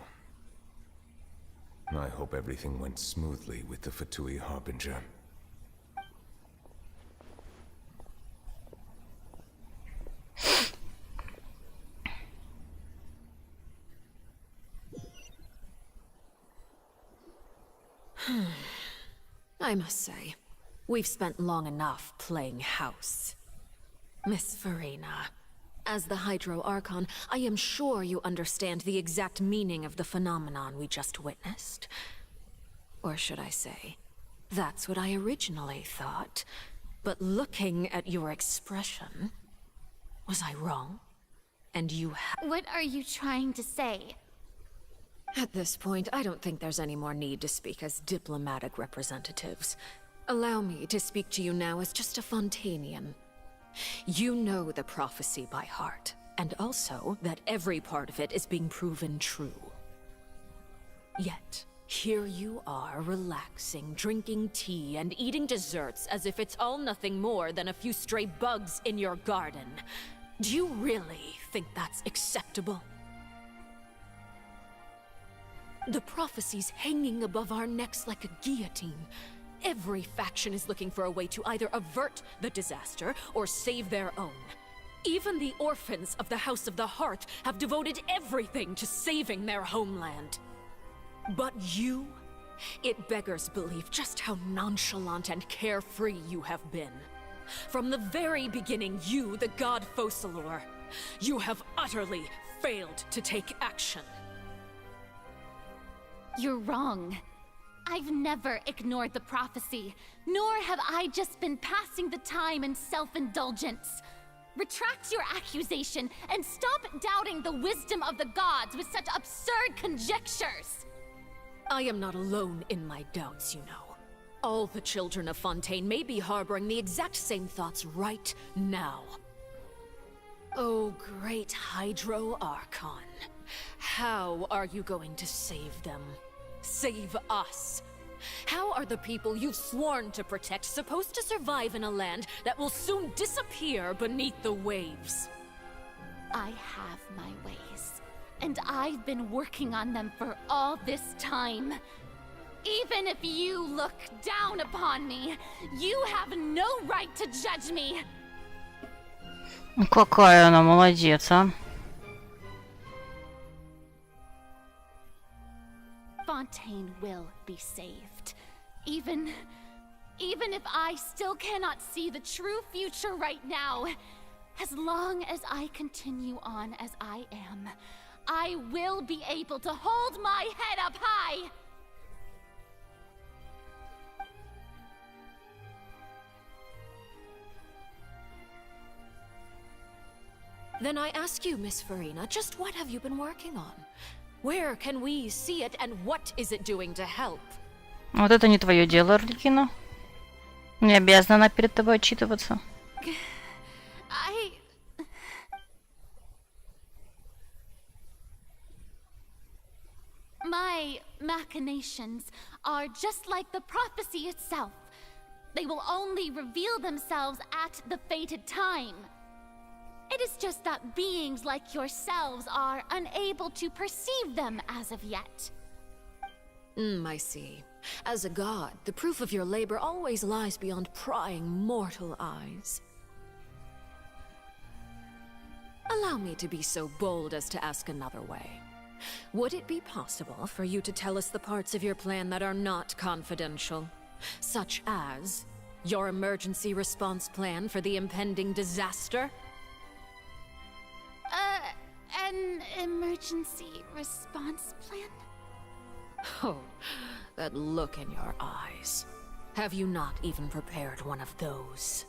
I hope everything went smoothly with the Fatui Harbinger. I must say, we've spent long enough playing house. Miss Farina, as the Hydro Archon, I am sure you understand the exact meaning of the phenomenon we just witnessed. Or should I say, that's what I originally thought. But looking at your expression, was I wrong? And you What are you trying to say? At this point, I don't think there's any more need to speak as diplomatic representatives. Allow me to speak to you now as just a Fontanian. You know the prophecy by heart, and also that every part of it is being proven true. Yet, here you are relaxing, drinking tea, and eating desserts as if it's all nothing more than a few stray bugs in your garden. Do you really think that's acceptable? The prophecy's hanging above our necks like a guillotine. Every faction is looking for a way to either avert the disaster or save their own. Even the orphans of the House of the Hearth have devoted everything to saving their homeland. But you? It beggars belief just how nonchalant and carefree you have been. From the very beginning, you, the god Focalor, You have utterly failed to take action. You're wrong. I've never ignored the prophecy, nor have I just been passing the time in self-indulgence. Retract your accusation and stop doubting the wisdom of the gods with such absurd conjectures! I am not alone in my doubts, you know. All the children of Fontaine may be harboring the exact same thoughts right now. Oh, great Hydro Archon. How are you going to save them? Save us? How are the people you've sworn to protect supposed to survive in a land that will soon disappear beneath the waves? I have my ways, and I've been working on them for all this time. Even if you look down upon me, you have no right to judge me. Какая она молодец, а. Fontaine will be saved. Even if I still cannot see the true future right now, as long as I continue on as I am, I will be able to hold my head up high. Then I ask you, Miss Farina, just what have you been working on? Where can we see it, and what is it doing to help? Вот это не твое дело, Арлекино. Не обязана она перед тобой отчитываться. My machinations are just like the prophecy itself. They will only reveal themselves at the fated time. It is just that beings like yourselves are unable to perceive them as of yet. I see. As a god, the proof of your labor always lies beyond prying mortal eyes. Allow me to be so bold as to ask another way. Would it be possible for you to tell us the parts of your plan that are not confidential? Such as your emergency response plan for the impending disaster? An emergency response plan? Oh, that look in your eyes. Have you not even prepared one of those?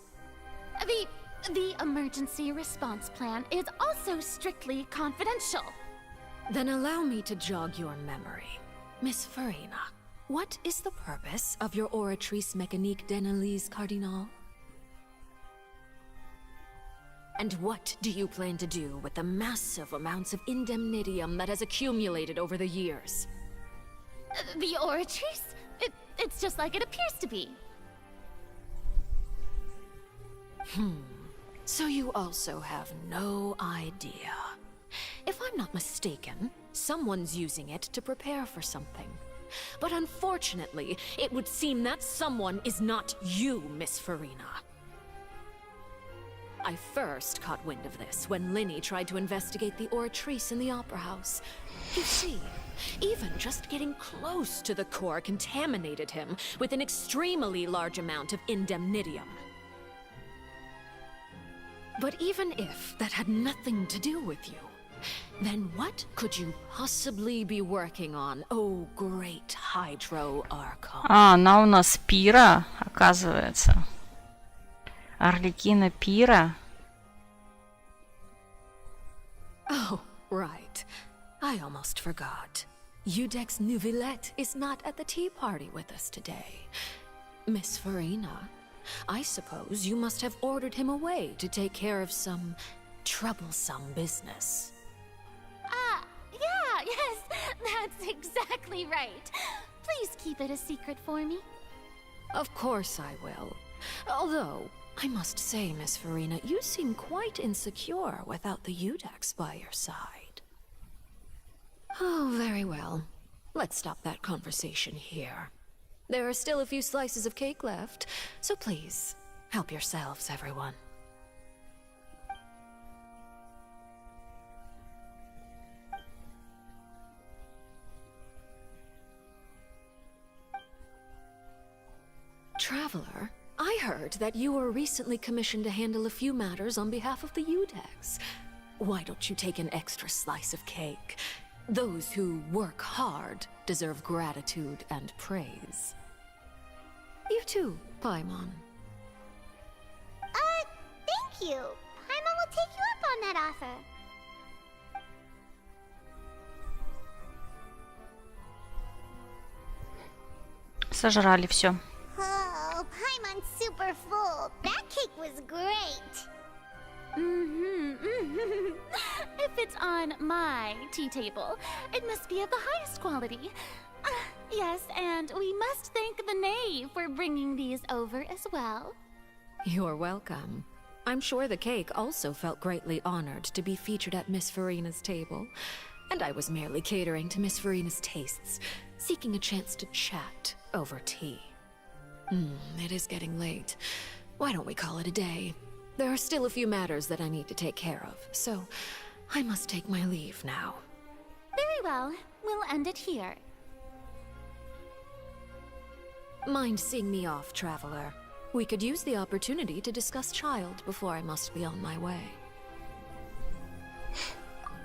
The emergency response plan is also strictly confidential. Then allow me to jog your memory. Miss Farina, what is the purpose of your Oratrice Mécanique d'Analyse Cardinal? And what do you plan to do with the massive amounts of indemnitium that has accumulated over the years? The Oratrice? It's just like it appears to be. So you also have no idea. If I'm not mistaken, someone's using it to prepare for something. But unfortunately, it would seem that someone is not you, Miss Farina. I first caught wind of this when Linny tried to investigate the Oratrice in the Opera House. You see, even just getting close to the core contaminated him with an extremely large amount of indemnitium. But even if that had nothing to do with you, then what could you possibly be working on, oh great Hydro Archon? А, она у нас Пира, оказывается. Арлекино Пира. Oh, right. I almost forgot. Udex Nouvillette is not at the tea party with us today. Miss Farina, I suppose you must have ordered him away to take care of some troublesome business. Yeah, yes, that's exactly right. Please keep it a secret for me. Of course I will. Although, I must say, Miss Farina, you seem quite insecure without the Udex by your side. Oh, very well. Let's stop that conversation here. There are still a few slices of cake left, so please, help yourselves, everyone. Traveler, I heard that you were recently commissioned to handle a few matters on behalf of the Udex. why don't you take an extra slice of cake? Those who work hard deserve gratitude and praise. You too, Paimon. Thank you. Paimon will take you up on that offer. Сожрали все. Oh, Paimon's super full. That cake was great. If it's on my tea table, it must be of the highest quality. Yes, and we must thank the knave for bringing these over as well. You're welcome. I'm sure the cake also felt greatly honored to be featured at Miss Farina's table. And I was merely catering to Miss Farina's tastes, seeking a chance to chat over tea. It is getting late. Why don't we call it a day? There are still a few matters that I need to take care of, so I must take my leave now. Very well. We'll end it here. Mind seeing me off, traveler? We could use the opportunity to discuss Child before I must be on my way.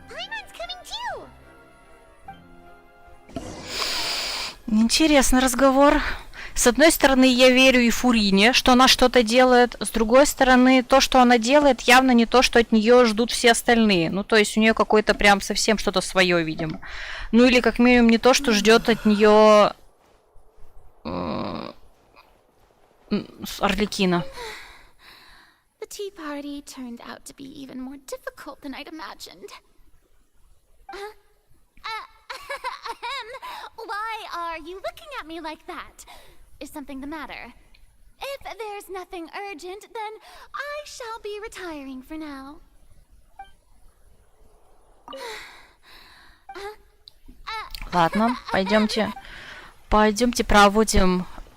Paimon's coming too. Интересный разговор. С одной стороны, я верю и Фурине, что она что-то делает. С другой стороны, то, что она делает, явно не то, что от нее ждут все остальные. Ну, то есть у нее какое-то прям совсем что-то свое, видимо. Ну, или как минимум не то, что ждет от нее Арлекина. The tea party turned out to be even more difficult than I'd imagined. Why are you looking at me like that? Is something the matter? If there's nothing urgent, then I shall be retiring for now. Ладно, пойдемте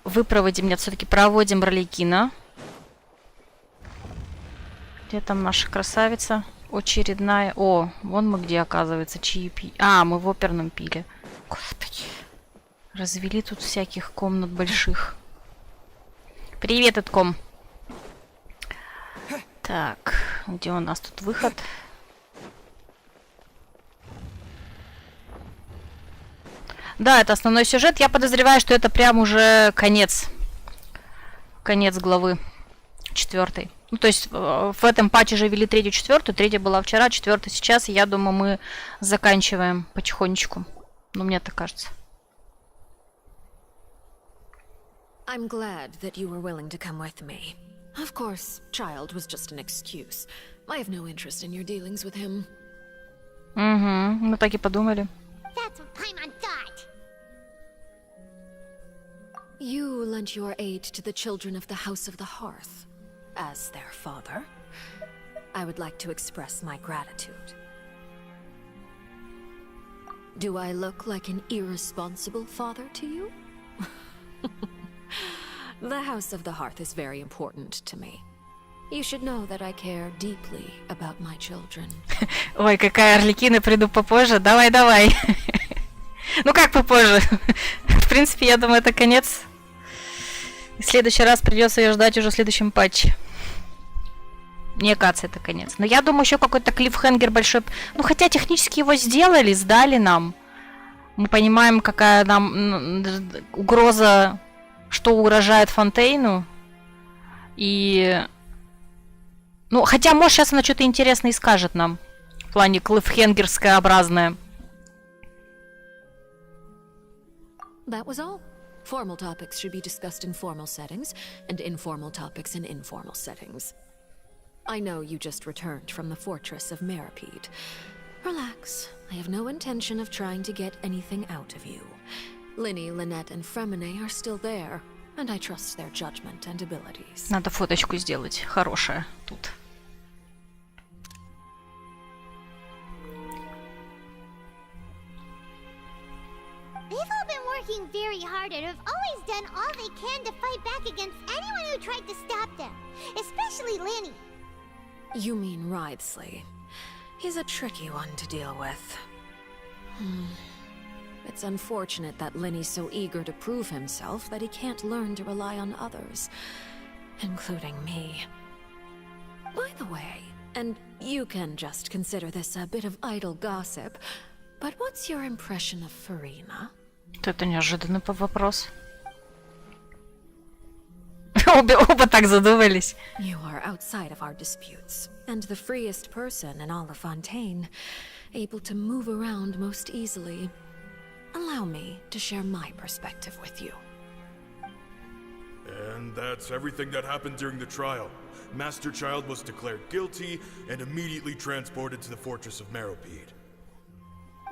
выпроводим, нет, все-таки проводим Арлекина. Где там наша красавица? Очередная. О, вон мы где, оказывается, чаепи. А, мы в оперном пили. Господи. Развели тут всяких комнат больших. Привет, Эдком. Так, где у нас тут выход? Да, это основной сюжет. Я подозреваю, что это прям уже конец главы 4. Ну, то есть в этом патче же ввели 3-ю, 4-ю. 3-я была вчера, 4-я сейчас. И я думаю, мы заканчиваем потихонечку. Ну, мне так кажется. I'm glad that you were willing to come with me. Of course, Child was just an excuse. I have no interest in your dealings with him. Угу, мы так и подумали. That's what Paimon thought. You lent your aid to the children of the House of the Hearth. As their father, I would like to express my gratitude. Do I look like an irresponsible father to you? The House of the Hearth is very important to me. You should know that I care deeply about my children. Ой, какая Арлекина, приду попозже. Давай. Ну как попозже? В принципе, я думаю, это конец. В следующий раз придется ее ждать уже в следующем патче. Мне кажется, это конец. Но я думаю, еще какой-то клиффхенгер большой. Ну, хотя технически его сделали, сдали нам. Мы понимаем, какая нам угроза, что угрожает Фонтейну. И... Ну, хотя, может, сейчас она что-то интересное и скажет нам. В плане клиффхенгерскообразное. That was all. Formal topics should be discussed in formal settings, and informal topics in informal settings. I know you just returned from the fortress of Meripede. Relax. I have no intention of trying to get anything out of you. Linny, Lynette, and Fremine are still there, and I trust their judgment and abilities. Надо фоточку сделать. Хорошая тут. They've all been working very hard and have always done all they can to fight back against anyone who tried to stop them. Especially Linny. You mean Wriothesley. He's a tricky one to deal with. It's unfortunate that Linny's so eager to prove himself that he can't learn to rely on others, including me. By the way, and you can just consider this a bit of idle gossip, but what's your impression of Farina? Это неожиданный вопрос. Оба так задумались. You are outside of our disputes, and the freest person in all of Fontaine, able to move around most easily. Allow me to share my perspective with you. And that's everything that happened during the trial. Master Child was declared guilty and immediately transported to the fortress of Meropide.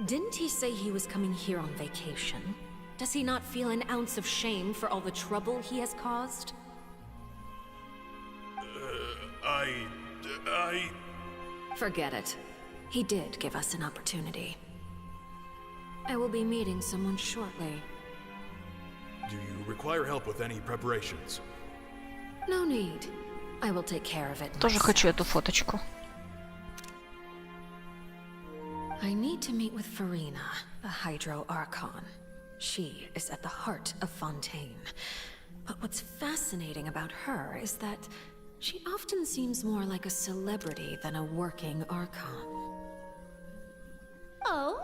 Didn't he say he was coming here on vacation? Does he not feel an ounce of shame for all the trouble he has caused? Forget it. He did give us an opportunity. I will be meeting someone shortly. Do you require help with any preparations? No need. I will take care of it. Тоже хочу эту фоточку. I need to meet with Farina, the Hydro Archon. She is at the heart of Fontaine. But what's fascinating about her is that she often seems more like a celebrity than a working Archon. Oh,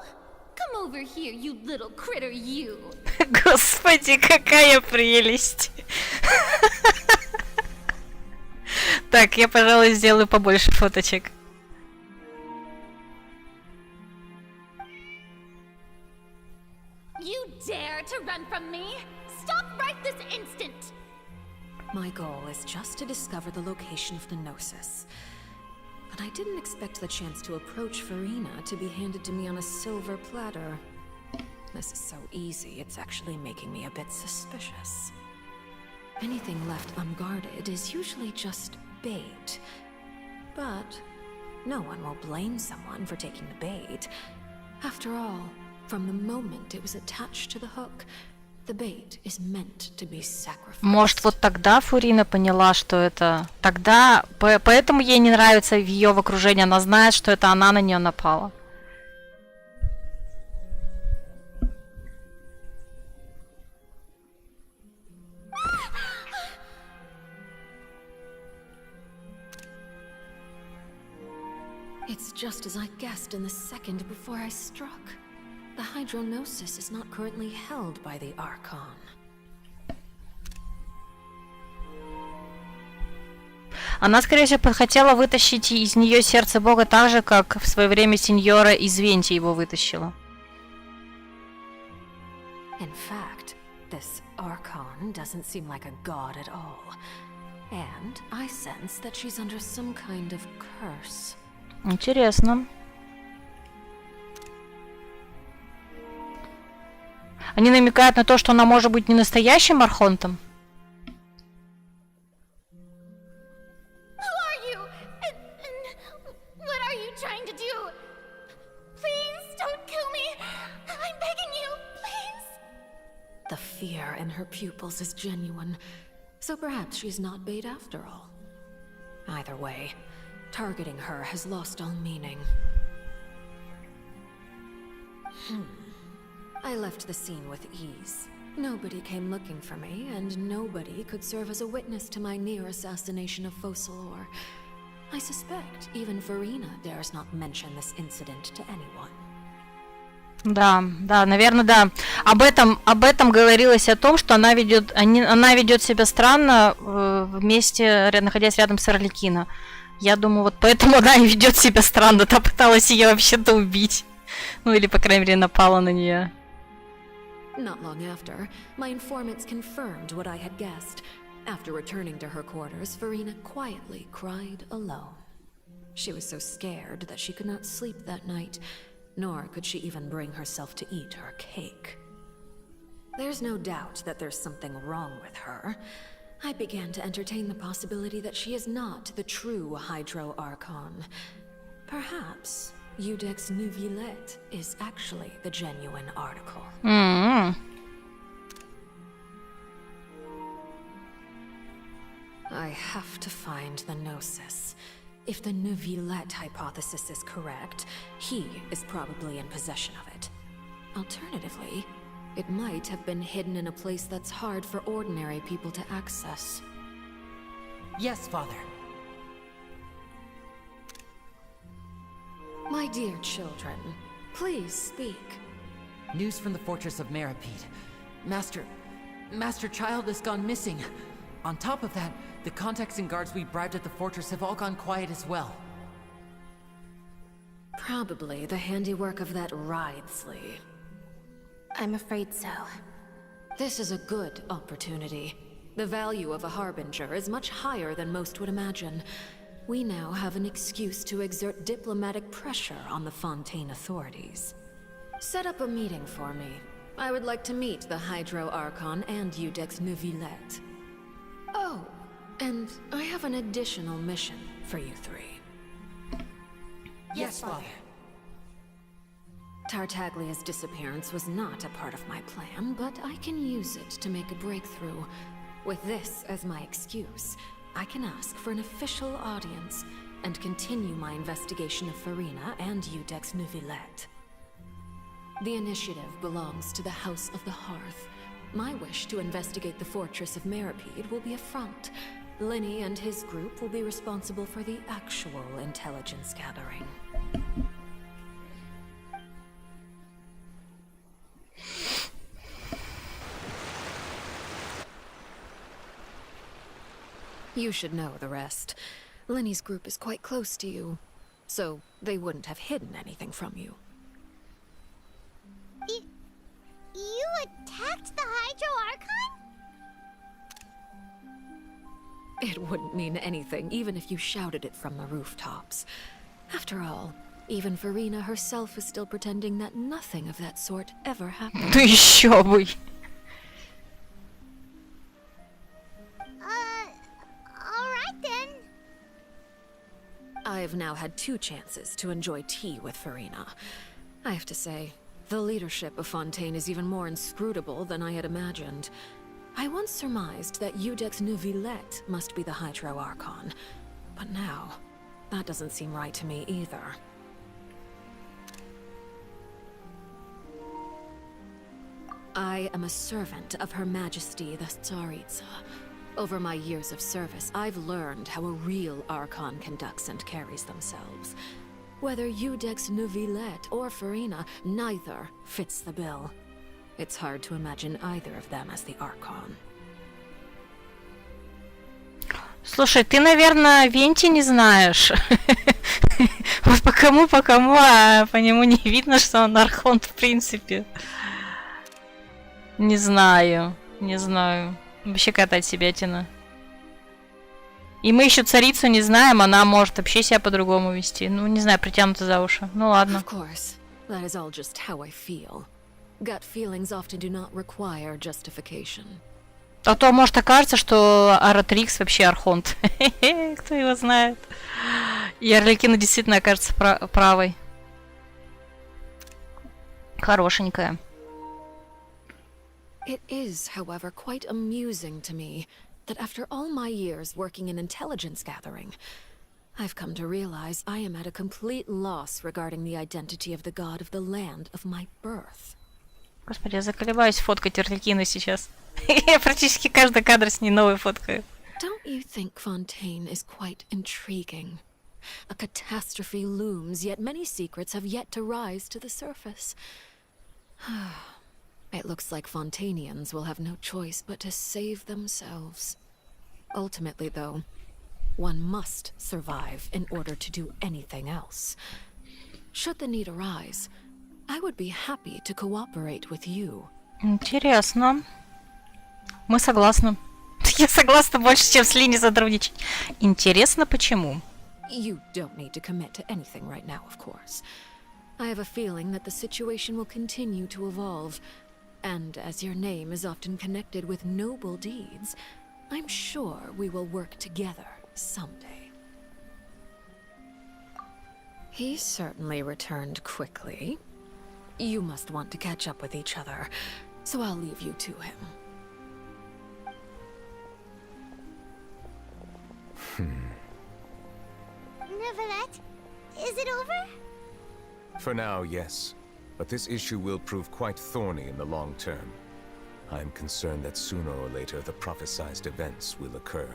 come over here, you little critter, you. Господи, какая прелесть. Так, я, пожалуй, сделаю побольше фоточек. You dare to run from me? Stop right this instant! My goal is just to discover the location of the Gnosis. But I didn't expect the chance to approach Farina to be handed to me on a silver platter. This is so easy, it's actually making me a bit suspicious. Anything left unguarded is usually just bait. But no one will blame someone for taking the bait. After all, from the moment it was attached to the hook, the bait is meant to be sacrificed. Может, вот тогда Фурина поняла, что это... Тогда... Поэтому ей не нравится ее в окружении. Она знает, что это она на нее напала. It's just as I guessed in the second before I struck. The Hydrognosis is not currently held by the Archon. Она, скорее всего, хотела вытащить из нее сердце Бога так же, как в свое время сеньора из Венти его вытащила. In fact, this Archon doesn't seem like a god at all. And I sense that she's under some kind of curse. Интересно. Они намекают на то, что она может быть не настоящим архонтом. Who are you? And what are you trying to do? Please don't kill me. I'm begging you, please. The fear in her pupils is genuine, so perhaps she's not bait after all. Either way, targeting her has lost all meaning. I left the scene with ease. Nobody came looking for me, and nobody could serve as a witness to my near assassination of Focalor. I suspect even Farina dares not mention this incident to anyone. Да, наверное, да. Об этом говорилось о том, что она ведет себя странно вместе, находясь рядом с Арлекино. Я думаю, вот поэтому она и ведет себя странно. Та пыталась ее вообще-то убить. Ну или, по крайней мере, напала на нее. Not long after, my informants confirmed what I had guessed. After returning to her quarters, Farina quietly cried alone. She was so scared that she could not sleep that night, nor could she even bring herself to eat her cake. There's no doubt that there's something wrong with her. I began to entertain the possibility that she is not the true Hydro Archon. Perhaps Eudex Neuvillette is actually the genuine article. I have to find the Gnosis. If the Neuvillette hypothesis is correct, he is probably in possession of it. Alternatively, it might have been hidden in a place that's hard for ordinary people to access. Yes, Father. My dear children, please speak. News from the fortress of Meripede. Master Child has gone missing. On top of that, the contacts and guards we bribed at the fortress have all gone quiet as well. Probably the handiwork of that Wriothesley. I'm afraid so. This is a good opportunity. The value of a harbinger is much higher than most would imagine. We now have an excuse to exert diplomatic pressure on the Fontaine authorities. Set up a meeting for me. I would like to meet the Hydro Archon and Udex Neuvillette. Oh, and I have an additional mission for you three. Yes, Father. Tartaglia's disappearance was not a part of my plan, but I can use it to make a breakthrough. With this as my excuse, I can ask for an official audience and continue my investigation of Farina and Udex Neuvillette. The initiative belongs to the House of the Hearth. My wish to investigate the fortress of Meripede will be a front. Linny and his group will be responsible for the actual intelligence gathering. You should know the rest. Linny's group is quite close to you, so they wouldn't have hidden anything from you. You attacked the Hydro Archon? It wouldn't mean anything, even if you shouted it from the rooftops. After all, even Farina herself is still pretending that nothing of that sort ever happened. Да еще бы. Alright then. I've now had 2 chances to enjoy tea with Farina. I have to say, the leadership of Fontaine is even more inscrutable than I had imagined. I once surmised that Udex Neuvillette must be the Hydro Archon, but now, that doesn't seem right to me either. I am a servant of Her Majesty the Tsaritsa. Over my years of service, I've learned how a real Archon conducts and carries themselves. Whether Udex Neuvillette or Farina, neither fits the bill. It's hard to imagine either of them as the Archon. Слушай, ты, наверное, Венти не знаешь. Вот по кому, а по нему не видно, что он Архонт в принципе. Не знаю. Вообще какая-то отсебятина. И мы еще царицу не знаем, она может вообще себя по-другому вести. Ну, не знаю, притянута за уши. Ну ладно. Of course, that is all just how I feel. Gut feelings often do not require justification. А то может окажется, что Аратрикс вообще Архонт. Кто его знает. И Арлекина действительно окажется правой. Хорошенькая. It is, however, quite amusing to me that after all my years working in intelligence gathering, I've come to realize I am at a complete loss regarding the identity of the god of the land of my birth. Господи, я заколебаюсь фоткать Арлекины сейчас. Я практически каждый кадр с ней новый фоткаю. Don't you think Fontaine is quite intriguing? A catastrophe looms, yet many secrets have yet to rise to the surface. It looks like Fontainians will have no choice but to save themselves. Ultimately, though, one must survive in order to do anything else. Should the need arise, I would be happy to cooperate with you. Интересно. Мы согласны. Я согласна больше, чем с Линей сотрудничать. Интересно, почему? You don't need to commit to anything right now, of course. I have a feeling that the situation will continue to evolve. And as your name is often connected with noble deeds, I'm sure we will work together someday. He certainly returned quickly. You must want to catch up with each other, so I'll leave you to him. Neuvillette, is it over? For now, yes. But this issue will prove quite thorny in the long term. I am concerned that sooner or later the prophesized events will occur.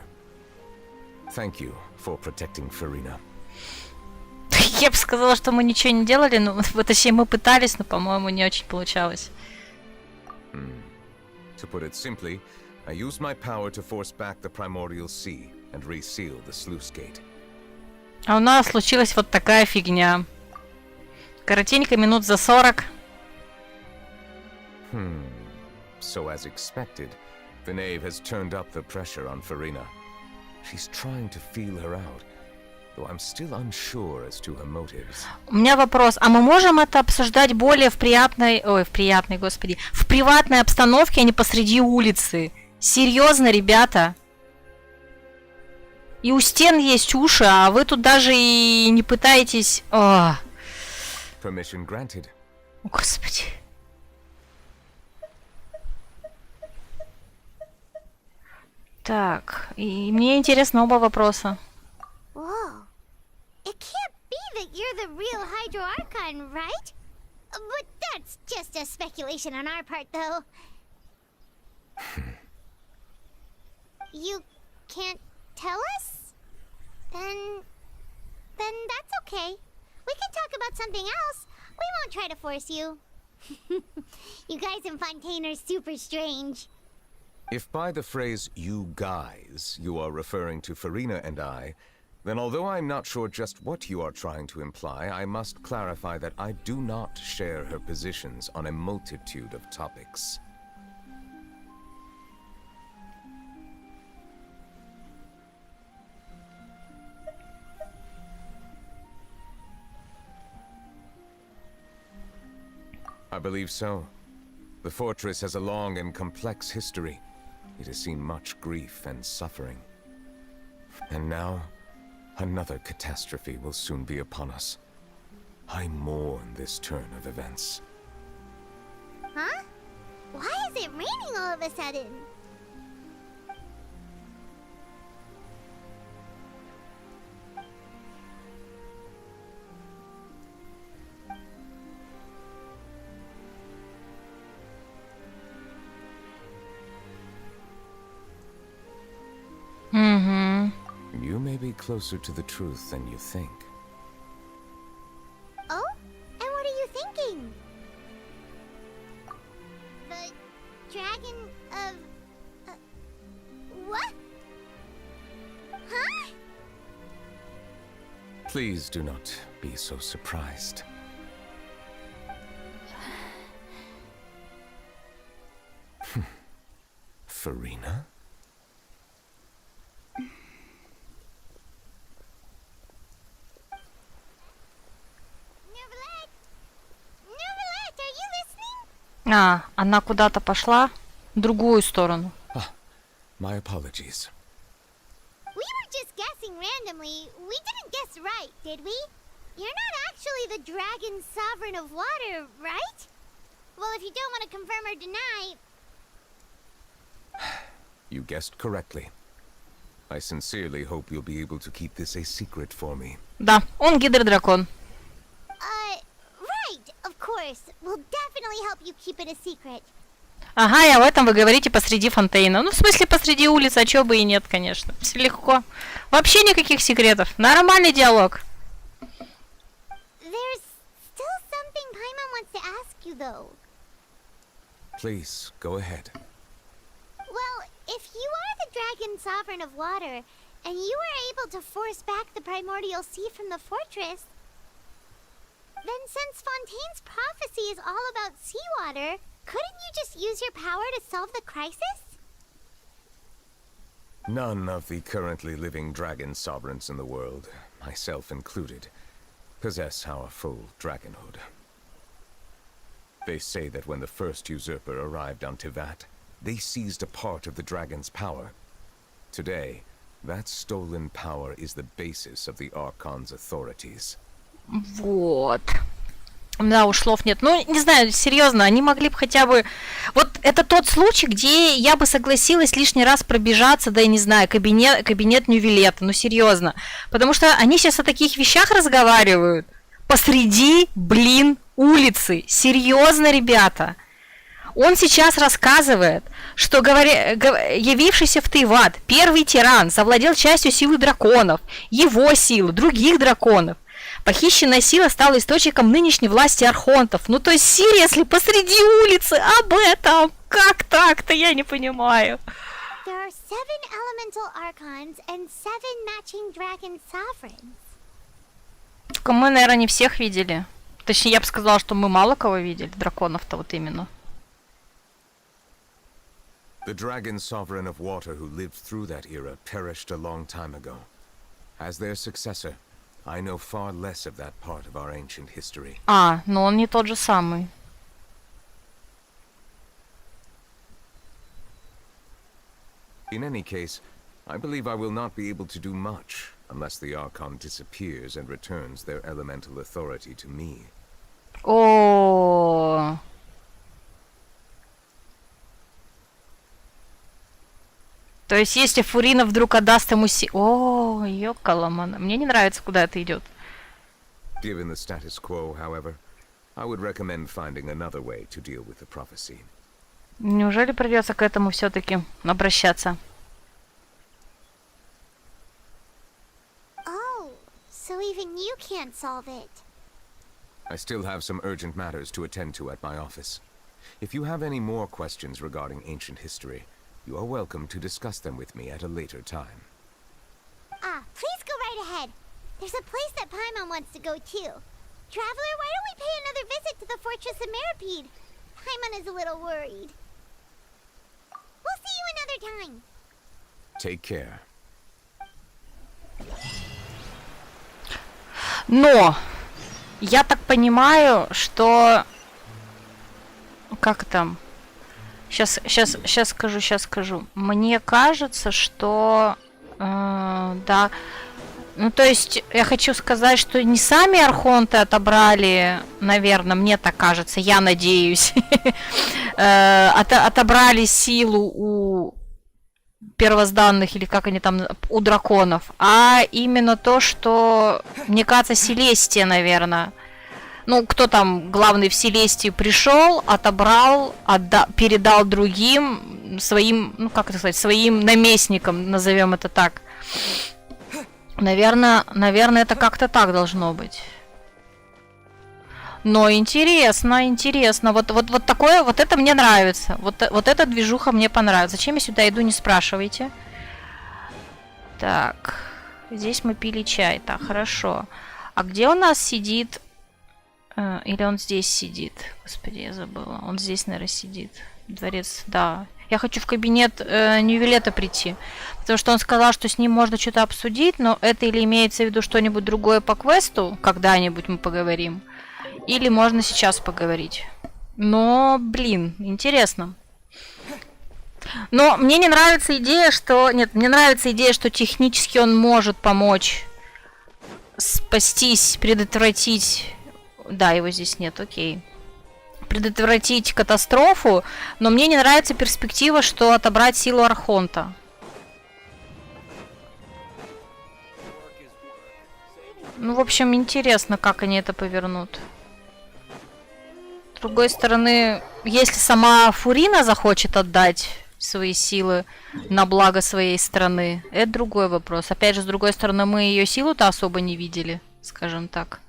Thank you for protecting Farina. Я бы сказала, что мы ничего не делали, но точнее мы пытались, но, по-моему, не очень получалось. To put it simply, I used my power to force back the primordial sea and reseal the sluice gate. А у нас случилась вот такая фигня. Коротенько, минут за 40. So as expected, the knave has turned up the pressure on Farina. She's trying to feel her out, though I'm still unsure as to her motives. У меня вопрос, а мы можем это обсуждать более в приятной, в приватной обстановке, а не посреди улицы? Серьезно, ребята? И у стен есть уши, а вы тут даже и не пытаетесь... Permission granted. Господи. Так, и мне интересно оба вопроса. Whoa. It can't be that you're the real Hydro Archon, right? But that's just a speculation on our part, though. You can't tell us? Then that's okay. We can talk about something else. We won't try to force you. You guys in Fontaine are super strange. If by the phrase "you guys" you are referring to Farina and I, then although I'm not sure just what you are trying to imply, I must clarify that I do not share her positions on a multitude of topics. I believe so. The fortress has a long and complex history. It has seen much grief and suffering. And now, another catastrophe will soon be upon us. I mourn this turn of events. Huh? Why is it raining all of a sudden? You may be closer to the truth than you think. Oh? And what are you thinking? The dragon of... what? Huh? Please do not be so surprised. Farina? А, она куда-то пошла в другую сторону. My apologies. We were just guessing randomly. We didn't guess right, did we? You're not actually the dragon sovereign of water, right? Well, if you don't want to confirm or deny... You guessed correctly. I sincerely hope you'll be able to keep this a secret for me. Да, он гидродракон. Right, of course. We'll definitely help you keep it a secret. Ага, и об этом вы говорите посреди Фонтейна. Ну, в смысле, посреди улицы, а чё бы и нет, конечно. Все легко. Вообще никаких секретов. Нормальный диалог. There's still something Paimon wants to ask you, though. Please, go ahead. Well, if you are the dragon sovereign of water, and you were able to force back the primordial sea from the fortress, then since Fontaine's prophecy is all about seawater, couldn't you just use your power to solve the crisis? None of the currently living dragon sovereigns in the world, myself included, possess our full dragonhood. They say that when the first usurper arrived on Tivat, they seized a part of the dragon's power. Today, that stolen power is the basis of the Archon's authorities. Вот. Да, уж слов нет. Ну, не знаю, серьезно, они могли бы хотя бы... Вот это тот случай, где я бы согласилась лишний раз пробежаться, да, я не знаю, кабинет Нювилета, ну, серьезно. Потому что они сейчас о таких вещах разговаривают посреди, улицы. Серьезно, ребята. Он сейчас рассказывает, что явившийся в Тейват первый тиран завладел частью силы драконов, его силы, других драконов. Похищенная сила стала источником нынешней власти архонтов. Ну то есть, серьезно, посреди улицы об этом? Как так-то? Я не понимаю. There are 7 elemental archons and 7 matching dragon sovereigns. Только мы, наверное, не всех видели. Точнее, я бы сказала, что мы мало кого видели. Драконов-то вот именно. The dragon sovereign of water who lived through that era perished a long time ago. As their successor, I know far less of that part of our ancient history. А, но он не тот же самый. In any case, I believe I will not be able to do much unless the Archon disappears and returns their elemental authority to me. О. То есть, если Фурина вдруг отдаст ему О, ёкаламана. Мне не нравится, куда это идет. Given the status quo, however, I would recommend finding another way to deal with the prophecy. Неужели придется к этому все-таки обращаться? Oh, so even you can't solve it. I still have some urgent matters to attend to at my office. If you have any more questions regarding ancient history, you are welcome to discuss them with me at a later time. Ah, please go right ahead. There's a place that Paimon wants to go too. Traveler, why don't we pay another visit to the Fortress of Meripede? Paimon is a little worried. We'll see you another time. Take care. Но я так понимаю, что как там? Сейчас скажу. Мне кажется, что да. Ну, то есть, я хочу сказать, что не сами архонты отобрали, наверное, мне так кажется, я надеюсь, отобрали силу у первозданных, или как они там, у драконов, а именно то, что, мне кажется, Селестия, наверное. Ну, кто там главный в Селестии пришел, отобрал, передал другим, своим, ну, как это сказать, своим наместникам, назовем это так. Наверное, это как-то так должно быть. Но интересно. Вот такое, вот это мне нравится. Вот эта движуха мне понравилась. Зачем я сюда иду, не спрашивайте. Так, здесь мы пили чай. Так, хорошо. А где у нас сидит... Или он здесь сидит? Господи, я забыла. Он здесь, наверное, сидит. Дворец, да. Я хочу в кабинет Ньювилета прийти. Потому что он сказал, что с ним можно что-то обсудить, но это или имеется в виду что-нибудь другое по квесту, когда-нибудь мы поговорим, или можно сейчас поговорить. Но, блин, интересно. Но мне не нравится идея, что... Нет, мне нравится идея, что технически он может помочь спастись, предотвратить... Да, его здесь нет, окей. Предотвратить катастрофу, но мне не нравится перспектива, что отобрать силу Архонта. Ну, в общем, интересно, как они это повернут. С другой стороны, если сама Фурина захочет отдать свои силы на благо своей страны, это другой вопрос. Опять же, с другой стороны, мы ее силу-то особо не видели, скажем так.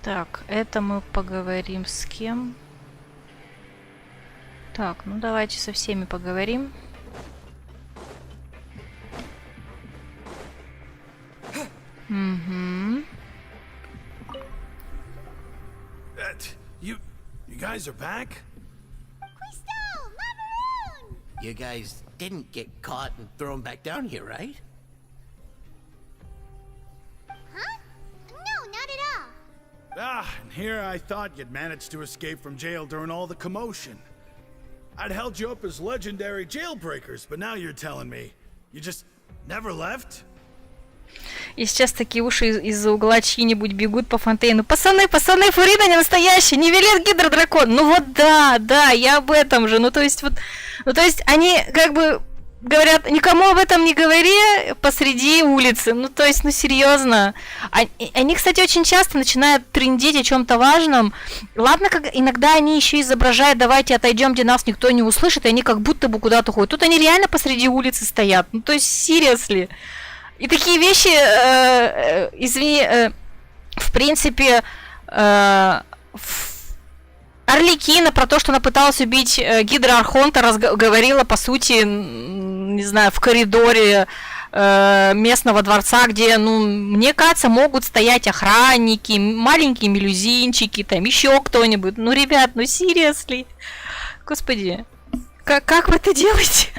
Так, это мы поговорим с кем? Так, ну давайте со всеми поговорим. Угу. You guys are back? You guys didn't get caught and thrown back down here, right? And here I thought you'd managed to escape from jail during all the commotion. I'd held you up as legendary jailbreakers, but now you're telling me you just never left? И сейчас такие уши из-за угла чьи-нибудь бегут по фонтейну. Пацаны, Фурина не настоящая, не Ньювилет гидродракон. Ну вот да, я об этом же. Ну то есть они как бы говорят, никому об этом не говори посреди улицы. Ну, то есть, ну, серьезно. Они, кстати, очень часто начинают трындеть о чем-то важном. Ладно, как иногда они еще изображают, давайте отойдем, где нас никто не услышит, и они как будто бы куда-то ходят. Тут они реально посреди улицы стоят. Ну, то есть, seriously. И такие вещи, извини, в принципе, Арлекина про то, что она пыталась убить Гидра Архонта, говорила, по сути, не знаю, в коридоре местного дворца, где, ну, мне кажется, могут стоять охранники, маленькие мелюзинчики, там еще кто-нибудь. Ну, ребят, ну, seriously. Господи, как вы это делаете?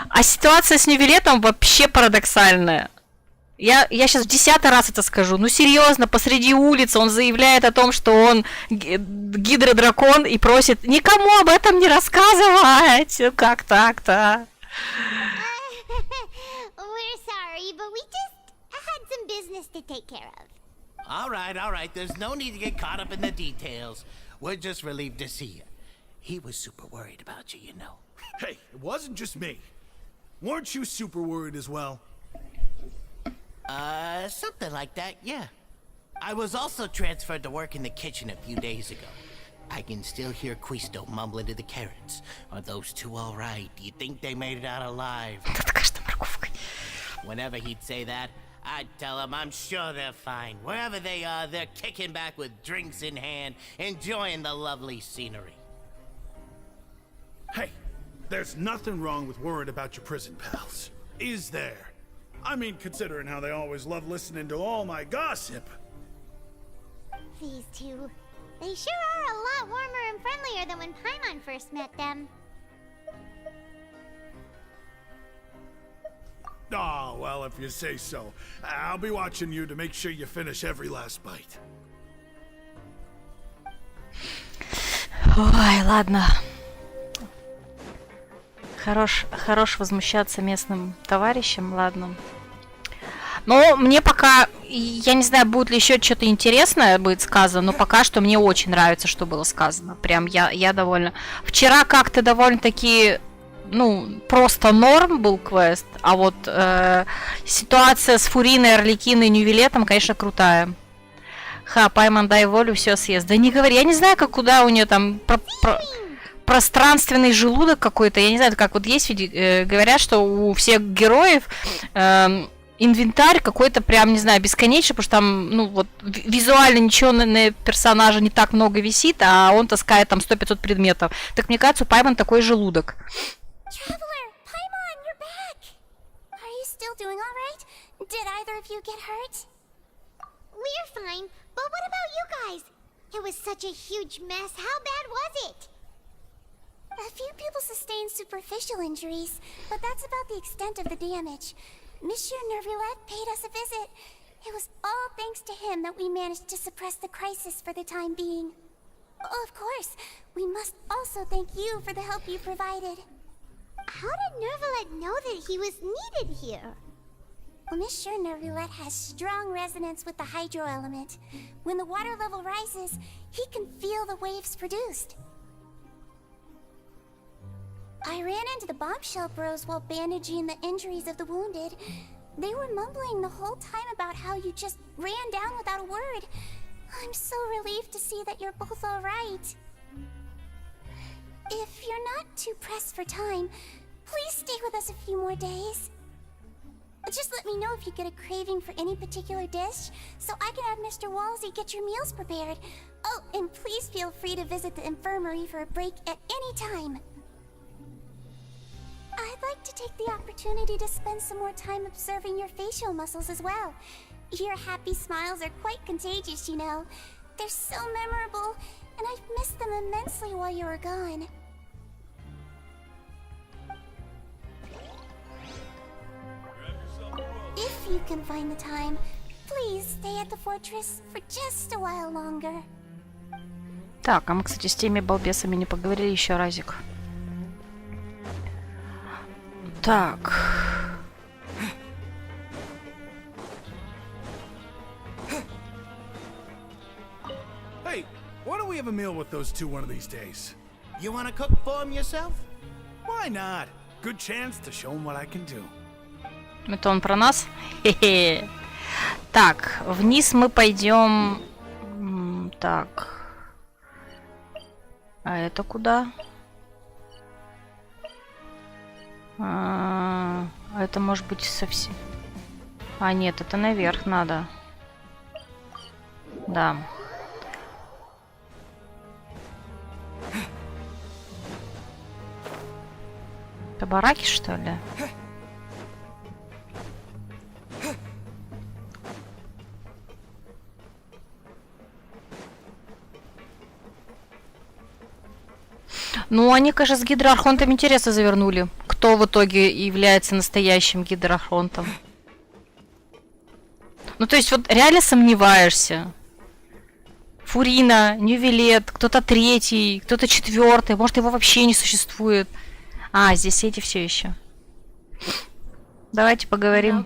А ситуация с Нювелетом вообще парадоксальная. Я сейчас в 10-й раз это скажу. Ну, серьезно, посреди улицы он заявляет о том, что он гидродракон и просит никому об этом не рассказывать. Как так-то? We're sorry, but we just had some business to take care of. All right. There's no need to get caught up in the details. We're just relieved to see you. He was super worried about you, you know. Hey, it wasn't just me. Weren't you super worried as well? Something like that, yeah. I was also transferred to work in the kitchen a few days ago. I can still hear Quisto mumbling to the carrots. Are those two all right? Do you think they made it out alive? Whenever he'd say that, I'd tell him I'm sure they're fine. Wherever they are, they're kicking back with drinks in hand, enjoying the lovely scenery. Hey, there's nothing wrong with worrying about your prison pals. Is there? I mean, considering how they always love listening to all my gossip. These two. They sure are a lot warmer and friendlier than when Paimon first met them. Oh, well, if you say so. I'll be watching you to make sure you finish every last bite. Ой, ладно. Хорош возмущаться местным товарищам, ладно. Но мне пока, я не знаю, будет ли еще что-то интересное будет сказано, но пока что мне очень нравится, что было сказано. Прям я довольна. Вчера как-то довольно-таки, ну, просто норм был квест, а вот ситуация с Фуриной, Арлекиной и Нювелетом, конечно, крутая. Паймон, дай волю, все съест. Да не говори, я не знаю, куда у нее там... пространственный желудок какой-то, я не знаю, как вот есть, говорят, что у всех героев инвентарь какой-то прям, не знаю, бесконечный, потому что там, ну, вот, визуально ничего на персонажа не так много висит, а он таскает там 100-500 предметов. Так мне кажется, у Паймон такой желудок. Traveler, Paimon, you're back! Are you still doing all right? Did either of you get hurt? We're fine, but what about you guys? It was such a huge mess. How bad was it? A few people sustained superficial injuries, but that's about the extent of the damage. Monsieur Nervulette paid us a visit. It was all thanks to him that we managed to suppress the crisis for the time being. Of course, we must also thank you for the help you provided. How did Nervulette know that he was needed here? Well, Monsieur Nervulette has strong resonance with the hydro element. When the water level rises, he can feel the waves produced. I ran into the bombshell bros while bandaging the injuries of the wounded. They were mumbling the whole time about how you just ran down without a word. I'm so relieved to see that you're both alright. If you're not too pressed for time, please stay with us a few more days. Just let me know if you get a craving for any particular dish, so I can have Mr. Walsey get your meals prepared. Oh, and please feel free to visit the infirmary for a break at any time. I'd like to take the opportunity to spend some more time observing your facial muscles as well. Your happy smiles are quite contagious, you know. They're so memorable, and I've missed them immensely while you were gone. If you can find the time, please stay at the fortress for just a while longer. Так, а мы, кстати, с теми балбесами не поговорили еще разик. Так. Hey, why don't we have a meal with those two one of these days? You want to cook for them yourself? Why not? Good chance to show him what I can do. Это он про нас? Хе-хе. Так, вниз мы пойдем. Так. А это куда? А это может быть совсем... А нет, это наверх надо. Да. Это бараки, что ли? Ну, они, конечно, с гидроархонтом интересно завернули. Кто в итоге является настоящим гидроархонтом? Ну, то есть, вот реально сомневаешься. Фурина, Нювелет, кто-то третий, кто-то четвертый. Может, его вообще не существует. А, здесь эти все еще. Давайте поговорим.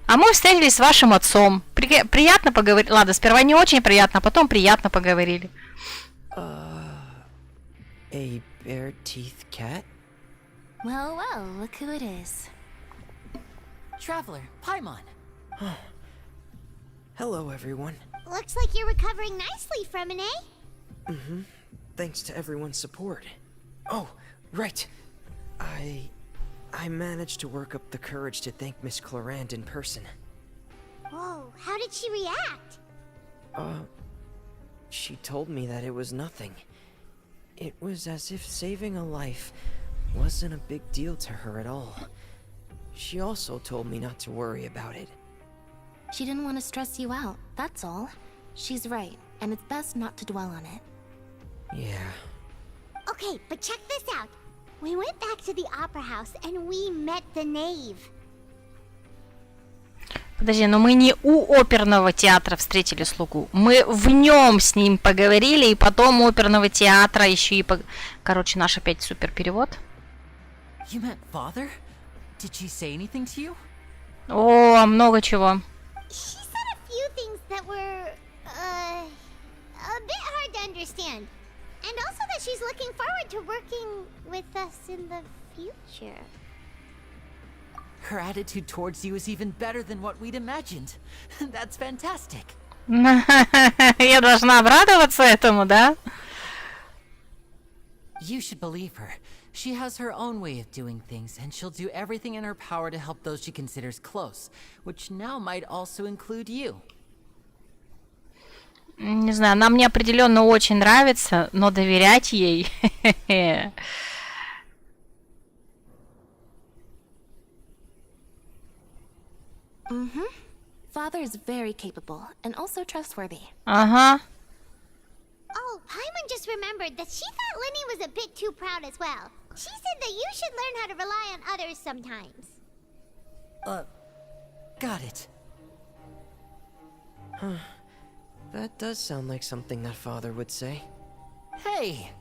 А мы встретились с вашим отцом. Приятно поговорить. Ладно, сперва не очень приятно, а потом приятно поговорили. A bare-teeth cat? Well, well, look who it is. Traveler, Paimon. Hello, everyone. Looks like you're recovering nicely from it, eh? Mm-hmm. Thanks to everyone's support. Oh, right. I managed to work up the courage to thank Miss Clorand in person. Whoa, how did she react? She told me that it was nothing. It was as if saving a life wasn't a big deal to her at all. She also told me not to worry about it. She didn't want to stress you out, that's all. She's right, and it's best not to dwell on it. Yeah. Okay, but check this out. We went back to the opera house and we met the knave. Подожди, но мы не у оперного театра встретили слугу. Мы в нем с ним поговорили, и потом у оперного театра еще и... Короче, наш опять супер перевод. You met father? Did she say anything to you? О, много чего. She said a few things that were, a bit hard to understand. And also that she's looking forward to working with us in the future. Her attitude towards you is even better than what we'd imagined. That's fantastic. Я должна обрадоваться этому, да? You should believe her. She has her own way of doing things, and she'll do everything in her power to help those she considers close, which now might also include you. Не знаю, она мне определенно очень нравится, но доверять ей... Mm-hmm. Father is very capable and also trustworthy. Ага. Oh, Paimon just remembered that she thought Lenny was a bit too proud as well. She said that you should learn how to rely on others sometimes. Got it. Huh. That does sound like something that father would say. Hey!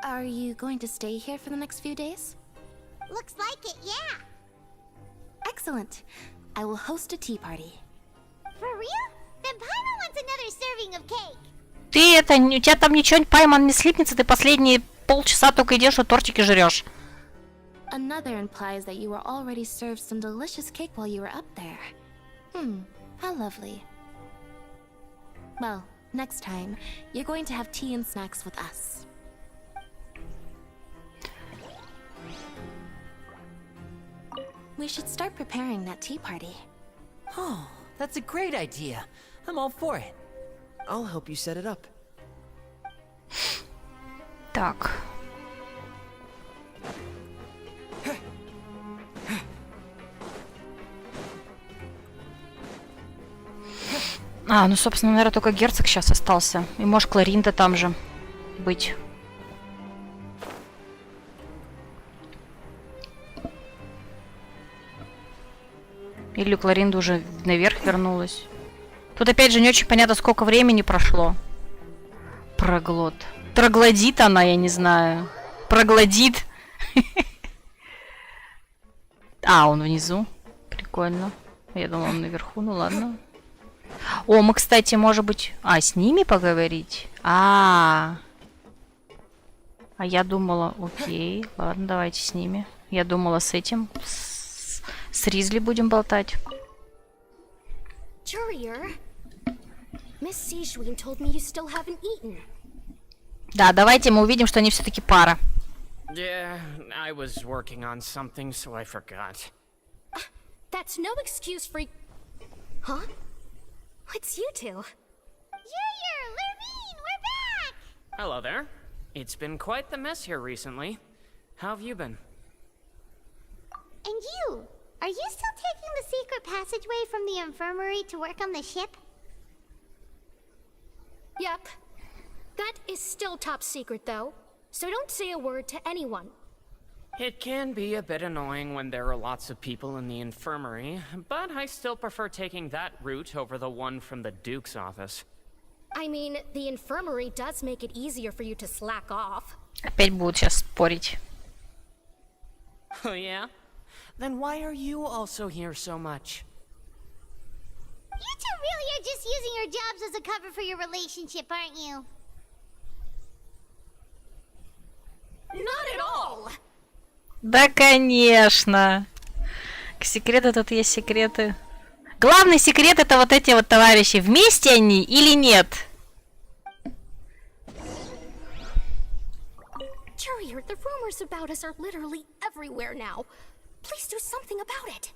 Are you going to stay here for the next few days? Looks like it, yeah. Excellent. I will host a tea party. For real? Then Paimon wants another serving of cake. Ты это, у тебя там ничего, Пайман, не слипнется, ты последние полчаса только идешь и тортики жрешь. Another implies that you were already served some delicious cake while you were up there. How lovely. Well, next time, you're going to have tea and snacks with us. We should start preparing that tea party. Oh, that's a great idea. I'm all for it. I'll help you set it up. Так. А, ну, собственно, наверное, только герцог сейчас остался. И может Кларинда там же быть. Или Кларинда уже наверх вернулась. Тут опять же не очень понятно, сколько времени прошло. Проглот. Троглодит она, я не знаю. Проглодит. А, он внизу. Прикольно. Я думала, он наверху, ну ладно. О, мы, кстати, может быть... А, с ними поговорить? А я думала, окей, ладно, давайте с ними. Я думала, с этим, с Ризли будем болтать. Courier, Miss Sijween told me you still haven't eaten. Да, давайте мы увидим, что они все-таки пара. Yeah, I was working on something, so I forgot. That's no excuse for... Huh? It's you two. Courier, Lurvine, we're back! Hello there. It's been quite the mess here recently. How have you been? And you? Are you still taking the secret passageway from the infirmary to work on the ship? Yep. That is still top secret, though. So don't say a word to anyone. It can be a bit annoying when there are lots of people in the infirmary, but I still prefer taking that route over the one from the Duke's office. I mean, the infirmary does make it easier for you to slack off. Опять будут сейчас спорить. Oh yeah? Then why are you also here so much? You two really are just using your jobs as a cover for your relationship, aren't you? Not at all! Да, конечно. Секреты тут есть секреты. Главный секрет это вот эти вот товарищи. Вместе они или нет? Courier, the rumors about us are literally everywhere now. Please do something about it.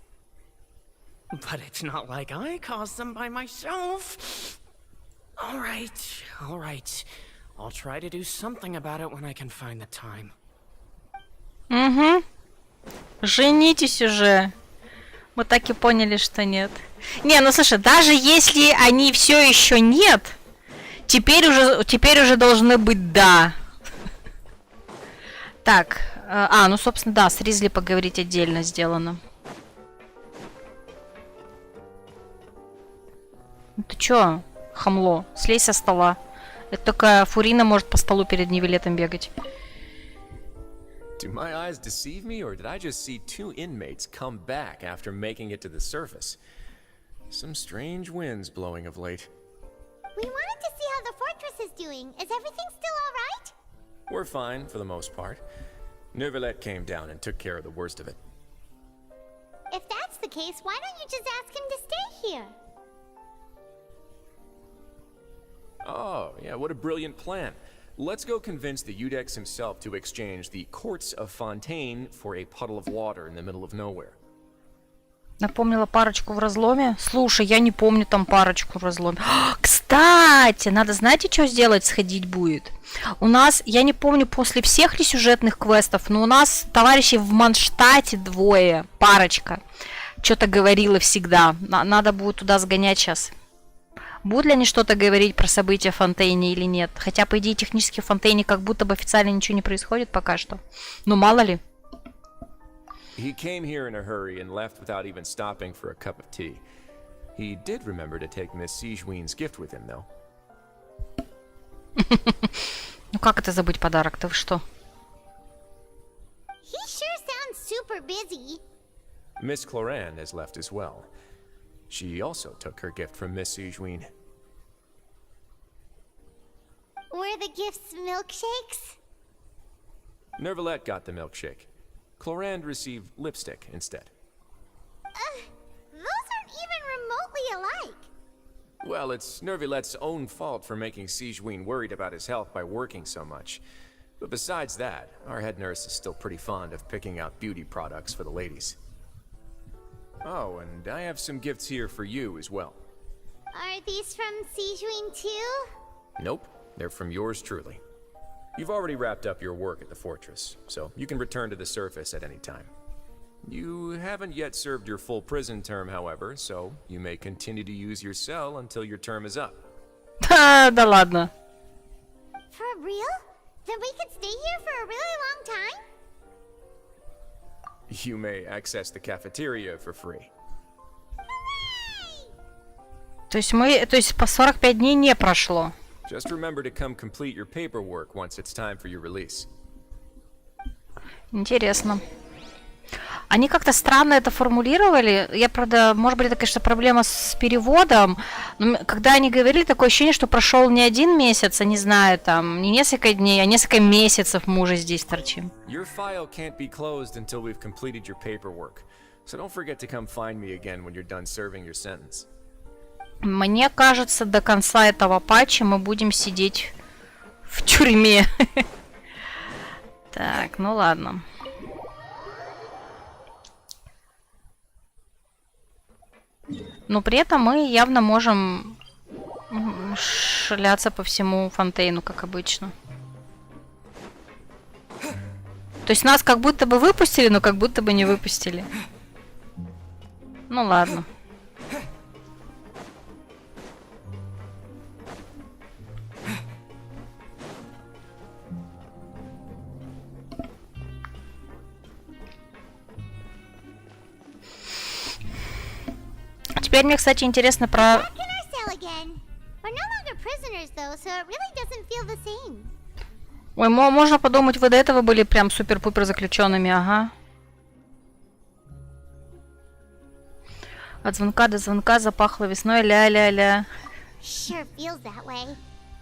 But it's not like I caused them by myself. All right. I'll try to do something about it when I can find the time. Угу. Женитесь уже. Мы так и поняли, что нет. Не, ну слушай, даже если они все еще нет, теперь уже должны быть да. Так, ну собственно, да, с Ризли поговорить отдельно сделано. Ты чё, хамло, слезь со стола. Это только Фурина может по столу перед Невилетом бегать. Do my eyes deceive me, or did I just see two inmates come back after making it to the surface? Some strange winds blowing of late. We wanted to see how the fortress is doing. Is everything still all right? We're fine, for the most part. Neuvillette came down and took care of the worst of it. If that's the case, why don't you just ask him to stay here? Oh, yeah, what a brilliant plan. Let's go convince the Udex himself to exchange the Courts of Fontaine for a puddle of water in the middle of nowhere. Напомнила парочку в разломе. Слушай, я не помню там парочку в разломе. Кстати, надо, знаете, что сделать? Сходить будет. У нас, я не помню, после всех ли сюжетных квестов, но у нас товарищей в Манштате двое, парочка. Что-то говорила всегда. Надо будет туда сгонять сейчас. Будут ли они что-то говорить про события в Фонтейне или нет? Хотя, по идее, технически в Фонтейне как будто бы официально ничего не происходит пока что. Ну, мало ли. He came here in a hurry and left without even stopping for a cup of tea. He did remember to take Miss Sijween's gift with him, though. Ну, как это забыть подарок-то? Вы что? He sure sounds super busy. Miss Cloran has left as well. She also took her gift from Miss Sijween. Were the gifts milkshakes? Neuvillette got the milkshake. Clorand received lipstick instead. Those aren't even remotely alike. Well, it's Neuvillette's own fault for making Sijween worried about his health by working so much. But besides that, our head nurse is still pretty fond of picking out beauty products for the ladies. Oh, and I have some gifts here for you as well. Are these from Sijween too? Nope, they're from yours truly. You've already wrapped up your work at the fortress, so you can return to the surface at any time. You haven't yet served your full prison term, however, so you may continue to use your cell until your term is up. Да ладно. For real? Then we could stay here for a really long time? You may access the cafeteria for free. То есть по 45 дней не прошло. Just remember to come complete your paperwork once it's time for your release. Интересно. Они как-то странно это формулировали. Я, правда, может быть, это, конечно, проблема с переводом. Но когда они говорили, такое ощущение, что прошел не 1 месяц, а не знаю, там, не несколько дней, а несколько месяцев мы уже здесь торчим. Your file can't be closed until we've completed your paperwork. So don't forget to come find me again when you're done serving your sentence. Мне кажется, до конца этого патча мы будем сидеть в тюрьме. Так, ну ладно. Но при этом мы явно можем шляться по всему фонтейну, как обычно. То есть нас как будто бы выпустили, но как будто бы не выпустили. Ну ладно. Теперь мне, кстати, интересно про... Ой, можно подумать, вы до этого были прям супер-пупер заключенными, ага. От звонка до звонка запахло весной, ля-ля-ля. Sure feels that way.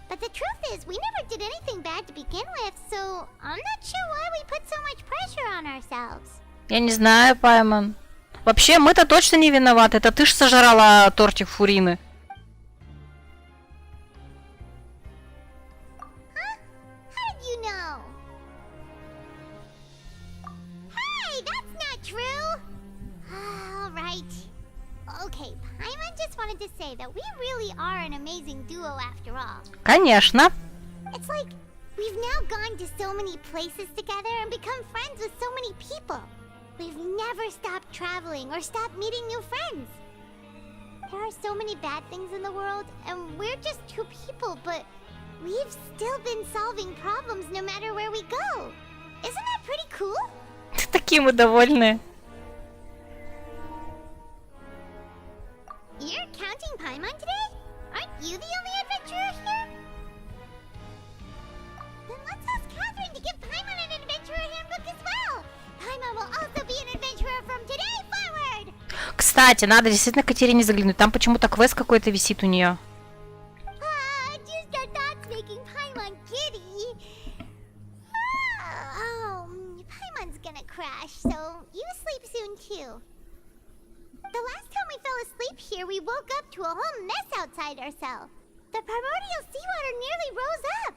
But the truth is, we never did anything bad to begin with, so I'm not sure why we put so much pressure on ourselves. Я не знаю, Пайман. Вообще, мы-то точно не виноваты. Это ты ж сожрала тортик Фурины. Huh? How did you know? Hey, that's not true! All right. Okay, Paimon just wanted to say that we really are an amazing duo after all. Конечно. It's like we've now gone to so many places together and become friends with so many people. We've never stopped traveling or stopped meeting new friends. There are so many bad things in the world, and we're just 2 people, but we've still been solving problems no matter where we go. Isn't that pretty cool? Такие мы довольные. You're counting Paimon today? Aren't you the only adventurer here? Then let's ask Catherine to give Paimon an adventurer handbook as well. Paimon will also be an adventurer from today forward. Кстати, надо действительно к Катерине заглянуть. Там почему-то квест какой-то висит у нее. Just our thoughts making Paimon giddy. Paimon's gonna crash, so you sleep soon too. The last time we fell asleep here, we woke up to a whole mess outside ourselves. The primordial seawater nearly rose up.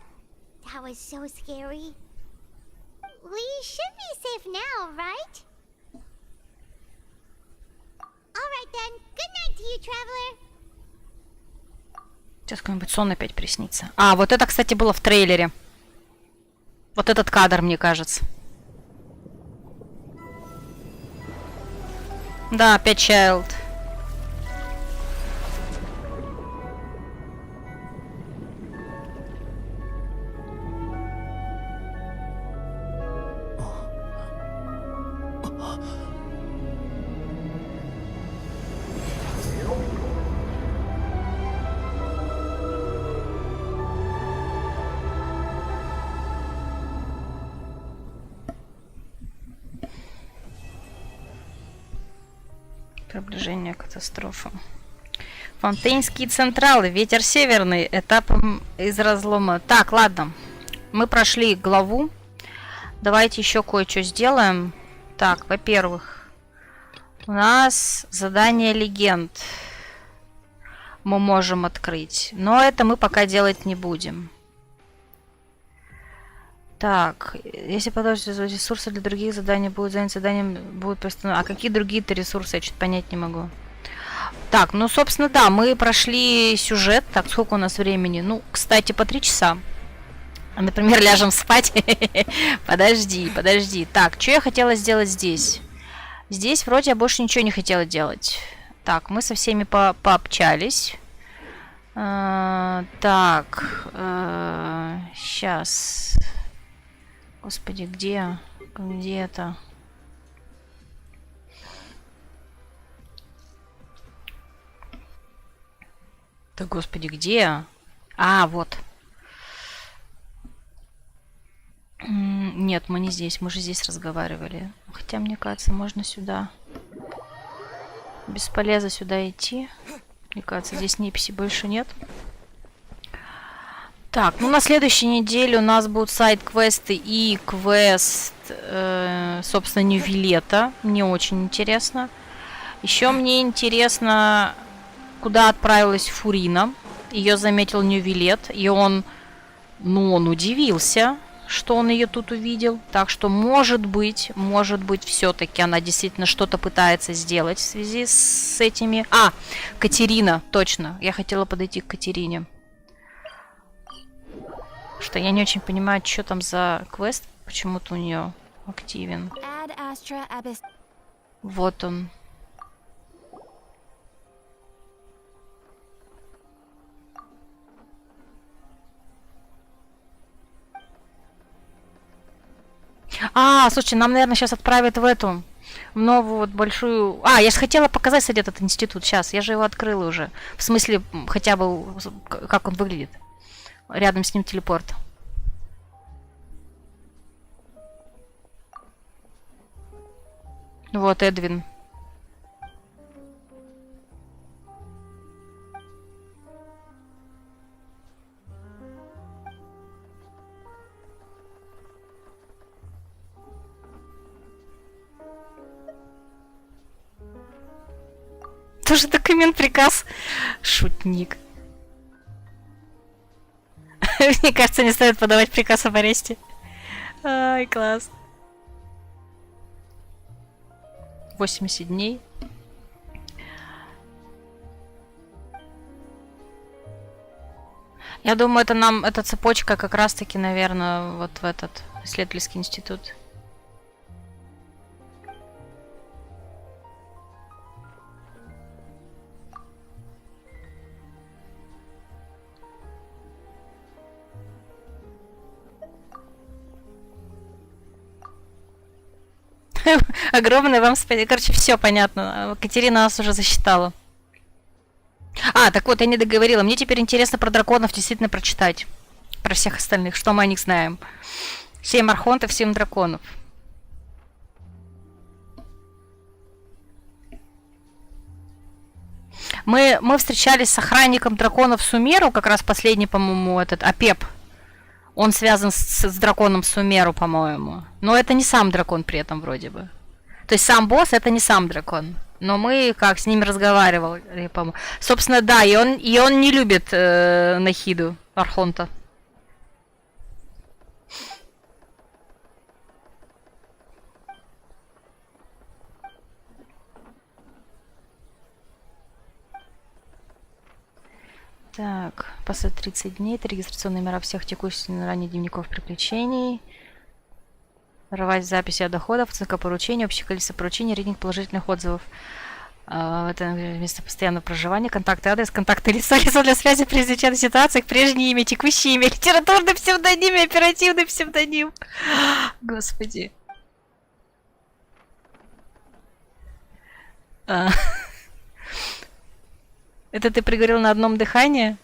That was so scary. We should be safe now, right? Alright then, good night to you, traveler. Сейчас какой-нибудь сон опять приснится. А, вот это, кстати, было в трейлере. Вот этот кадр, мне кажется. Да, опять Child. Приближение катастрофы. Фонтейнские централы. Ветер северный. Этапом из разлома. Так, ладно. Мы прошли главу. Давайте еще кое-что сделаем. Так, во-первых, у нас задание легенд. Мы можем открыть. Но это мы пока делать не будем. Так, если продолжить ресурсы для других заданий будут занять заданием, будет постановлено. А какие другие-то ресурсы? Я что-то понять не могу. Так, ну, собственно, да, мы прошли сюжет. Так, сколько у нас времени? Ну, кстати, по 3 часа. Например, ляжем спать. Подожди. Так, что я хотела сделать здесь? Здесь вроде я больше ничего не хотела делать. Так, мы со всеми пообщались. Так, сейчас... Господи, где? Где это? Да, господи, где? А, вот. Нет, мы не здесь. Мы же здесь разговаривали. Хотя, мне кажется, можно сюда. Бесполезно сюда идти. Мне кажется, здесь неписи больше нет. Так, ну на следующей неделе у нас будут сайд-квесты и квест, собственно, Нью-Вилета. Мне очень интересно. Еще мне интересно, куда отправилась Фурина. Ее заметил Нью-Вилет, и он удивился, что он ее тут увидел. Так что, может быть, все-таки она действительно что-то пытается сделать в связи с этими... А, Катерина, точно. Я хотела подойти к Катерине. Что я не очень понимаю, что там за квест. Почему-то у нее активен. Вот он. А, слушай, нам, наверное, сейчас отправят в эту, в новую вот большую... А, я же хотела показать, кстати, этот институт. Сейчас, я же его открыла уже. В смысле, хотя бы, как он выглядит. Рядом с ним телепорт. Вот, Эдвин. Тоже документ, приказ. Шутник. Мне кажется, не стоит подавать приказ об аресте. Ай, класс. 80 дней. Я думаю, это нам, эта цепочка как раз-таки, наверное, вот в этот исследовательский институт. Огромное вам спасибо. Короче, все понятно. Катерина нас уже засчитала. А, так вот, я не договорила. Мне теперь интересно про драконов действительно прочитать. Про всех остальных. Что мы о них знаем? 7 архонтов, 7 драконов. Мы встречались с охранником драконов Сумеру, как раз последний, по-моему, этот Апеп. Он связан с драконом Сумеру, по-моему. Но это не сам дракон при этом вроде бы. То есть сам босс это не сам дракон. Но мы как с ним разговаривали, по-моему. Собственно, да, и он не любит Нахиду, Архонта. Так, после 30 дней, 3 регистрационные номера всех текущих на ранее дневников приключений. Рвать записи о доходах, оценка поручений, общее количество поручений, рейтинг положительных отзывов. Это место постоянного проживания, контакты, адрес, контакты лица, лицо для связи при чрезвычайных ситуациях, прежнее имя, текущее имя, литературный псевдоним и оперативный псевдоним. Господи. Это ты приговорил на одном дыхании?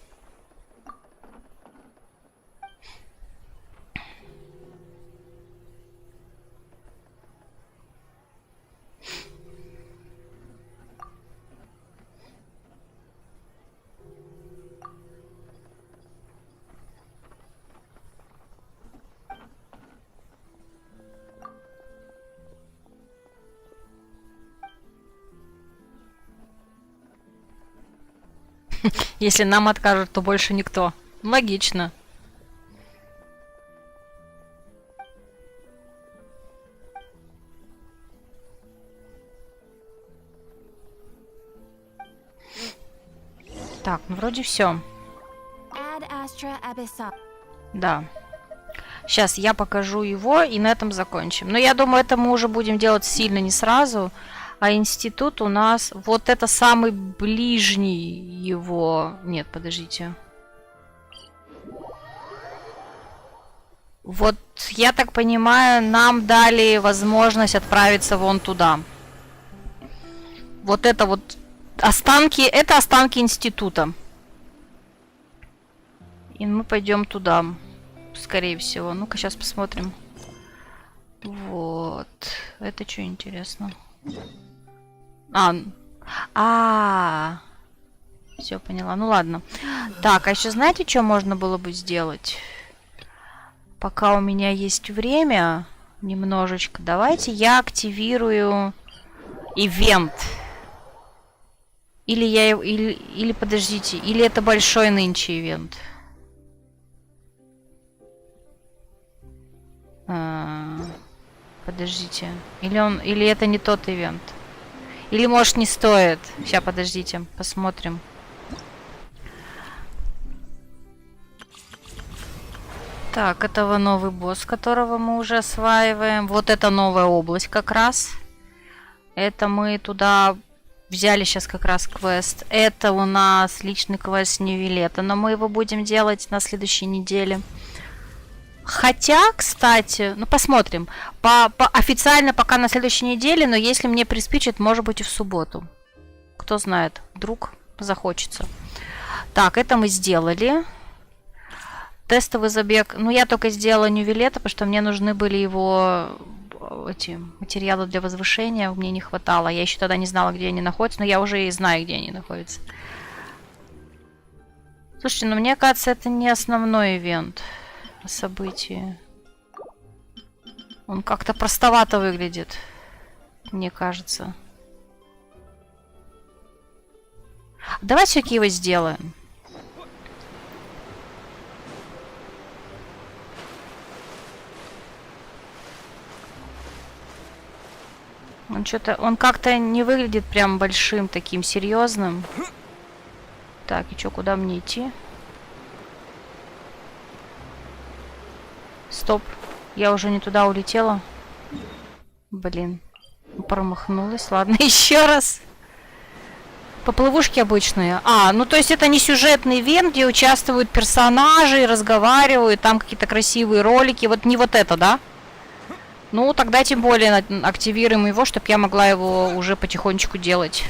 Если нам откажут, то больше никто. Логично. Так, ну вроде все. Да. Сейчас я покажу его и на этом закончим. Но я думаю, это мы уже будем делать сильно не сразу. А институт у нас... Вот это самый ближний его... Нет, подождите. Вот, я так понимаю, нам дали возможность отправиться вон туда. Вот это вот останки... Это останки института. И мы пойдем туда. Скорее всего. Ну-ка, сейчас посмотрим. Вот. Это что интересно? А, все поняла. Ну ладно. Так, а еще знаете, что можно было бы сделать? Пока у меня есть время, немножечко, давайте я активирую ивент. Или подождите, или это большой нынче ивент? Подождите. Или это не тот ивент? Или может не стоит? Сейчас, подождите, посмотрим. Так, это новый босс, которого мы уже осваиваем. Вот это новая область как раз. Это мы туда взяли сейчас как раз квест. Это у нас личный квест Ньювилета, но мы его будем делать на следующей неделе. Хотя, кстати, ну посмотрим. Официально пока на следующей неделе, но если мне приспичит, может быть и в субботу. Кто знает, вдруг захочется. Так, это мы сделали. Тестовый забег. Ну, я только сделала Ньювилета, потому что мне нужны были его эти материалы для возвышения. Мне не хватало. Я еще тогда не знала, где они находятся, но я уже и знаю, где они находятся. Слушайте, ну мне кажется, это не основной ивент. Событие. Он как-то простовато выглядит, мне кажется. Давай все-таки его сделаем. Он как-то не выглядит прям большим таким серьезным. Так, и что, куда мне идти? Стоп. Я уже не туда улетела. Блин. Промахнулась. Ладно, еще раз. Поплывушки обычные. Ну то есть это не сюжетный ивент, где участвуют персонажи, разговаривают, там какие-то красивые ролики. Вот не вот это, да? Ну, тогда тем более активируем его, чтобы я могла его уже потихонечку делать.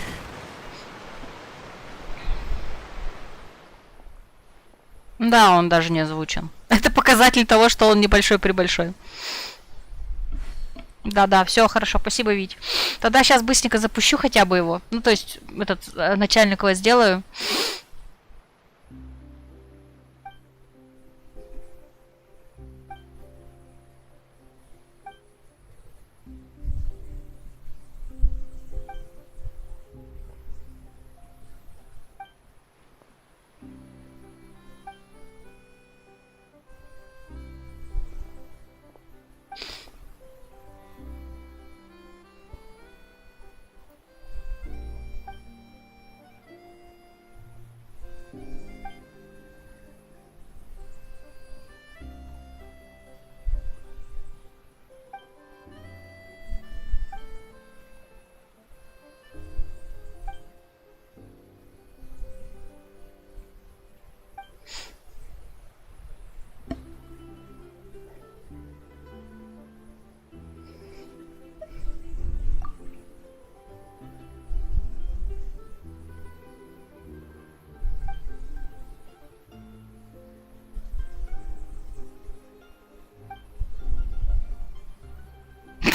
Да, он даже не озвучен. Это показатель того, что он небольшой-пребольшой. Да-да, все хорошо, спасибо, Вить. Тогда сейчас быстренько запущу хотя бы его. Ну, то есть, этот начальный квест сделаю.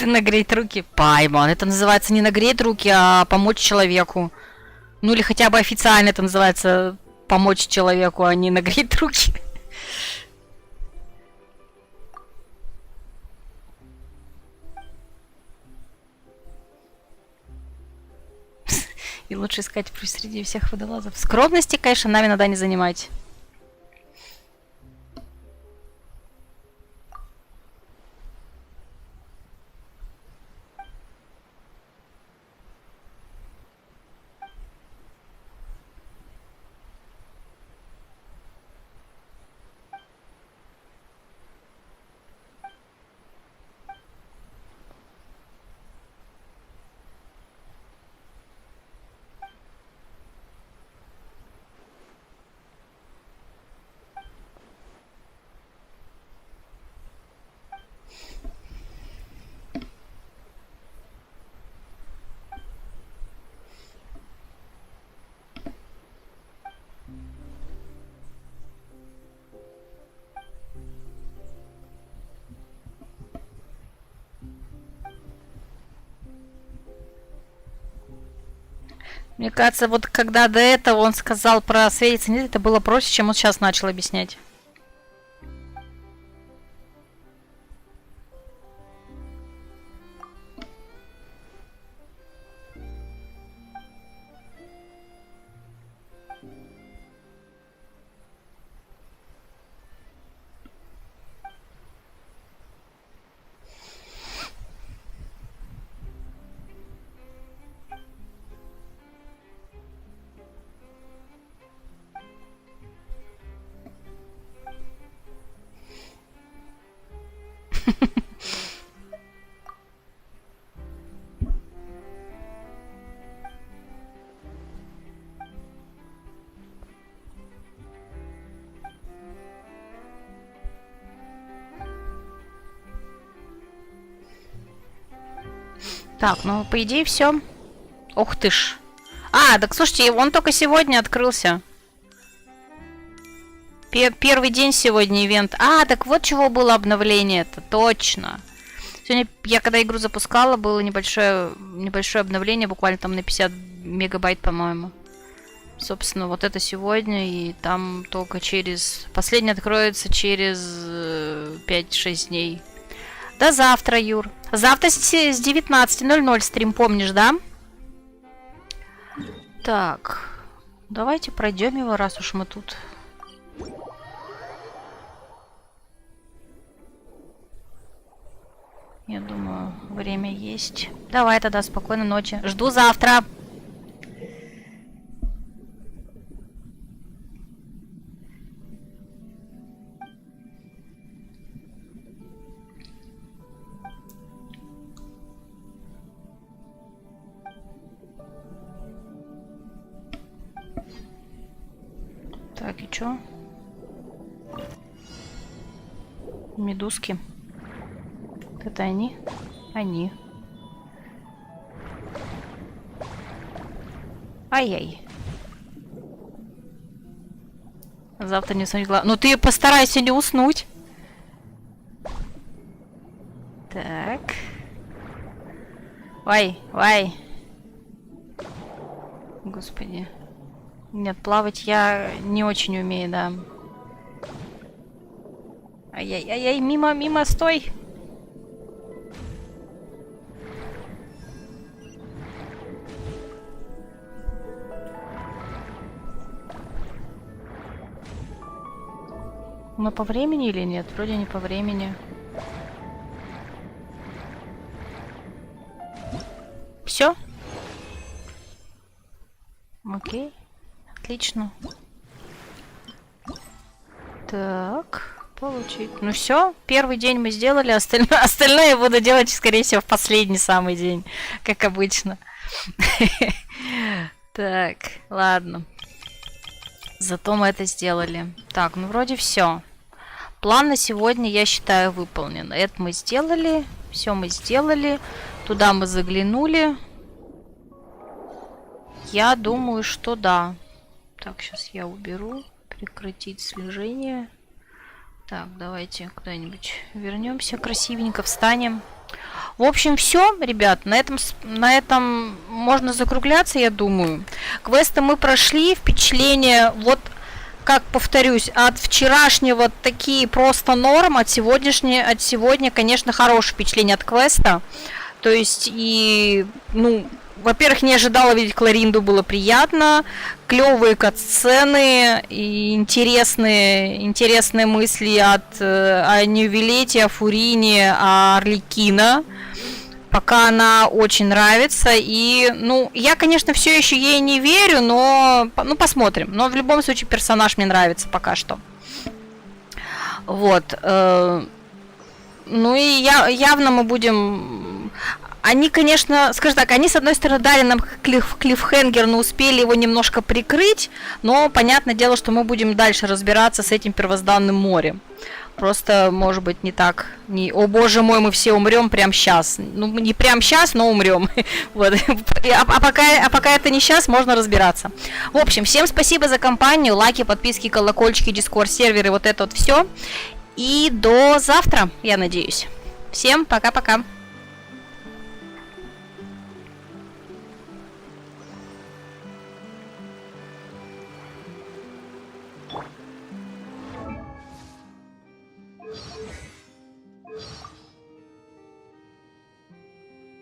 Нагреть руки. Пайман. Это называется не нагреть руки, а помочь человеку. Ну или хотя бы официально это называется помочь человеку, а не нагреть руки. И лучше искать среди всех водолазов. Скромности, конечно, нами надо не занимать. Мне кажется, вот когда до этого он сказал про светиться нет, это было проще, чем он сейчас начал объяснять. Так, ну, по идее, все. Ух ты ж. А, так слушайте, он только сегодня открылся. Первый день сегодня ивент. А, так вот чего было обновление-то, точно. Сегодня я когда игру запускала, было небольшое обновление, буквально там на 50 мегабайт, по-моему. Собственно, вот это сегодня, и там только через... Последний откроется через 5-6 дней. До завтра, Юр. Завтра с 19:00 стрим, помнишь, да? Так. Давайте пройдем его, раз уж мы тут. Я думаю, время есть. Давай тогда, спокойной ночи. Жду завтра. Так, и чё? Медузки. Это они? Они. Ай-яй. Завтра не уснуть главное. Ну ты постарайся не уснуть. Так. Вай, вай. Господи. Нет, плавать я не очень умею, да. Ай-яй-яй-яй, мимо, стой. Мы по времени или нет? Вроде не по времени. Все? Окей. Отлично. Так, получить. Ну все, первый день мы сделали, остальное я буду делать, скорее всего, в последний самый день, как обычно. Так, ладно. Зато мы это сделали. Так, ну вроде все. План на сегодня, я считаю, выполнен. Это мы сделали. Все мы сделали. Туда мы заглянули. Я думаю, что да. Так, сейчас я уберу. Прекратить слежение. Так, давайте куда-нибудь вернемся. Красивенько встанем. В общем, все, ребят, на этом можно закругляться, я думаю. Квесты мы прошли, впечатления, вот, как повторюсь, от вчерашнего такие просто норм, от сегодня, конечно, хорошее впечатление от квеста. То есть, и, ну, во-первых, не ожидала видеть Кларинду, было приятно. Клевые катсцены и интересные мысли о Ньювилете, о Фурине, о Арлекино. Пока она очень нравится. И, ну, я, конечно, все еще ей не верю, но, ну, посмотрим. Но в любом случае персонаж мне нравится пока что. Вот. Ну и явно мы будем... Они, конечно, скажем так, они, с одной стороны, дали нам клиффхенгер, но успели его немножко прикрыть, но понятное дело, что мы будем дальше разбираться с этим первозданным морем. Просто, может быть, не так, о боже мой, мы все умрем прямо сейчас. Ну, не прямо сейчас, но умрем. Вот. А пока это не сейчас, можно разбираться. В общем, всем спасибо за компанию, лайки, подписки, колокольчики, дискорд-серверы, вот это вот все. И до завтра, я надеюсь. Всем пока-пока.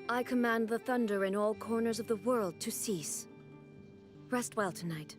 I command the thunder in all corners of the world to cease. Rest well tonight.